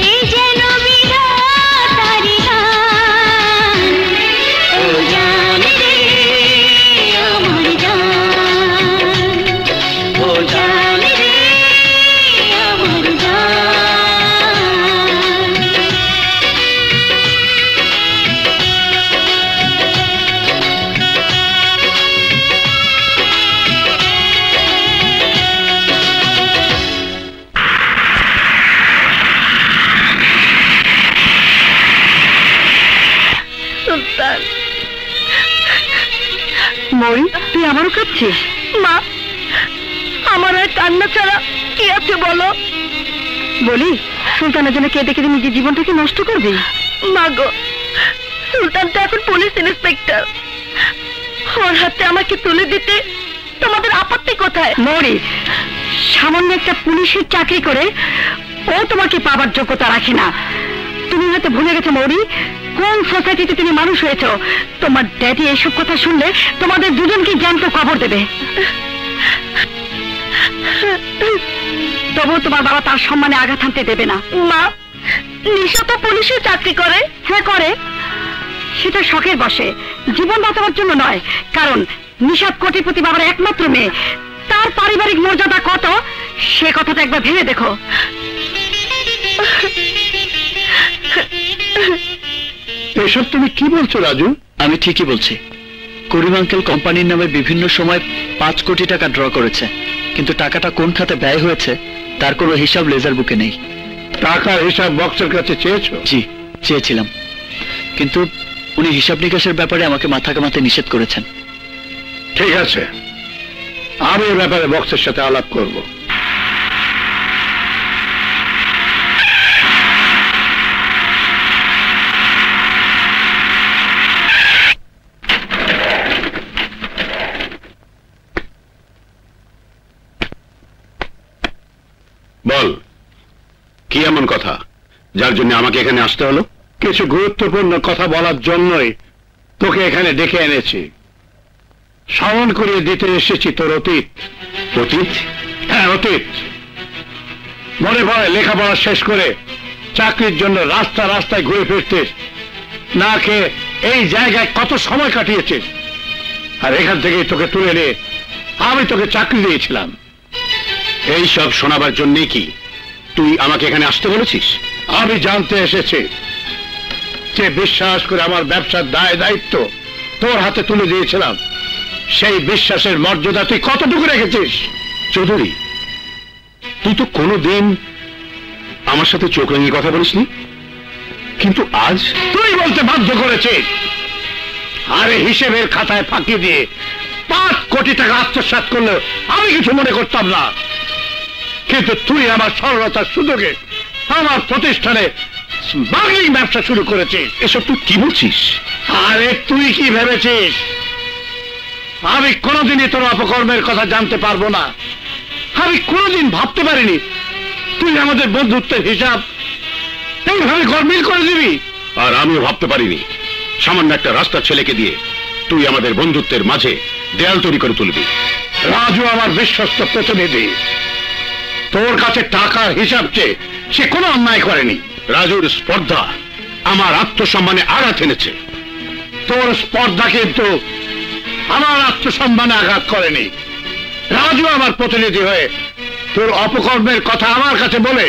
এই যেন বিধাতারি দান। ও জান রে আমার জান, ও জান রে আমার জান। সুলতান, মরি তুই আমারও কাঁদছিস? মা, আমার আর কান্না ছাড়া কি আছে বলো? বলি, সুলতানের জন্য কেঁদে কেঁদে নিজের জীবনটাকে নষ্ট করবি? মা গো, সুলতান তো এখন পুলিশ ইন্সপেক্টর, ওর হাতে আমাকে তুলে দিতে তোমাদের আপত্তি কোথায়? মরি, সামান্য একটা পুলিশের চাকরি করে ও তোমাকে পাবার যোগ্যতা রাখে না। তুমি হয়তো ভুলে গেছো মৌরি, কোন সোসাইটিতে তুমি মানুষ হয়েছো। তোমার ড্যাডি এইসব কথা শুনলে তোমাদের দুজনকে জ্যান্ত কবর দেবে। তবু তোমার বাবা তার সম্মানে আঘাত হানতে দেবে না। মা, নিশা তো পুলিশে চাকরি করে। হ্যাঁ করে, সেটা শখের বসে, জীবন বাঁচাবার জন্য নয়। কারণ নিশাদ কোটিপতি বাবার একমাত্র মেয়ে, তার পারিবারিক মর্যাদা কত সে কথাটা একবার ভেবে দেখো। এসব তুমি কি বলছো রাজু? আমি ঠিকই বলছি। করিম আঙ্কেল কোম্পানির নামে বিভিন্ন সময় 5 কোটি টাকা ড্র করেছে, কিন্তু টাকাটা কোন খাতে ব্যয় হয়েছে তার কোনো হিসাব লেজার বুকে নেই। টাকার হিসাব বক্সের কাছে চেয়েছো? জি, চেয়েছিলাম, কিন্তু উনি হিসাব নিকাশের ব্যাপারে আমাকে মাথা কামাতে নিষেধ করেছেন। ঠিক আছে, আমি এ ব্যাপারে বক্সের সাথে আলাপ করব। বল, কি এমন কথা যার জন্য আমাকে এখানে আসতে হলো? কিছু গুরুত্বপূর্ণ কথা বলার জন্যই তোকে এখানে ডেকে এনেছি। স্মরণ করিয়ে দিতে এসেছি তোর অতীত। অতীত? হ্যাঁ, অতীত। মনে পড়ে লেখাপড়া শেষ করে চাকরির জন্য রাস্তা রাস্তায় ঘুরে ফিরতিস, না খেয়ে এই জায়গায় কত সময় কাটিয়েছিস। আর এখান থেকেই তোকে তুলে নিয়ে আমি তোকে চাকরি দিয়েছিলাম। এই সব শোনাবার জন্যই কি তুই আমাকে এখানে আসতে বলেছিস? আমি জানতে এসেছি যে বিশ্বাস করে আমার ব্যবসার দায় দায়িত্ব তোর হাতে তুলে দিয়েছিলাম, সেই বিশ্বাসের মর্যাদা তুই কতটুকু রেখেছিস? চৌধুরী, তুই তো কোনোদিন আমার সাথে চোখ রাঙিয়ে কথা বলিসনি, কিন্তু আজ তুই বলতে বাধ্য করেছিস। আরে হিসেবের খাতায় ফাঁকি দিয়ে 5 কোটি টাকা আত্মসাৎ করলেও আমি কিছু মনে করতাম না, কিন্তু তুই আমার সরলতার সুযোগে আমার প্রতিষ্ঠানে স্মাগলিং ব্যবসা শুরু করেছিস। এসব তুই কি বলছিস? আরে তুই কি ভেবেছিস আমি কোনোদিনই তোর অপকর্মের কথা জানতে পারবো না? আমি কোনোদিন ভাবতে পারিনি তুই আমাদের বন্ধুত্বের হিসাব এইভাবে গরমিল করে দিবি। আর আমিও ভাবতে পারিনি সামান্য একটা রাস্তার ছেলেকে দিয়ে তুই আমাদের বন্ধুত্বের মাঝে দেয়াল তৈরি করে তুলবি। রাজু আমার বিশ্বস্ত প্রতিনিধি, তোর কাছে টাকার হিসাব চেয়ে সে কোনো অন্যায় করেনি। রাজুর স্পর্ধা আমার আত্মসম্মানে আঘাত এনেছে। তোর স্পর্ধা কিন্তু আমার আত্মসম্মানে আঘাত করেনি। রাজু আমার প্রতিনিধি হয়ে তোর অপকর্মের কথা আমার কাছে বলে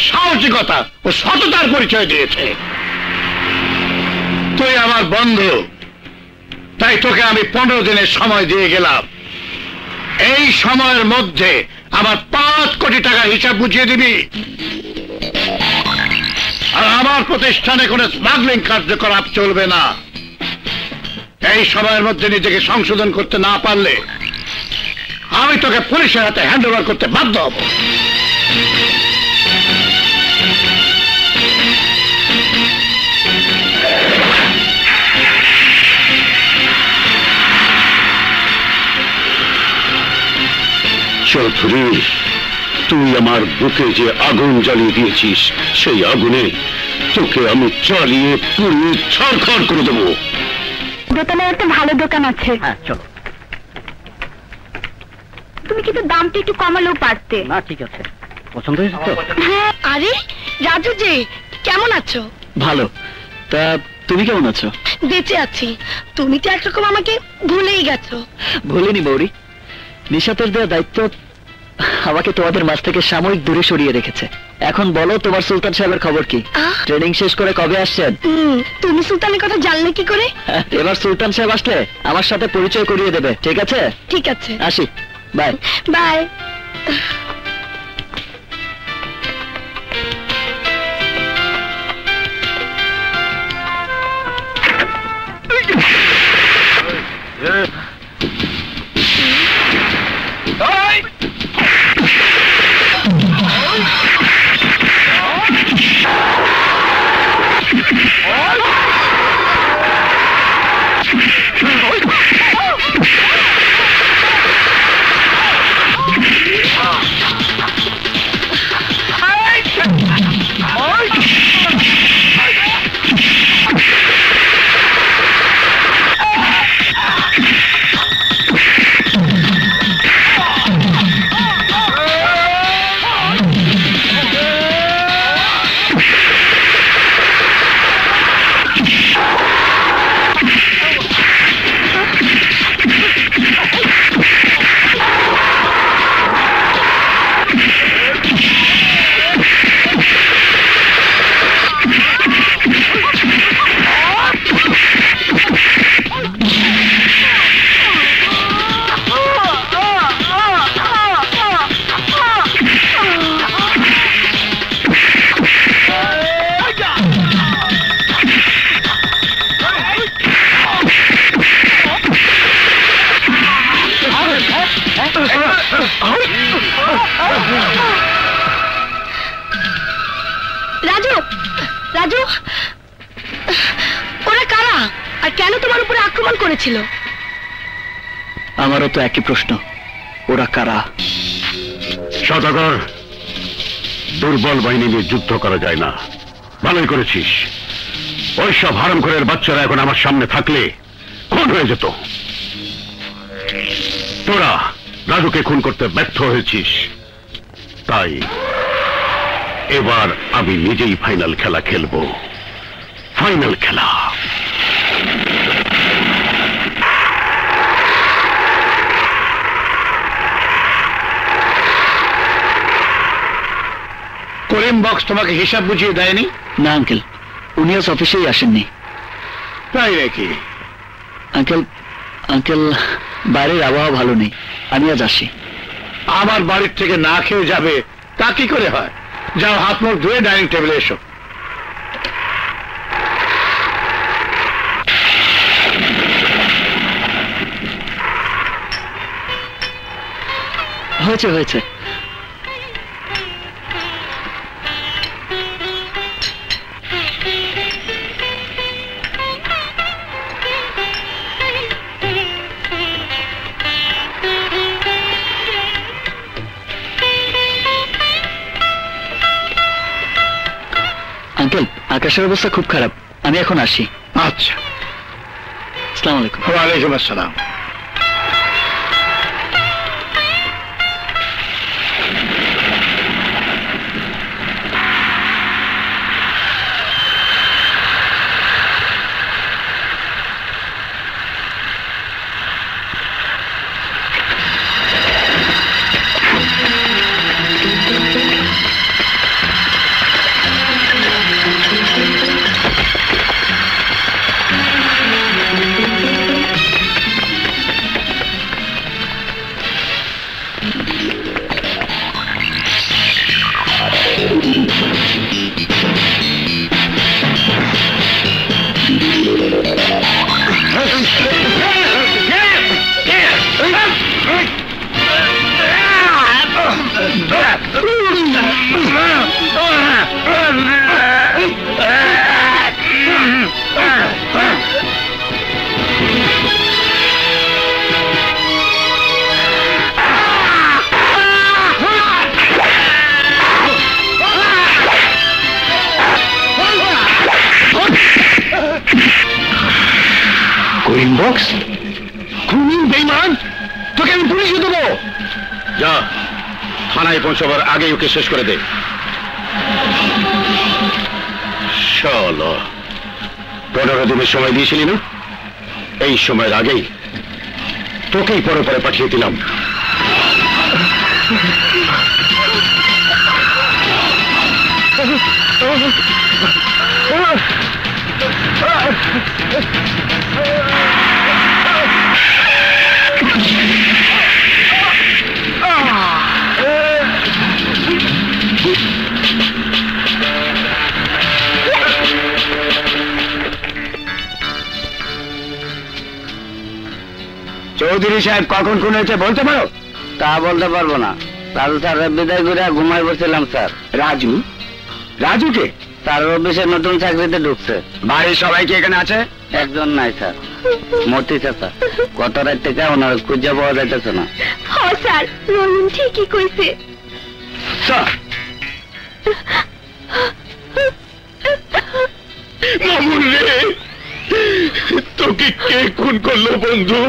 সাহসিকতা ও সততার পরিচয় দিয়েছে। তুই আমার বন্ধু, তাই তোকে আমি 15 দিনের সময় দিয়ে গেলাম। এই সময়ের মধ্যে আমার 5 কোটি টাকা হিসাব বুঝিয়ে দিবি, আর আমার প্রতিষ্ঠানে কোনো স্মাগলিং কার্যকলাপ চলবে না। এই সময়ের মধ্যে নিজেকে সংশোধন করতে না পারলে আমি তোকে পুলিশের হাতে হ্যান্ড ওভার করতে বাধ্য হব। চৌধুরী, তুই আমার বুকে যে আগুন জ্বালিয়ে দিয়েছিস, সেই আগুনে তোকে আমি জ্বালিয়ে পুড়িয়ে ছারখার করে দেবো। দোকানে একটা ভালো দোকান আছে। হ্যাঁ চলো। তুমি কিন্তু দামটা একটু কমালেও পারতে। না ঠিক আছে, পছন্দ হয়েছে তো? হ্যাঁ। আরে রাজু যে, কেমন আছো? ভালো। তা তুমি কেমন আছো? বেঁচে আছি। তুমি তো একরকম আমাকে ভুলেই গেছো। ভুলিনি বৌরি, নিশাতের দেওয়া দায়িত্ব আমাকে তোমাদের মাঝ থেকে সাময়িক দূরে সরিয়ে রেখেছে। এখন বলো তোমার সুলতান সাহেবের খবর কি? ট্রেনিং শেষ করে কবে আসছেন? তুমি সুলতানের কথা জানলে কি করে? এবার সুলতান সাহেব আসলে আমার সাথে পরিচয় করিয়ে দেবে, ঠিক আছে? ঠিক আছে, আসি, বাই। বাই। কেন তোমার উপরে আক্রমণ করেছিল? আমারও তো একই প্রশ্ন, ওরা কারা? সদাগর, দুর্বল বাহিনী নিয়ে যুদ্ধ করা যায় না। ভালোই করেছিস, ওইসব হারামখোরের বাচ্চারা এখন আমার সামনে থাকলে খুন হয়ে যেত। তোরা রাজুকে খুন করতে ব্যর্থ হয়েছিস, তাই এবার আমি নিজেই ফাইনাল খেলা খেলবো। ফাইনাল খেলা। করিম বক্স তোমাকে হিসাব বুঝিয়ে দেয়নি? না আঙ্কেল, উনি আজ অফিসেই আসেননি। তাই নাকি? আঙ্কেল আঙ্কেল বাইরের আবহাওয়া ভালো নেই, আমি আজ আসি। আমার বাড়ির থেকে না খেয়ে যাবে তা কি করে হয়? যাও, হাত মুখ ধুয়ে ডাইনিং টেবিলে এসো। হয়েছে হয়েছে। আঙ্কেল, আকাশের অবস্থা খুব খারাপ, আমি এখন আসি। আচ্ছা, আসসালামু আলাইকুম। ওয়ালাইকুম আসসালাম। করিম বক্স, খুনি বেঈমান, তোকে আমি পুলিশে দেবো। যা, থানায় পৌঁছাবার আগে ওকে শেষ করে দে। শালা, 15 দিনের সময় দিয়েছিলি না? এই সময়ের আগেই তোকেই পরে পরে পাঠিয়ে দিলাম। চৌধুরী সাহেব কখন খুন হয়েছে বলতে পারো? তা বলতে পারবো না, রাজু স্যারের বিদায় করে ঘুমাই বসছিলাম স্যার। রাজু? রাজুকে? স্যার অফিসে নতুন চাকরিতে ঢুকছে। বাড়ির সবাই কি এখানে আছে? একজন নাই স্যার, মতি চাচা। গত রাত থেকে ওনার খুঁজে পাওয়া যাইতেছে না। হ্যাঁ স্যার, রহিম ঠিকই কইছে। স্যার, মামুন রে, তোকে কে খুন করলো বন্ধু?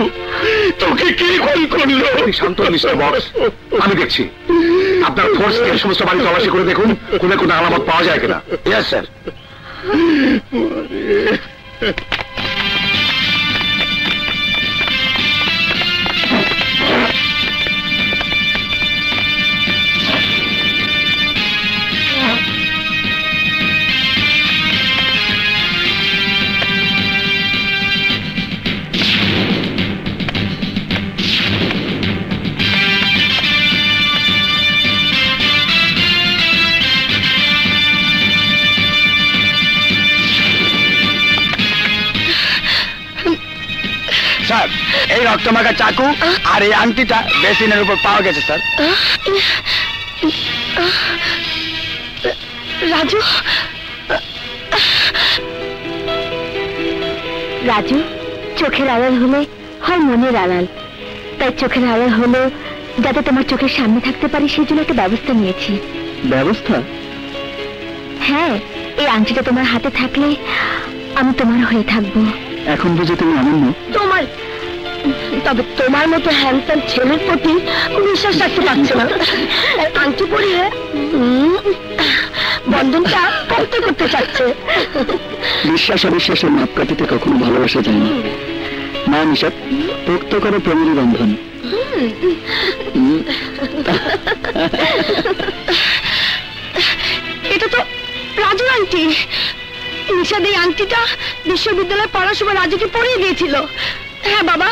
তোকে কে খুন করলো? শান্ত মিস্টার বক্স, আমি দেখছি। আপনার ফোর্স থেকে সমস্ত বাড়ি তল্লাশি করে দেখুন কোন কোন আলামত পাওয়া যায় কিনা। Yes sir. স্যার, এই রক্তমাখা চাকু আর এই আংটিটা বেসিনের উপর পাওয়া গেছে স্যার। রাজু, রাজু চোখের আড়াল হলে হয় মনের আড়াল, তাই চোখের আড়াল হলো যাতে তোমার চোখের সামনে থাকতে পারি, সেই জন্য একটা ব্যবস্থা নিয়েছি। ব্যবস্থা? হ্যাঁ, এই আংটিটা তোমার হাতে থাকলে আমি তোমার হয়ে থাকবো। এখন বুঝে তুমি অনন্য? তোমার, তবে তোমার মতো হ্যান্ডসাম ছেলের প্রতি বিশ্বাস রাখতে পারছে না। আংটি পরিয়ে বন্ধনটা করতে করতে চাচ্ছে। বিশ্বাস অবিশ্বাসের মাপকাঠিতে কখনো ভালোবাসা যায় না। না নিশাত, পোক্ত করো প্রেমের বন্ধন। এটা তো রাজুর আংটি। নিশাদ এই আংটিটা বিশ্ববিদ্যালয়ে পড়ার সময় রাজুকে পরিয়ে দিয়েছিল। হ্যাঁ বাবা।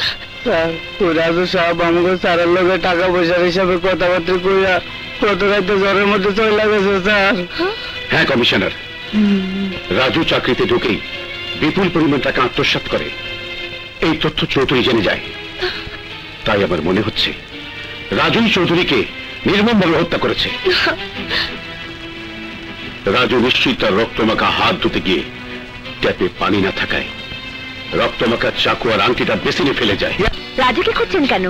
রাজু সাহেব আমাকে স্যারের লোকে টাকা পয়সার হিসাবে কথাবার্তা কইয়া কত রাতে জ্বরের মধ্যে চলে গেছে স্যার। হ্যাঁ কমিশনার, রাজু চাকরিতে ঢুকেই বিপুল পরিমাণ টাকা আত্মসাৎ করে, এই তথ্য চৌধুরী জেনে যায়। তাই আমার মনে হচ্ছে রাজুই চৌধুরীকে নির্মমভাবে হত্যা করেছে। রাজু নিশ্চয়ই তার রক্তমাখা হাত ধুতে গিয়ে ট্যাপে পানি না থাকায় রক্তমাখা চাকু আর আংটিটা বেসিনে ফেলে যায়। রাজুকে খুঁজছেন কেন?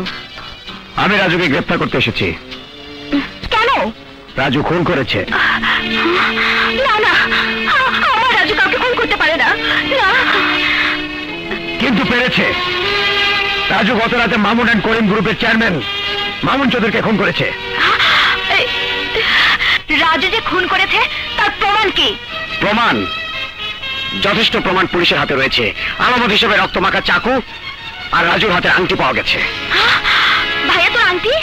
আমি রাজুকে গ্রেফতার করতে এসেছি। কেন? রাজু খুন করেছে। না না, আমার রাজু কাউকে খুন করতে পারে না। না, কিন্তু পেরেছে। রাজু গত রাতে মামুন অ্যান্ড করিম গ্রুপের চেয়ারম্যান মামুন চৌধুরীকে খুন করেছে। রাজু যে খুন করেছে তার প্রমাণ কি? প্রমাণ? যথেষ্ট প্রমাণ পুলিশের হাতে রয়েছে। আলামত হিসেবে রক্তমাখা চাকু আর রাজুর হাতে আংটি পাওয়া গেছে। ভাইয়া তোর আংটি?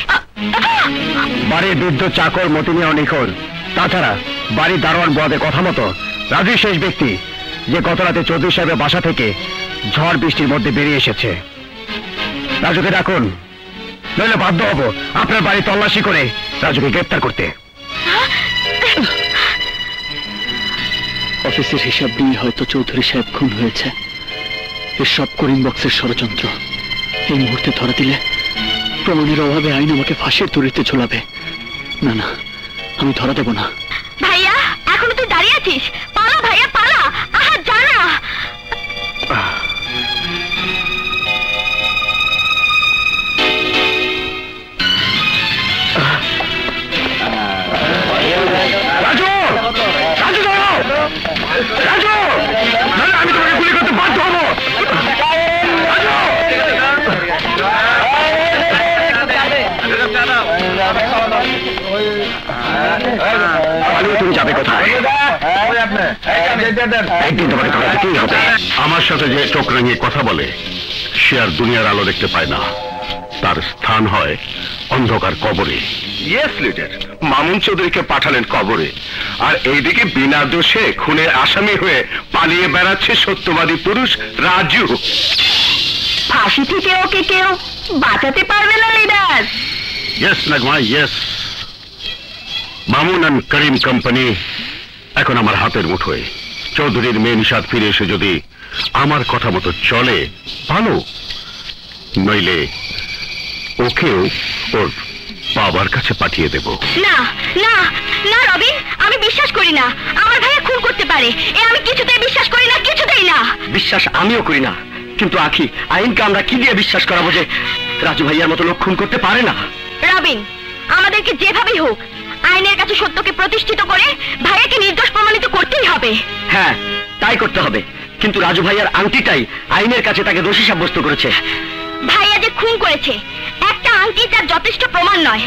বাড়ির বৃদ্ধ চাকর মতিনিয়া নিখোঁজ। তাছাড়া বাড়ির দারোয়ান বদের কথা মতো রাজুই শেষ ব্যক্তি যে গত রাতে চৌধুরী সাহেবের বাসা থেকে ঝড় বৃষ্টির মধ্যে বেরিয়ে এসেছে। রাজুকে ডাকুন, নইলে বাধ্য হব আপনার বাড়ি তল্লাশি করে রাজুকে গ্রেফতার করতে। অফিসের হিসাব নিয়ে হয়তো চৌধুরী সাহেব খুন হয়েছে। এসব করিম বক্সের ষড়যন্ত্র। এই মুহূর্তে ধরা দিলে প্রমাণের অভাবে আইন আমাকে ফাঁসির দড়িতে ঝোলাবে। না না, আমি ধরা দেব না। ভাইয়া এখনো তুই দাঁড়িয়ে আছিস? পালা ভাইয়া পালা। আহা জানা। রাজু, রাজু দাঁড়াও। রাজু, নাহলে আমি তোমাকে গুলি করতে বাধ্য হবো। তুমি যাবে কোথায়? একদিন তোমাকে ধরাতেই হবে। আমার সাথে যে চোখ রাঙিয়ে কথা বলে সে আর দুনিয়ার আলো দেখতে পায় না, তার স্থান হয় অন্ধকার কবরে। ইয়েস লিডার, মামুন চৌধুরীকে পাঠালেন কবরে, আর এইদিকে বিনা দোষে খুনের আসামি হয়ে পালিয়ে বেড়াচ্ছে সত্যবাদী পুরুষ রাজু। ফাঁসি থেকে ওকে কেউ বাঁচাতে পারবে না leader. Yes নাগমা, yes. Mamun and Karim company এখন আমার হাতের মুঠোয়। চৌধুরীর মেয়ে নিশাদ ফিরে এসে যদি আমার কথা মতো চলে ভালো, নইলে ওকেও ওর বাবার কাছে পাঠিয়ে দেব। না না না রবিন, আমি বিশ্বাস করি না আমার ভাইয়া খুন করতে পারে। আমি কিছুতেই বিশ্বাস করি না, কিছুতেই না। বিশ্বাস আমিও করি না, কিন্তু আখি আইনকে আমরা কি দিয়ে বিশ্বাস করাবো যে রাজু ভাইয়ার মতো লোক খুন করতে পারে না? রবিন, আমাদেরকে যেভাবেই হোক আইনের কাছে সত্যকে প্রতিষ্ঠিত করে ভাইয়াকে নির্দোষ প্রমাণিত করতেই হবে। হ্যাঁ, তাই করতে হবে, কিন্তু রাজু ভাইয়ার আংটিটাই আইনের কাছে তাকে দোষী সাব্যস্ত করেছে। ভাইয়া যে খুন করেছে একটা আংটি তার যথেষ্ট প্রমাণ নয়,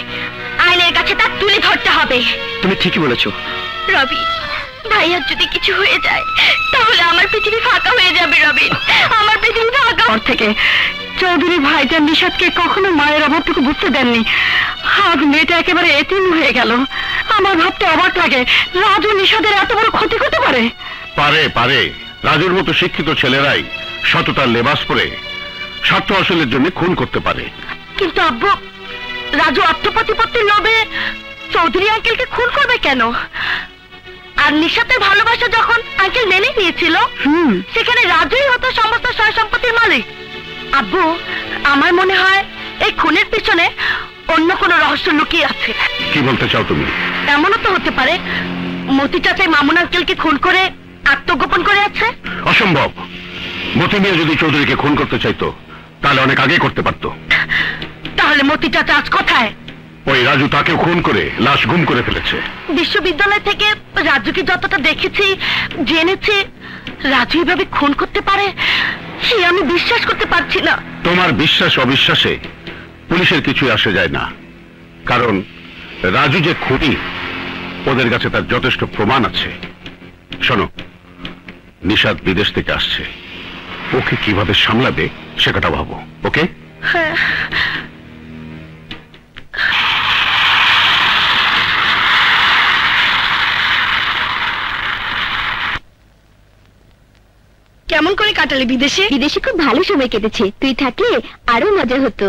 আইনের কাছে তার তুলে ধরতে হবে। তুমি ঠিকই বলেছো রবি। ভাইয়ার যদি কিছু হয়ে যায় তাহলে আমার পৃথিবী ফাঁকা হয়ে যাবে। রবিন, আমার পৃথিবী ফাঁকা। পর থেকে চৌধুরী ভাইজান নিশাদকে কখনো মায়ের অভাবটুকু বুঝতে দেননি। আজ মেয়েটা একেবারে এতিম হয়ে গেল। আমার ভাবতে অবাক লাগে রাজু নিশাদের এত বড় ক্ষতি করতে পারে। পারে পারে, রাজুর মতো শিক্ষিত ছেলেরাই সততার লেবাস পরে স্বার্থ হাসিলের জন্য খুন করতে পারে। কিন্তু আব্বু, রাজু আত্মপ্রতিপত্তির লোভে চৌধুরী আঙ্কেলকে খুন করবে কেন? আর নিশাতের ভালোবাসা যখন আঙ্কেল মেনে নিয়েছিল সেখানে রাজুই হতো সমস্ত সয় সম্পত্তির মালিক। আব্বু, আমার মনে হয় এই খুনের পিছনে অন্য কোনো রহস্য লুকিয়ে আছে। কি বলতে চাও তুমি? এমনও তো হতে পারে মতি চাচাই মামুন আঙ্কেলকে খুন করে আত্মগোপন করে আছে। অসম্ভব। মতি মিয়া যদি চৌধুরীকে খুন করতে চাইতো তাহলে অনেক আগে করতে পারত। তাহলে মতি চাচা আজ কোথায়? ওই রাজু তাকে খুন করে লাশ গুম করে ফেলেছে। বিশ্ববিদ্যালয় থেকে রাজুকে যতটা দেখেছি জেনেছি, রাজু এভাবে খুন করতে পারে সে আমি বিশ্বাস করতে পারছি না। তোমার বিশ্বাস অবিশ্বাসে পুলিশের কিছুই আসে যায় না, কারণ রাজু যে খুনি ওদের কাছে তার যথেষ্ট প্রমাণ আছে। শোনো, নিশাদ বিদেশ থেকে আসছে, ওকে কিভাবে সামলাবে সে কথা ভাবো। ওকে? হ্যাঁ। কেমন করে কাটালে বিদেশে? বিদেশে খুব ভালো সময় কেটেছে, তুই থাকলে আরো মজা হতো।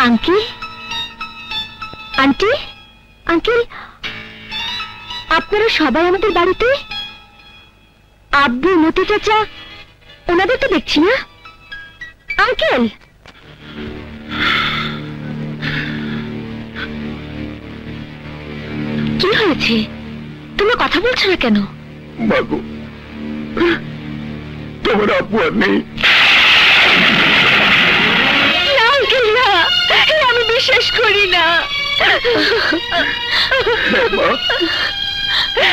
আঙ্কেল, আন্টি, আঙ্কেল, আপনারা সবাই আমাদের বাড়িতে? আব্বু, মতি চাচা, ওনাদের তো দেখছি না। আঙ্কেল, কি হয়েছে? তুমি কথা বলছো না কেন? মাগো, তোমার আব্বু আর নেই। না আঙ্কেল, না, আমি বিশ্বাস করি না।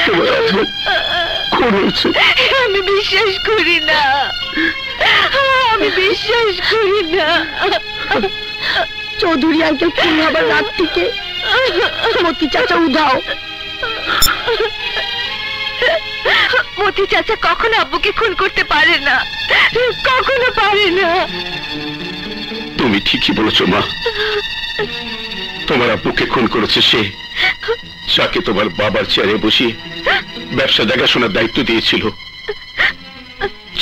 তোমার আব্বু খুন হয়েছে। আমি বিশ্বাস করি না, আমি বিশ্বাস করি না। চৌধুরী আঙ্কেল খুন হবার রাত থেকে মতি চাচা উধাও। মতি চাচা কখনো আব্বুকে খুন করতে পারে না, কখনো পারে না। তুমি ঠিকই বলেছ মা, তোমার আব্বুকে খুন করেছে সে যাকে তোমার বাবার চেয়ারে বসিয়ে ব্যবসা দেখাশোনার দায়িত্ব দিয়েছিল।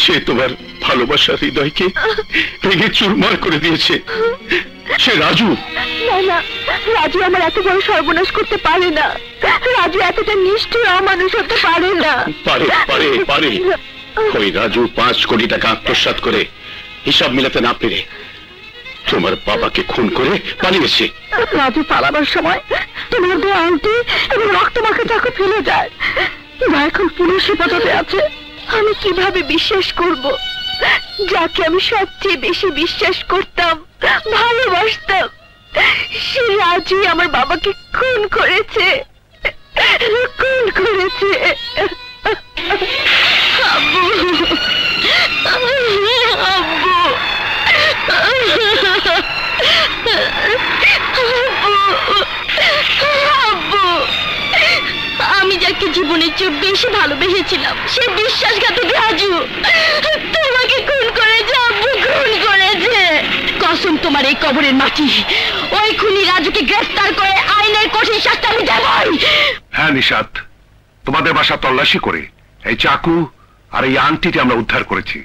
সে তোমার ভালোবাসার হৃদয়কে ভেঙে চুরমার করে দিয়েছে। সে রাজু। না না, রাজু আমার এত বড় সর্বনাশ করতে পারে না। রাজু এতটা নিষ্ঠুর অমানুষ হতে পারে না। পারে পারে পারে। ওই রাজু 5 কোটি টাকা আত্মসাৎ করে হিসাব মিলাতে না পেরে তোমার বাবাকে খুন করে পালিয়েছে। রাজু পালাবার সময় তোমার দু আংটি এবং রক্তমাখা চাকু ফেলে যায়। এখন পুলিশ হেফাজতে আছে। আমি কিভাবে বিশ্বাস করব যাকে আমি সবচেয়ে বেশি বিশ্বাস করতাম, ভালোবাসতাম, সে রাজু আমার বাবাকে খুন করেছে, খুন করেছে। আব্বু, আব্বু, আব্বু, আমি যাকে জীবনের চেয়ে বেশি ভালোবেসেছিলাম সে বিশ্বাসঘাতক রাজু তোমাকে খুন করেছে। আব্বু খুন করেছে। কসম তোমার এই কবরের মাটি, ওই খুনি রাজুকে গ্রেফতার করে আইনের কঠিন শাস্তি আমি দেবই। হ্যাঁ নিশাত, তোমাদের বাসা তল্লাশি করে এই চাকু আর এই আংটিটি আমরা উদ্ধার করেছি।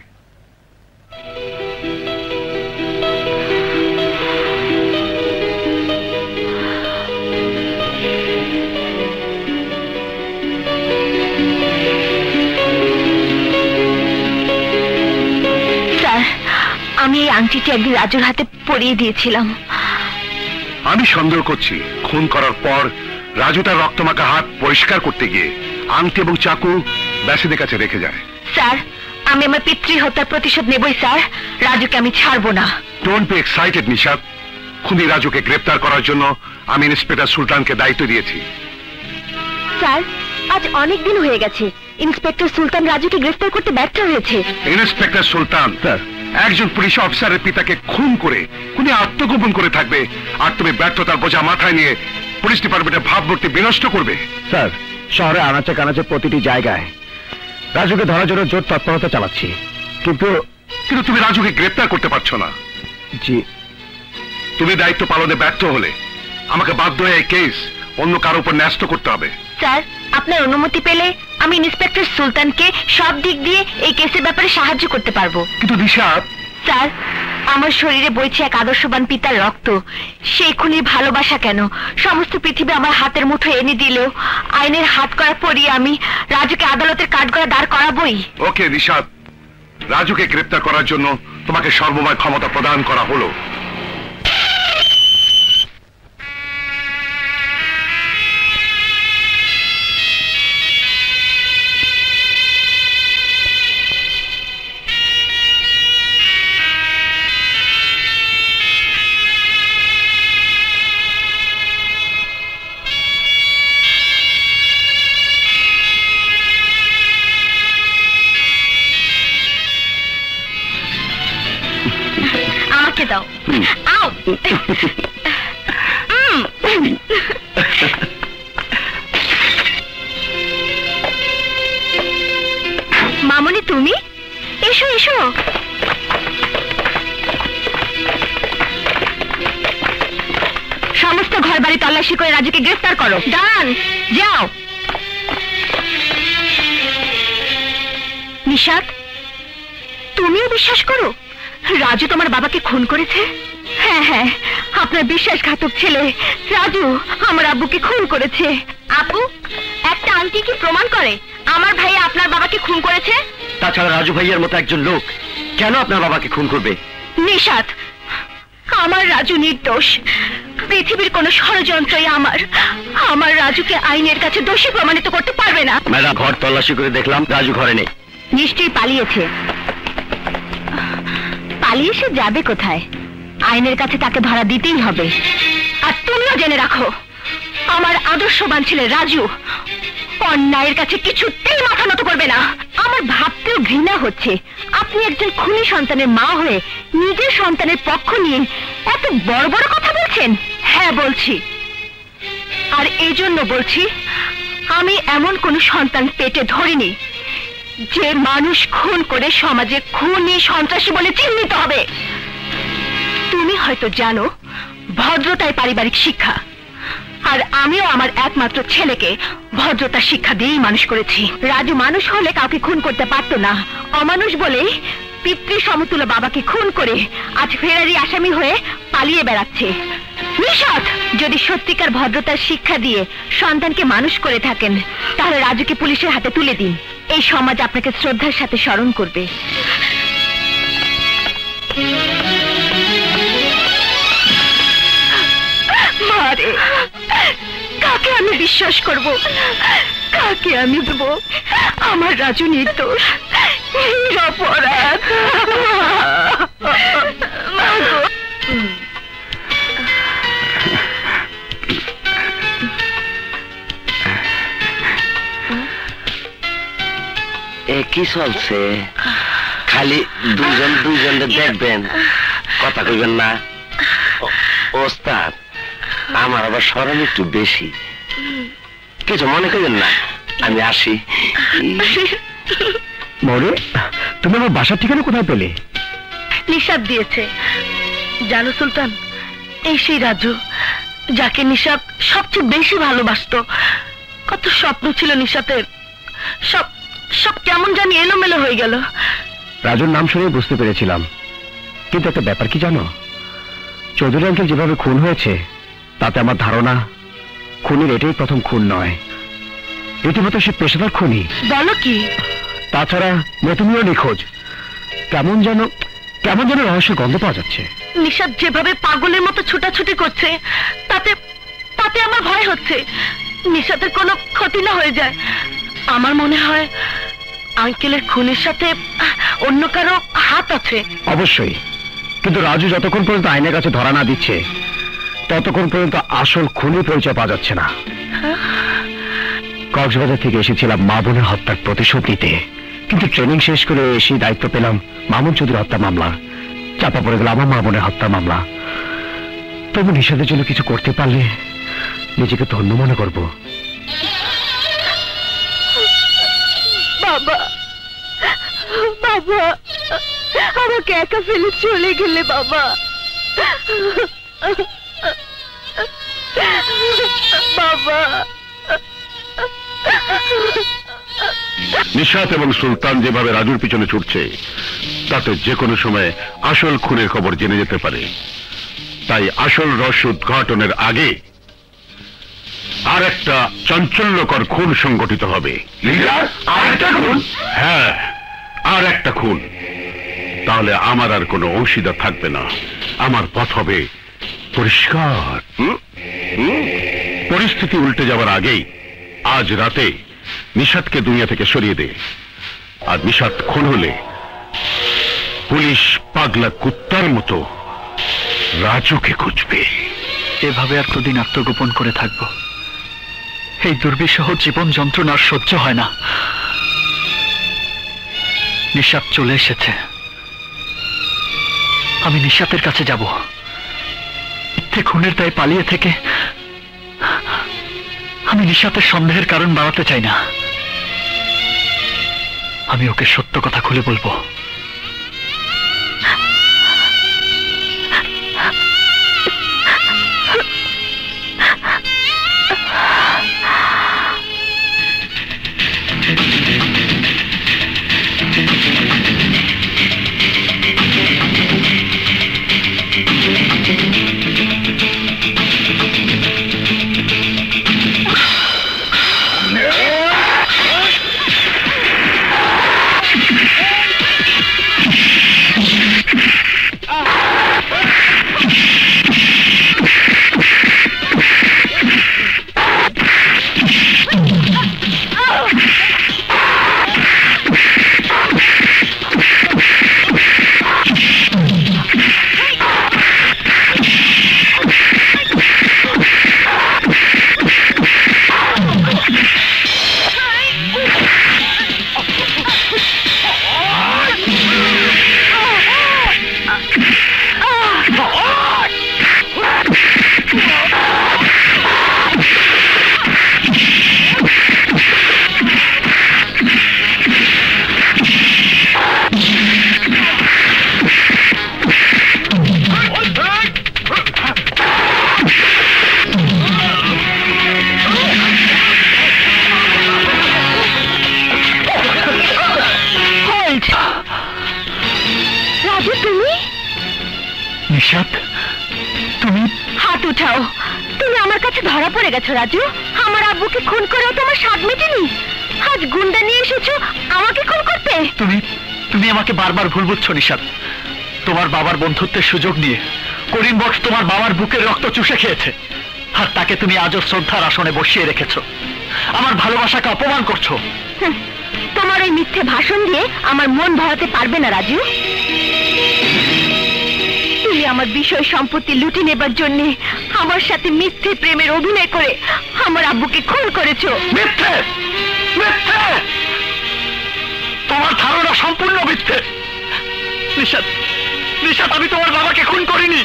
আমি এই আংটিটি একদিন রাজুর হাতে পরিয়ে দিয়েছিলাম। আমি সন্দেহ করছি খুন করার পর রাজু তার রক্তমাখা হাত পরিষ্কার করতে গিয়ে আংটি এবং চাকু ব্যাসিদের কাছে রেখে যায়। স্যার, আমি আমার পিতৃ হত্যার প্রতিশোধ নেবই স্যার। রাজুকে আমি ছাড়বো না। Don't be excited Nishat. খুনি রাজুকে গ্রেফতার করার জন্য আমি ইন্সপেক্টর সুলতানকে দায়িত্ব দিয়েছি। স্যার, আজ অনেক দিন হয়ে গেছে ইন্সপেক্টর সুলতান রাজুকে গ্রেফতার করতে ব্যর্থ হয়েছে। ইন্সপেক্টর সুলতান স্যার, একজন পুলিশ অফিসারের পিতাকে খুন করে খুনি আত্মগোপন করে থাকবে, আর তুমি ব্যর্থতার বোঝা মাথায় নিয়ে পুলিশ ডিপার্টমেন্টের ভাবমূর্তি বিনষ্ট করবে। স্যার, শহরে আনাচে কানাচে প্রতিটি জায়গায় রাজুকে ধরার জন্য জোর তৎপরতা চালাচ্ছি, কিন্তু তুমি রাজুকে গ্রেফতার করতে পারছো না। জি, তুমি দায়িত্ব পালনে ব্যর্থ হলে আমাকে বাধ্য হয়ে এই কেস অন্য কারো উপর ন্যস্ত করতে হবে। স্যার, আপনার অনুমতি পেলে আমি ইন্সপেক্টর সুলতানকে সব দিক দিয়ে এই কেসের ব্যাপারে সাহায্য করতে পারবো। কিন্তু নিশাত, স্যার, আমার শরীরে বইছে এক আদর্শবান পিতার রক্ত। সেই খুনির ভালোবাসা কেন সমস্ত পৃথিবী আমার হাতের মুঠো এনে দিলেও আইনের হাত করা পরিয়ে আমি রাজুকে আদালতের কাঠগড়া দাঁড় করাবই। ওকে নিশাত, রাজুকে গ্রেফতার করার জন্য তোমাকে সর্বময় ক্ষমতা প্রদান করা হলো। দাও। আও মামনি, তুমি এসো এসো। সমস্ত ঘর বাড়ি তল্লাশি করে রাজুকে গ্রেফতার করো। ডান, যাও। নিশাত, তুমিও বিশ্বাস করো রাজু তোমার বাবাকে খুন করেছে? হ্যাঁ হ্যাঁ, আপনার বিশ্বাসঘাতক ছেলে রাজু আমার আব্বুকে খুন করেছে। আপু, একটা আংটি কি প্রমাণ করে আমার ভাই আপনার বাবাকে খুন করেছে? তাছাড়া রাজু ভাইয়ের মতো একজন লোক কেন আপনার বাবাকে খুন করবে? নিশাত, আমার রাজু নির্দোষ। পৃথিবীর কোন ষড়যন্ত্রই আমার রাজুকে আইনের কাছে দোষী প্রমাণিত করতে পারবে না। ম্যাডাম, ঘর তল্লাশি করে দেখলাম রাজু ঘরে নেই। নিশ্চয়ই পালিয়েছে। পালিয়ে সে যাবে কোথায়? আইনের কাছে তাকে ধরা দিতেই হবে। আর তুমিও জেনে রাখো, আমার আদর্শবান ছেলে রাজু অন্যায়ের কাছে কিছুতেই মাথা নত করবে না। আমার ভাবতেও ঘৃণা হচ্ছে আপনি একজন খুনি সন্তানের মা হয়ে নিজের সন্তানের পক্ষ নিয়ে এত বড় বড় কথা বলছেন। হ্যাঁ বলছি, আর এই জন্য বলছি আমি এমন কোন সন্তান পেটে ধরিনি যে মানুষ খুন করে সমাজে খুনি সন্ত্রাসী বলে চিহ্নিত হবে। তুমি হয়তো জানো ভদ্রতায় পারিবারিক শিক্ষা, আর আমিও আমার একমাত্র ছেলেকে ভদ্রতার শিক্ষা দিয়েই মানুষ করেছি। রাজু মানুষ হলে কাউকে খুন করতে পারতো না। অমানুষ বলে পিতৃ সমতুল্য বাবাকে খুন করে আজ ফেরারি আসামি হয়ে পালিয়ে বেড়াচ্ছে। নিশাত, যদি সত্যিকার ভদ্রতার শিক্ষা দিয়ে সন্তানকে মানুষ করে থাকেন তাহলে রাজুকে পুলিশের হাতে তুলে দিন। এই সমাজ আপনাকে শ্রদ্ধার সাথে স্মরণ করবে। মারে, কাকে আমি বিশ্বাস করব? কাকে আমি দেব? আমার রাজু নির্দোষ, নিরপরাধ। কি চলছে? খালি দুইজনকে দেখবেন, কথা কইবেন না। ওস্তাদ, আমার আবার শরম একটু বেশি, কিছু মনে করবেন না, আমি আসি। মরে, তুমি আমার বাসার ঠিকানা কোথায় পেলে? নিশাত দিয়েছে। জানো সুলতান, এই সেই রাজু যাকে নিশাত সবচেয়ে বেশি ভালোবাসতো। কত স্বপ্ন ছিল নিশাতের, সব সব কেমন জানি এলোমেলো হয়ে গেল। রাজুর নাম শুনে বুঝতে পেরেছিলাম, কিন্তু একটা ব্যাপার কি জানো? চৌধুরী আঙ্কেল যেভাবে খুন হয়েছে তাতে আমার ধারণা খুনির এটাই প্রথম খুন নয়, রীতিমতো সে পেশাদার খুনি। বলো কি? তাছাড়া মেতুমিও নিখোঁজ। কেমন যেন রহস্য গন্ধ পাওয়া যাচ্ছে। নিশাত যেভাবে পাগলের মতো ছুটাছুটি করছে তাতে তাতে আমার ভয় হচ্ছে নিশাতের কোনো ক্ষতি না হয়ে যায়। আমার মনে হয় আঙ্কেলের খুনের সাথে অন্য কারো হাত আছে। অবশ্যই, কিন্তু রাজু যতক্ষণ পর্যন্ত আইনের কাছে ধরা না দিচ্ছে ততক্ষণ পর্যন্ত আসল খুনির পরিচয় পাওয়া যাচ্ছে না। কক্সবাজার থেকে এসেছিলাম মা বোনের হত্যার প্রতিশোধ নিতে, কিন্তু ট্রেনিং শেষ করে এসে দায়িত্ব পেলাম মামুন চৌধুরী হত্যা মামলা। চাপা পড়ে গেল আমার মা বোনের হত্যা মামলা। তবু নিষেধের জন্য কিছু করতে পারলে নিজেকে ধন্য মনে করব। বাবা, বাবা, আমাকে একা ফেলে চলে গেলে বাবা। বাবা। নিশাত এবং সুলতান যেভাবে রাজুর পিছনে ছুটছে তাতে যে কোনো সময় আসল খুনের খবর জেনে যেতে পারে। তাই আসল রহস্য উদ্ঘাটনের আগে আর একটা চাঞ্চল্যকর খুন সংগঠিত হবে। হ্যাঁ, আর একটা খুন। তাহলে আমার আর কোনো অংশীদার থাকবে না, আমার পথ হবে পরিষ্কার। পরিস্থিতি উল্টে যাওয়ার আগেই আজ রাতে নিশাতকে দুনিয়া থেকে সরিয়ে দে। আর নিশাত খুন হলে পুলিশ পাগলা কুত্তার মতো রাজুকে খুঁজবে। এভাবে আর কতদিন আত্মগোপন করে থাকবো? এই দুর্বিষহ জীবন যন্ত্রণা আর সহ্য হয় না। নিশাত চলে এসেছে, আমি নিশাতের কাছে যাব। খুনের দায়ে পালিয়ে থেকে আমি নিশাতের সন্দেহের কারণ বাড়াতে চাই না। আমি ওকে সত্য কথা খুলে বলবো। রাজু, আমার আব্বুকে খুন করেও তোমার স্বাদ মেটেনি। আজ গুন্ডা নিয়ে এসেছো আমাকে খুন করতে। তুমি আমাকে বারবার ভুল বুঝছো নিশাত। তোমার বাবার বন্ধুত্বের সুযোগ নিয়ে করিম বক্স তোমার বাবার বুকের রক্ত চুষে খেয়েছে, আর তাকে তুমি আজও শ্রদ্ধার আসনে বসিয়ে রেখেছো। আমার ভালোবাসাকে অপমান করছো। তোমার ওই মিথ্যে ভাষণ দিয়ে আমার মন ভরাতে পারবে না রাজু। তুমি আমার বিষয় সম্পত্তি লুটে নেবার জন্য আমার সাথে মিথ্যে প্রেমের অভিনয় করে আমার আব্বুকে খুন করেছো। মিথ্যে, মিথ্যে, তোমার ধারণা সম্পূর্ণ মিথ্যে। নিশাত, নিশাত, আমি তোমার বাবাকে খুন করিনি।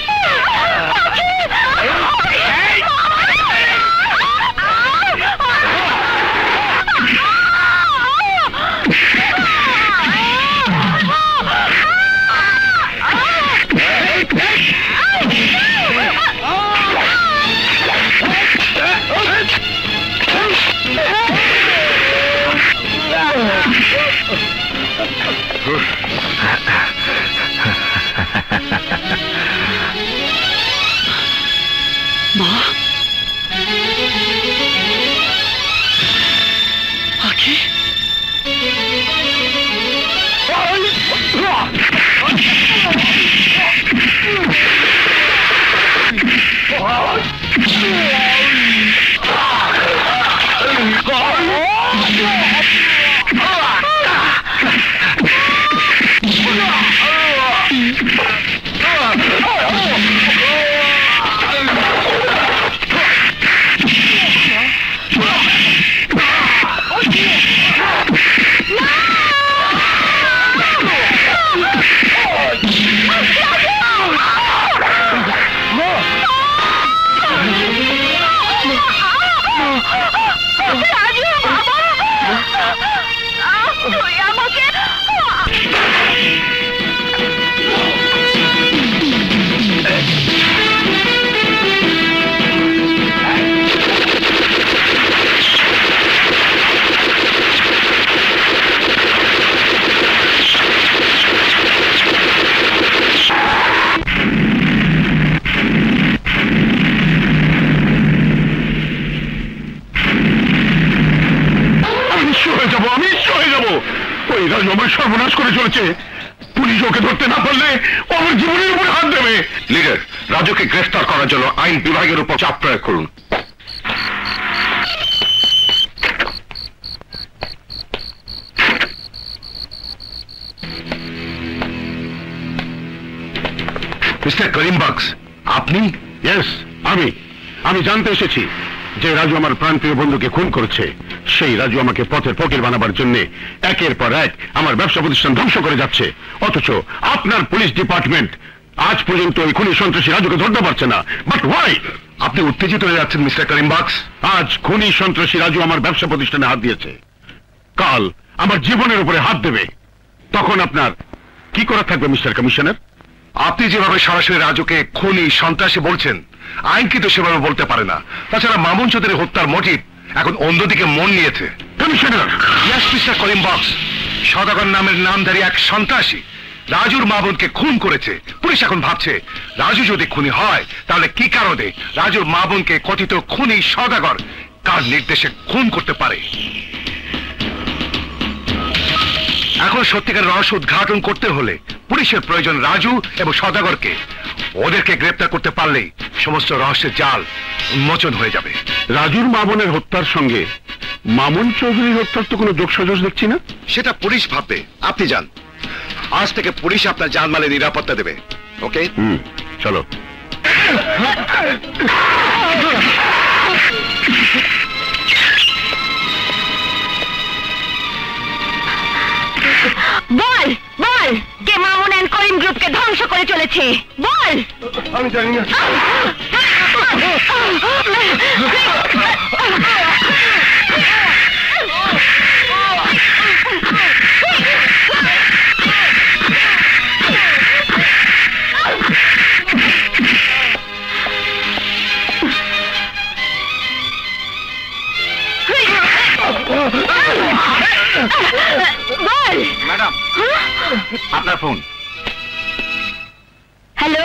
মা, আখি, সর্বনাশ করে চলেছে। পুলিশ ওকে ধরতে না পারলে আমার জীবনের উপর হাত দেবে। লিডার, রাজুকে গ্রেফতার করার জন্য আইন বিভাগের উপর চাপ প্রয়োগ করুন। মিস্টার করিম বক্স, আপনি? ইয়েস, আমি জানতে এসেছি যে রাজু আমার প্রাণপ্রিয় বন্ধুকে খুন করেছে। সেই রাজু আমাকে পথের ফকির বানাবার জন্য একের পর এক আমার ব্যবসা প্রতিষ্ঠান ধ্বংস করে যাচ্ছে, অথচ আপনার পুলিশ ডিপার্টমেন্ট আজ পর্যন্ত ওই খুনি সন্ত্রাসী রাজুকে ধরতে পারছে না। But why? আপনি উত্তেজিত হয়ে যাচ্ছেন মিস্টার করিমবক্স। আজ খুনি সন্ত্রাসী রাজু আমার ব্যবসা প্রতিষ্ঠানে হাত দিয়েছে, কাল আমার জীবনের উপরে হাত দেবে, তখন আপনার কি করা থাকবে মিস্টার কমিশনার? আপনি যেভাবে সরাসরি রাজুকে খুনি সন্ত্রাসী বলছেন, আইন কিন্তু সেভাবে বলতে পারে না। তাছাড়া মামুন চৌধুরী হত্যার মোটিভ এখন অন্যদিকে মন নিয়েছে। কমিশনার! ইয়েস মিস্টার করিমবক্স, সদাগর নামের নামধারী এক সন্ত্রাসী রাজুর মা বোনকে খুন করেছে। পুলিশ এখন ভাবছে রাজু যদি খুনি হয় তাহলে কি কারণে রাজুর মা বোনকে কথিত খুনি সদাগর কার নির্দেশে খুন করতে পারে। এখন সত্যিকার রহস্য উদ্ঘাটন করতে হলে পুলিশের প্রয়োজন রাজু এবং সদাগরকে। ওদেরকে গ্রেপ্তার করতে পারলেই সমস্ত রহস্যের জাল উন্মোচন হয়ে যাবে। রাজুর মা বোনের হত্যার সঙ্গে মামুন চৌধুরীর হত্যার তো কোনো যোগসাজশ দেখছি না। সেটা পুলিশ ভাববে, আপনি যান। আজ থেকে পুলিশ আপনার জানমালের নিরাপত্তা দেবে। ওকে? চলো। বল বল, কে মামুন এন্ড করিম গ্রুপকে ধ্বংস করে চলেছে? বল। আমি জানি না। বল। ম্যাডাম, আপনার ফোন। হ্যালো,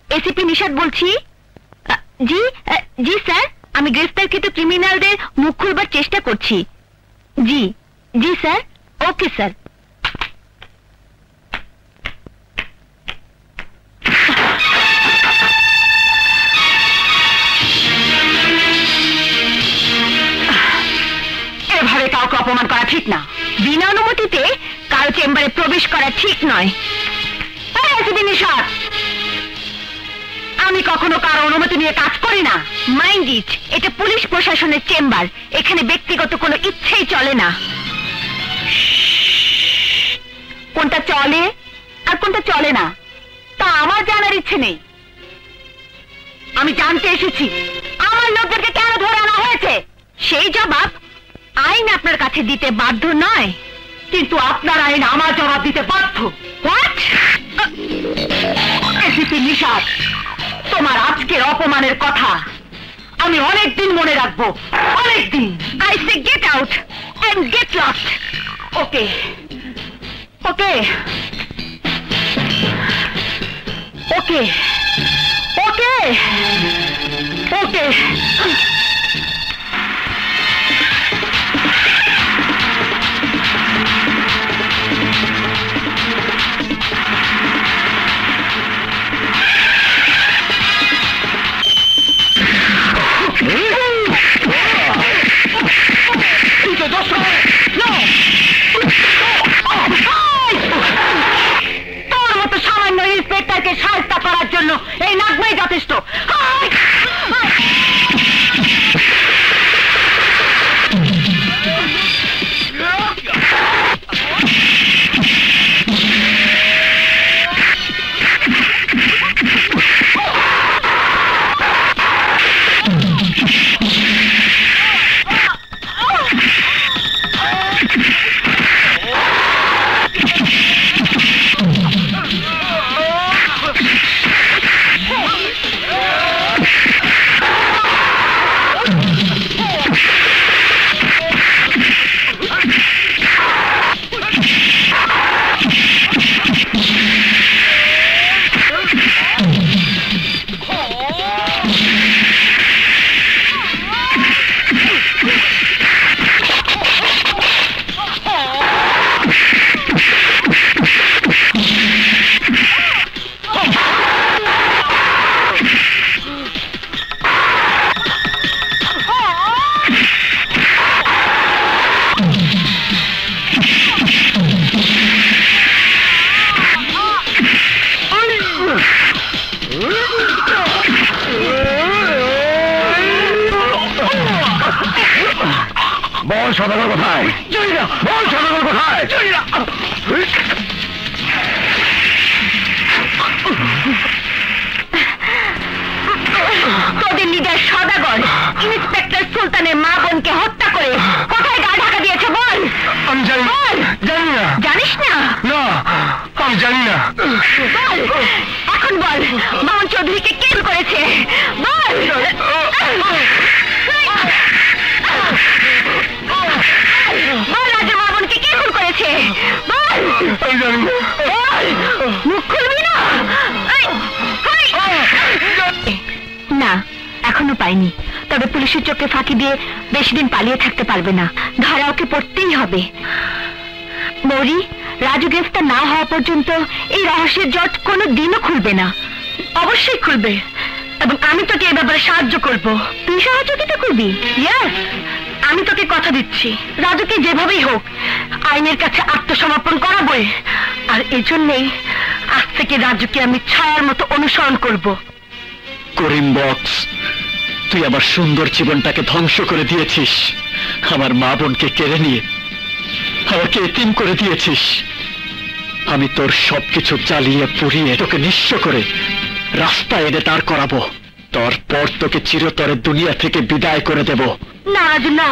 এসিপি নিশাদ বলছি। জি জি স্যার, আমি গ্রেফতারকৃত ক্রিমিনালদের মুখ খুলবার চেষ্টা করছি। জি জি স্যার, ওকে স্যার। এভাবে কাউকে অপমান করা ঠিক না। বিনা অনুমতিতে কারো চেম্বারে প্রবেশ করা ঠিক নয়। নিশাদ, আমি কখনো কারো অনুমতি নিয়ে কাজ করি না। মাইন্ড ইট, এটা পুলিশ প্রশাসনের চেম্বার, এখানে ব্যক্তিগত কোনো ইচ্ছেই চলে না। কোনটা চলে আর কোনটা চলে না তা আমার জানার ইচ্ছে নেই। আমি জানতে এসেছি আমার লোকদেরকে কেন ধরে আনা হয়েছে। সেই জবাব আইন আপনার কাছে দিতে বাধ্য নয়, কিন্তু আপনার আইন আমার জবাব দিতে বাধ্য। হোয়াট? এসিপি নিশাদ, তোমার আজকের অপমানের কথা আমি অনেকদিন মনে রাখবো, অনেকদিন। I say get out and get lost. Okay okay okay okay okay. তোর মতো সামান্য ইন্সপেক্টরকে সাহায্য করার জন্য এই নাগমাই যথেষ্ট। বল সদাগর কোথায়? বল সদাগর কোথায়? তোদের নিজের সদাগর ইন্সপেক্টর সুলতানের মা বোনকে হত্যা করে কোথায় গা ঢাকা দিয়েছে বল? আমি জানি জানি না। জানিস না? না, আমি জানি না। বল, এখন বল, মামুন চৌধুরীকে কে করেছে? বল। বল, রাজু মামুনকে কে খুন করেছে? বল। আমি জানি না। বল, মুখ খুলবি না? না, এখনো পাইনি। তবে পুলিশের চোখে ফাঁকি দিয়ে বেশি দিন পালিয়ে থাকতে পারবে না। ধরা ওকে পড়তেই হবে। মৌরি, রাজু গ্রেফতার না হওয়া পর্যন্ত এই রহস্যের জট কোনো দিনও খুলবে না। অবশ্যই খুলবে, এবং আমি তোকে এই ব্যাপারে সাহায্য করব। তুই সহযোগিতা করবি? ইয়েস, আমি তোকে কথা দিচ্ছি, রাজুকে যেভাবেই হোক আইনের কাছে আত্মসমর্পণ করাবই। আর এজন্যই আজ থেকে রাজুকে আমি ছায়ার মতো অনুসরণ করব। করিম বক্স, তুই আমার সুন্দর জীবনটাকে ধ্বংস করে দিয়েছিস। আমার মা বোনকে কেড়ে নিয়ে আমাকে এতিম করে দিয়েছিস। আমি তোর সবকিছু জ্বালিয়ে পুড়িয়ে তোকে নিঃস্ব করে রাস্তায় এনে দাঁড় করাবো। তারপর তোকে চিরতরে দুনিয়া থেকে বিদায় করে দেব। না রাজু, না।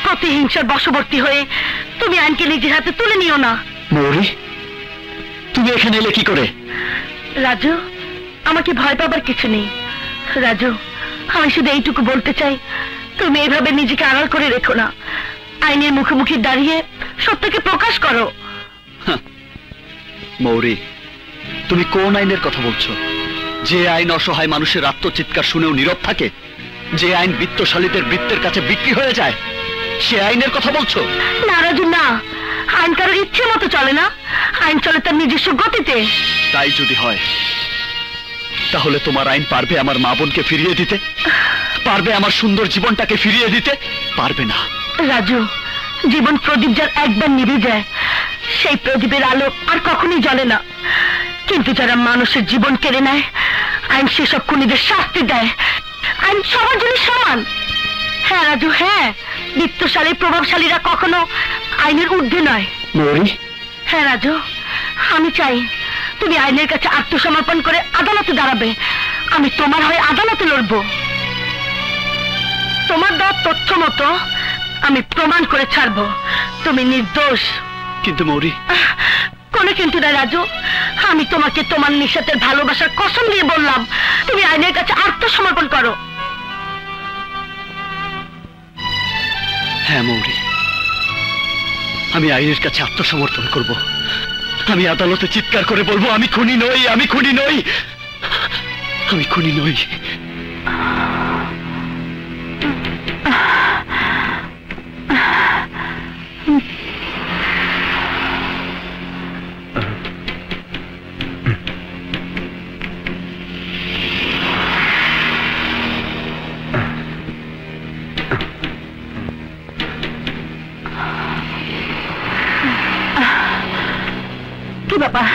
প্রতিহিংসার বশবর্তী হয়ে তুমি আইনকে নিজের হাতে তুলে নিও না। মৌরি, তুমি এখানে এলে কি করে? রাজু, আমাকে ভয় পাবার কিছু নেই। রাজু, আমি শুধু এইটুকু বলতে চাই, তুমি এইভাবে নিজেকে আড়াল করে রেখো না। আইনের মুখোমুখি দাঁড়িয়ে সত্যকে প্রকাশ করো। মৌরি, তুমি কোন আইনের কথা বলছো? যে আইন অসহায় মানুষের আত্মচিৎকার শুনেও নীরব থাকে, যে আইন বিত্তশালীদের বৃত্তের কাছে বিক্রি হয়ে যায়, সে আইনের কথা বলছো? না রাজু, না। আইন কারোর ইচ্ছে মতো চলে না, আইন চলে তার নিজস্ব গতিতে। তাই যদি হয়, তাহলে তোমার আইন পারবে আমার মা বোনকে ফিরিয়ে দিতে? পারবে আমার সুন্দর জীবনটাকে ফিরিয়ে দিতে? পারবে না। রাজু, জীবন প্রদীপ যার একবার নিভে যায়, সেই প্রদীপের আলো আর কখনোই জ্বলে না। কিন্তু যারা মানুষের জীবন কেড়ে নেয়, আইন সেসব খুনিদের শাস্তি দেয়। আইন সবার জন্য সমান। হ্যাঁ রাজু, হ্যাঁ, বিত্তশালী প্রভাবশালীরা কখনো আইনের ঊর্ধ্বে নয়। মৌরি, হ্যাঁ রাজু, আমি চাই তুমি আইনের কাছে আত্মসমর্পণ করে আদালতে দাঁড়াবে। আমি তোমার হয়ে আদালতে লড়ব। তোমার দেওয়া তথ্য মতো আমি প্রমাণ করে ছাড়বো তুমি নির্দোষ। কিন্তু মৌরি, কোনো কিন্তু না রাজু, আমি তোমাকে তোমার নিঃস্বার্থের ভালোবাসার কসম দিয়ে বললাম, তুমি আইনের কাছে আত্মসমর্পণ করো। হ্যাঁ মৌরি, আমি আইনের কাছে আত্মসমর্পণ করব। আমি আদালতে চিৎকার করে বলবো, আমি খুনি নই, আমি খুনি নই, আমি খুনি নই। কি ব্যাপার?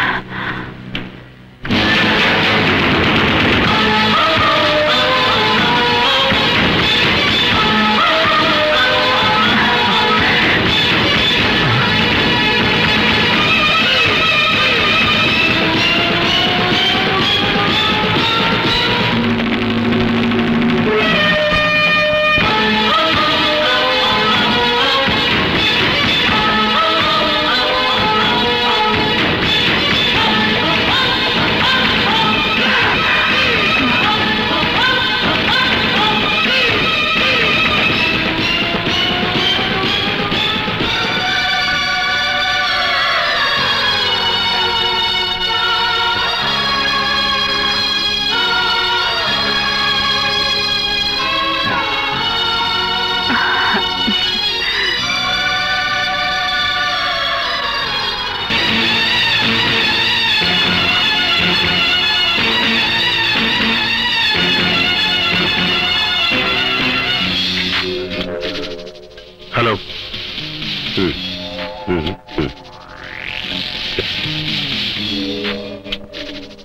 Hello.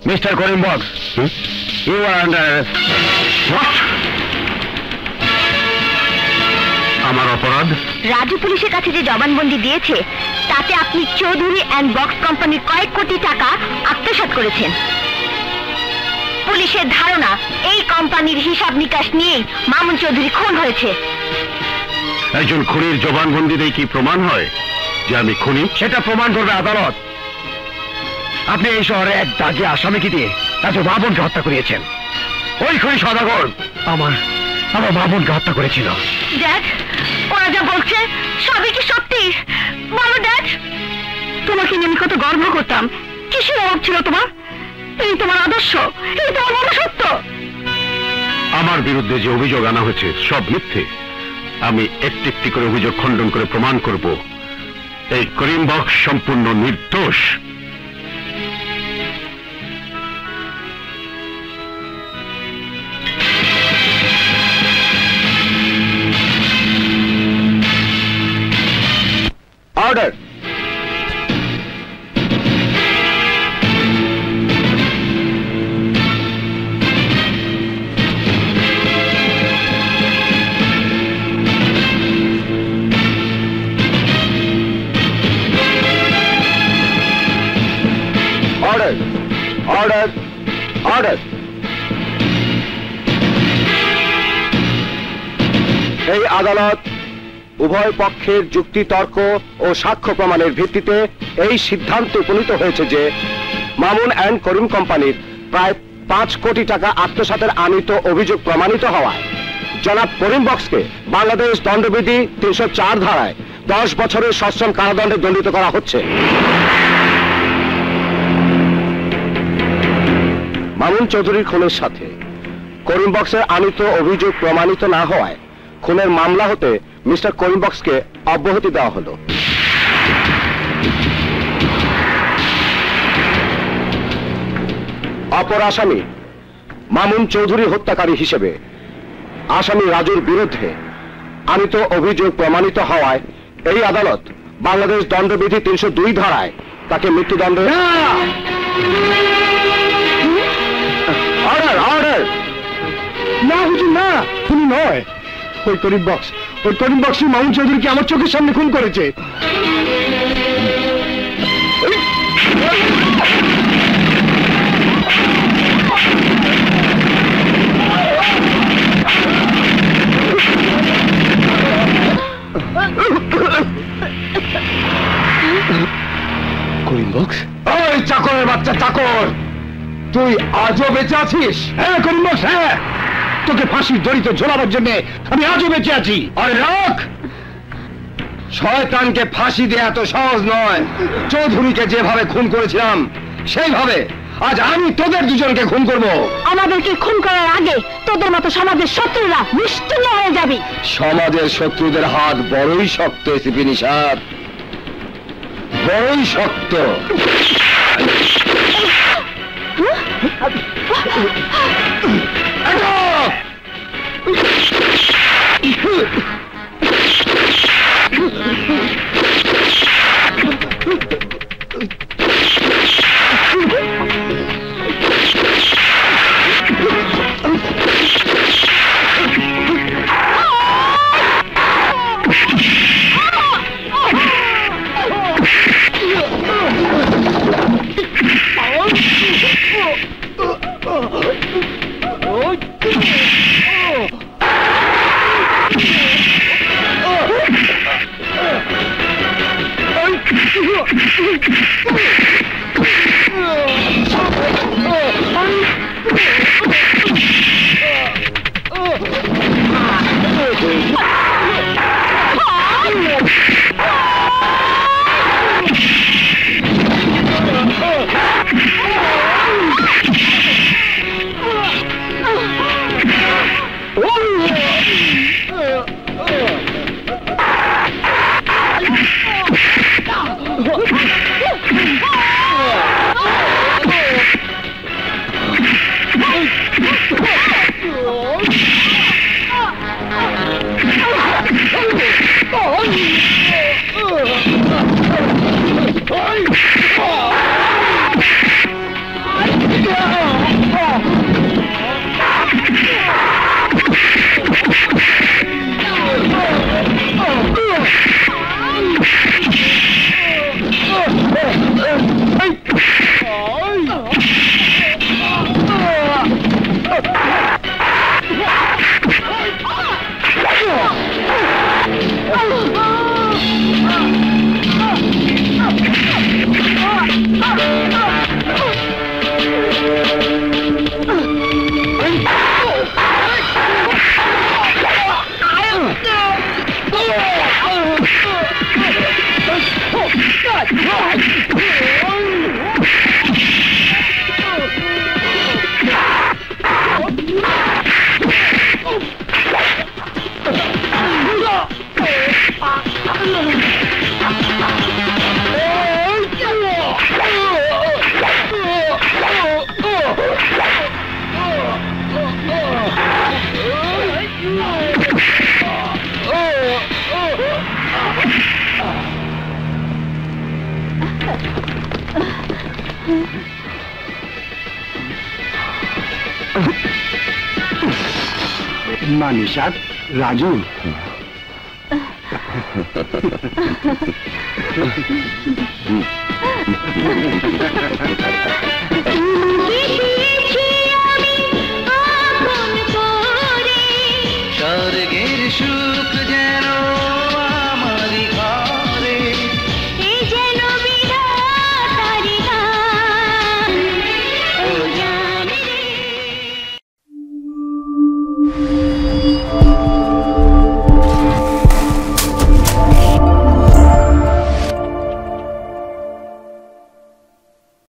Mister Karim Baksh, you are under arrest. What? আমার অপরাধ? রাজু পুলিশের কাছে যে জবানবন্দি দিয়েছে তাতে আপনি চৌধুরী অ্যান্ড বক্স কোম্পানির কয়েক কোটি টাকা আত্মসাৎ করেছেন। পুলিশের ধারণা এই কোম্পানির হিসাব নিকাশ নিয়েই মামুন চৌধুরী খুন হয়েছে। একজন খুনির জবানবন্দি দিয়ে কি প্রমাণ হয় যে আমি খুনি? সেটা প্রমাণ করবে আদালত। আপনি এই শহরে এক দাগে আসামিকে দিয়ে তাকে মা বোনকে হত্যা করিয়েছেন। ওই খুনি সদাগর আমার মা বোনকে হত্যা করেছিল। ড্যাড, ওরা যা বলছে সবই কি সত্যি? বলো ড্যাড। তোমাকে নিয়ে আমি কত গর্ব করতাম। কিসের অভাব ছিল তোমার? এই তোমার আদর্শ, এই তোমার মনুষ্যত্ব। আমার বিরুদ্ধে যে অভিযোগ আনা হয়েছে সব মিথ্যে। আমি একটি একটি করে অভিযোগ খণ্ডন করে প্রমাণ করব এই করিম বক্স সম্পূর্ণ নির্দোষ। অর্ডার। Order, order, order. এই আদালত উভয় পক্ষের যুক্তিতর্ক ও সাক্ষ্য প্রমাণের ভিত্তিতে এই সিদ্ধান্তে উপনীত হয়েছে যে মামুন অ্যান্ড করিম কোম্পানির প্রায় 5 কোটি টাকা আত্মসাতের আনিত অভিযোগ প্রমাণিত হওয়ায় জনাব করিম বক্সকে বাংলাদেশ দণ্ডবিধি 304 ধারায় 10 বছরের সশ্রম কারাদণ্ডে দণ্ডিত করা হচ্ছে। মামুন চৌধুরীর খুনের সাথে করিম বক্সের আনিত অভিযোগ প্রমাণিত না হওয়ায় খুনের মামলা হতে মিস্টার করিম বক্সকে অব্যাহতি দেওয়া হলো। অপর আসামি মামুন চৌধুরী হত্যাকারী হিসেবে আসামি রাজুর বিরুদ্ধে আনিত অভিযোগ প্রমাণিত হওয়ায় এই আদালত বাংলাদেশ দণ্ডবিধি 302 ধারায় তাকে মৃত্যুদণ্ডে। Order, order. না হুজুর, না, খুনি নয়। ওই করিম বক্সই মামুন চৌধুরীকে আমার চোখের সামনে খুন করেছে। করিম বক্স? ওই চাকরের বাচ্চা চাকর, তুই আজও বেঁচে আছিস? হ্যাঁ করিম বক্স, হ্যাঁ, তোকে ফাঁসির দড়িতে ঝোলাবার জন্য আমি আজও বেঁচে আছি। আরে রাখ, শয়তানকে ফাঁসি দেয়া এত সহজ নয়। চৌধুরীকে যেভাবে খুন করেছিলাম সেইভাবে আজ আমি তোদের দুজনকে খুন করব। আমাদেরকে খুন করার আগে তোদের মতো সমাজের শত্রুরা নিশ্চিহ্ন হয়ে যাবে। সমাজের শত্রুদের হাত বড়ই শক্ত এসিপি নিশাত, বড়ই শক্ত। মানিশাদ, রাজু, দিয়েছি